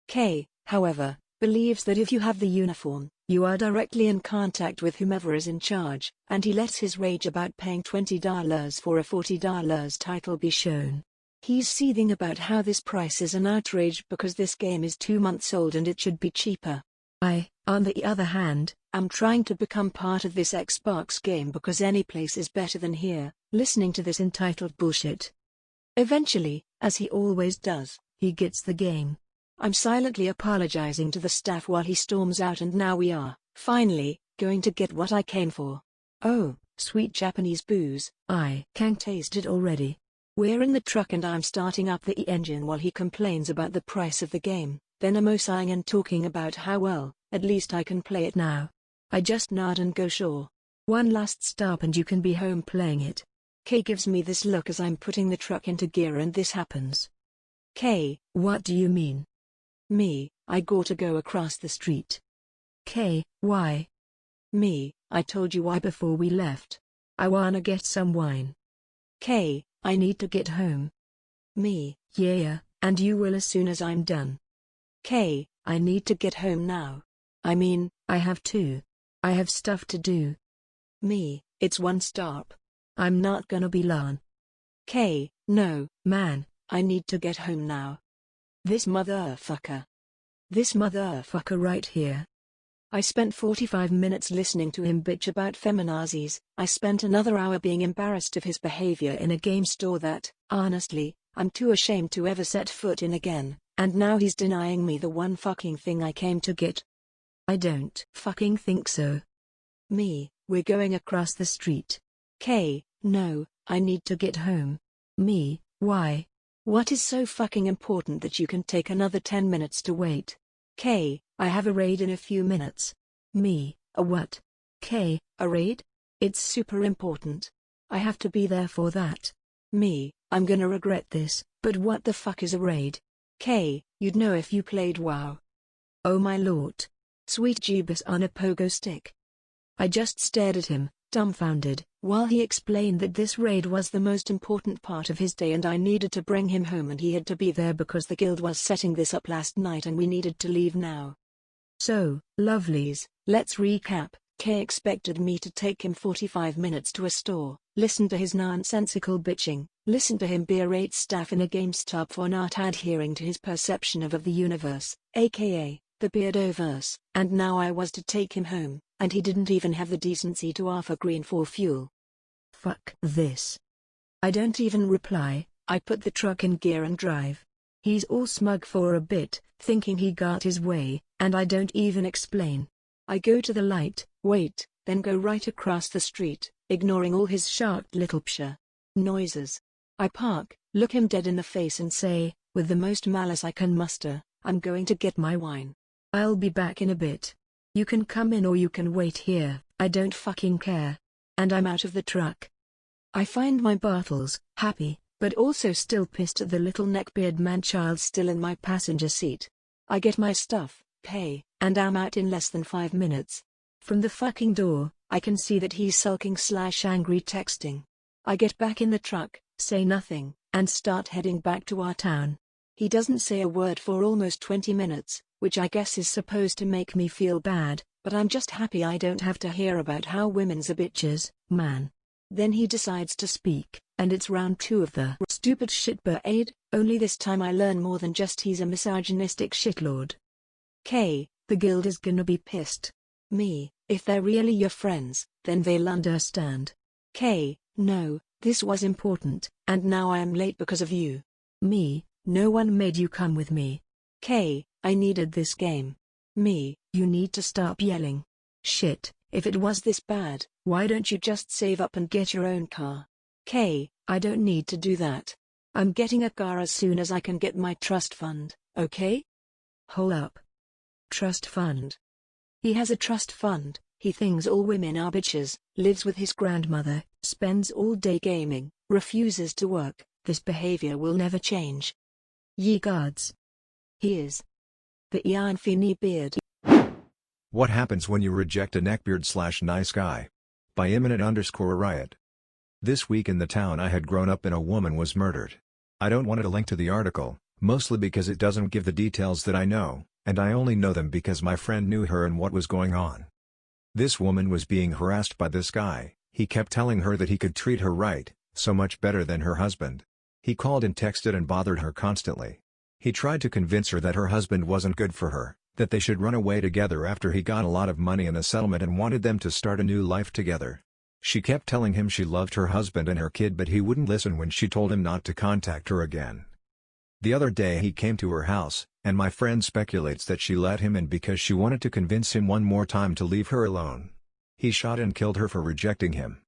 K, however, believes that if you have the uniform, you are directly in contact with whomever is in charge, and he lets his rage about paying $20 for a $40 title be shown. He's seething about how this price is an outrage because this game is 2 months old and it should be cheaper. I, on the other hand, am trying to become part of this Xbox game because any place is better than here, listening to this entitled bullshit. Eventually, as he always does, he gets the game. I'm silently apologizing to the staff while he storms out, and now we are, finally, going to get what I came for. Oh, sweet Japanese booze, I can taste it already. We're in the truck and I'm starting up the engine while he complains about the price of the game, then emo-sighing and talking about how well, at least I can play it now. I just nod and go sure. One last stop and you can be home playing it. K gives me this look as I'm putting the truck into gear and this happens. K, what do you mean? Me, I gotta go across the street. K, why? Me, I told you why before we left. I wanna get some wine. K, I need to get home. Me, yeah, and you will as soon as I'm done. K, I need to get home now. I mean, I have to. I have stuff to do. Me, it's one stop. I'm not gonna be long. K, no, man, I need to get home now. This motherfucker. This motherfucker right here. I spent 45 minutes listening to him bitch about feminazis. I spent another hour being embarrassed of his behavior in a game store that, honestly, I'm too ashamed to ever set foot in again, and now he's denying me the one fucking thing I came to get. I don't fucking think so. Me, we're going across the street. K, no, I need to get home. Me, why? What is so fucking important that you can take another 10 minutes to wait? K, I have a raid in a few minutes. Me, a what? K, a raid? It's super important. I have to be there for that. Me, I'm gonna regret this, but what the fuck is a raid? K, you'd know if you played WoW. Oh my lord. Sweet Jeebus on a pogo stick. I just stared at him, dumbfounded, while he explained that this raid was the most important part of his day and I needed to bring him home and he had to be there because the guild was setting this up last night and we needed to leave now. So, lovelies, let's recap. K expected me to take him 45 minutes to a store, listen to his nonsensical bitching, listen to him berate staff in a GameStop for not adhering to his perception of the universe, aka, the Beardoverse, and now I was to take him home, and he didn't even have the decency to offer green for fuel. Fuck this. I don't even reply, I put the truck in gear and drive. He's all smug for a bit, thinking he got his way, and I don't even explain. I go to the light, wait, then go right across the street, ignoring all his sharp little psha noises. I park, look him dead in the face and say, with the most malice I can muster, I'm going to get my wine. I'll be back in a bit. You can come in or you can wait here, I don't fucking care. And I'm out of the truck. I find my bottles, happy, but also still pissed at the little neckbeard man-child still in my passenger seat. I get my stuff, pay, and am out in less than 5 minutes. From the fucking door, I can see that he's sulking/angry texting. I get back in the truck, say nothing, and start heading back to our town. He doesn't say a word for almost 20 minutes, which I guess is supposed to make me feel bad, but I'm just happy I don't have to hear about how women's are bitches, man. Then he decides to speak, and it's round 2 of the stupid shit parade, only this time I learn more than just he's a misogynistic shitlord. K, the guild is gonna be pissed. Me, if they're really your friends, then they'll understand. K, no, this was important, and now I am late because of you. Me, no one made you come with me. K, I needed this game. Me, you need to stop yelling. Shit, if it was this bad, why don't you just save up and get your own car? K, I don't need to do that. I'm getting a car as soon as I can get my trust fund, okay? Hold up. Trust fund. He has a trust fund, he thinks all women are bitches, lives with his grandmother, spends all day gaming, refuses to work, this behavior will never change. Ye gods. He is the Ian Beard. What happens when you reject a neckbeard/nice guy? By imminent_riot. This week in the town I had grown up in, a woman was murdered. I don't want to link to the article, mostly because it doesn't give the details that I know, and I only know them because my friend knew her and what was going on. This woman was being harassed by this guy. He kept telling her that he could treat her right, so much better than her husband. He called and texted and bothered her constantly. He tried to convince her that her husband wasn't good for her, that they should run away together after he got a lot of money in a settlement and wanted them to start a new life together. She kept telling him she loved her husband and her kid, but he wouldn't listen when she told him not to contact her again. The other day he came to her house, and my friend speculates that she let him in because she wanted to convince him one more time to leave her alone. He shot and killed her for rejecting him.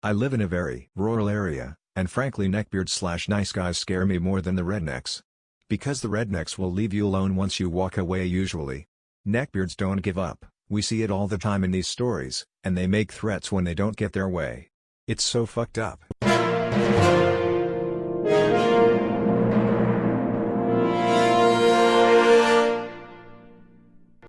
I live in a very rural area, and frankly neckbeard/nice guys scare me more than the rednecks. Because the rednecks will leave you alone once you walk away usually. Neckbeards don't give up, we see it all the time in these stories, and they make threats when they don't get their way. It's so fucked up.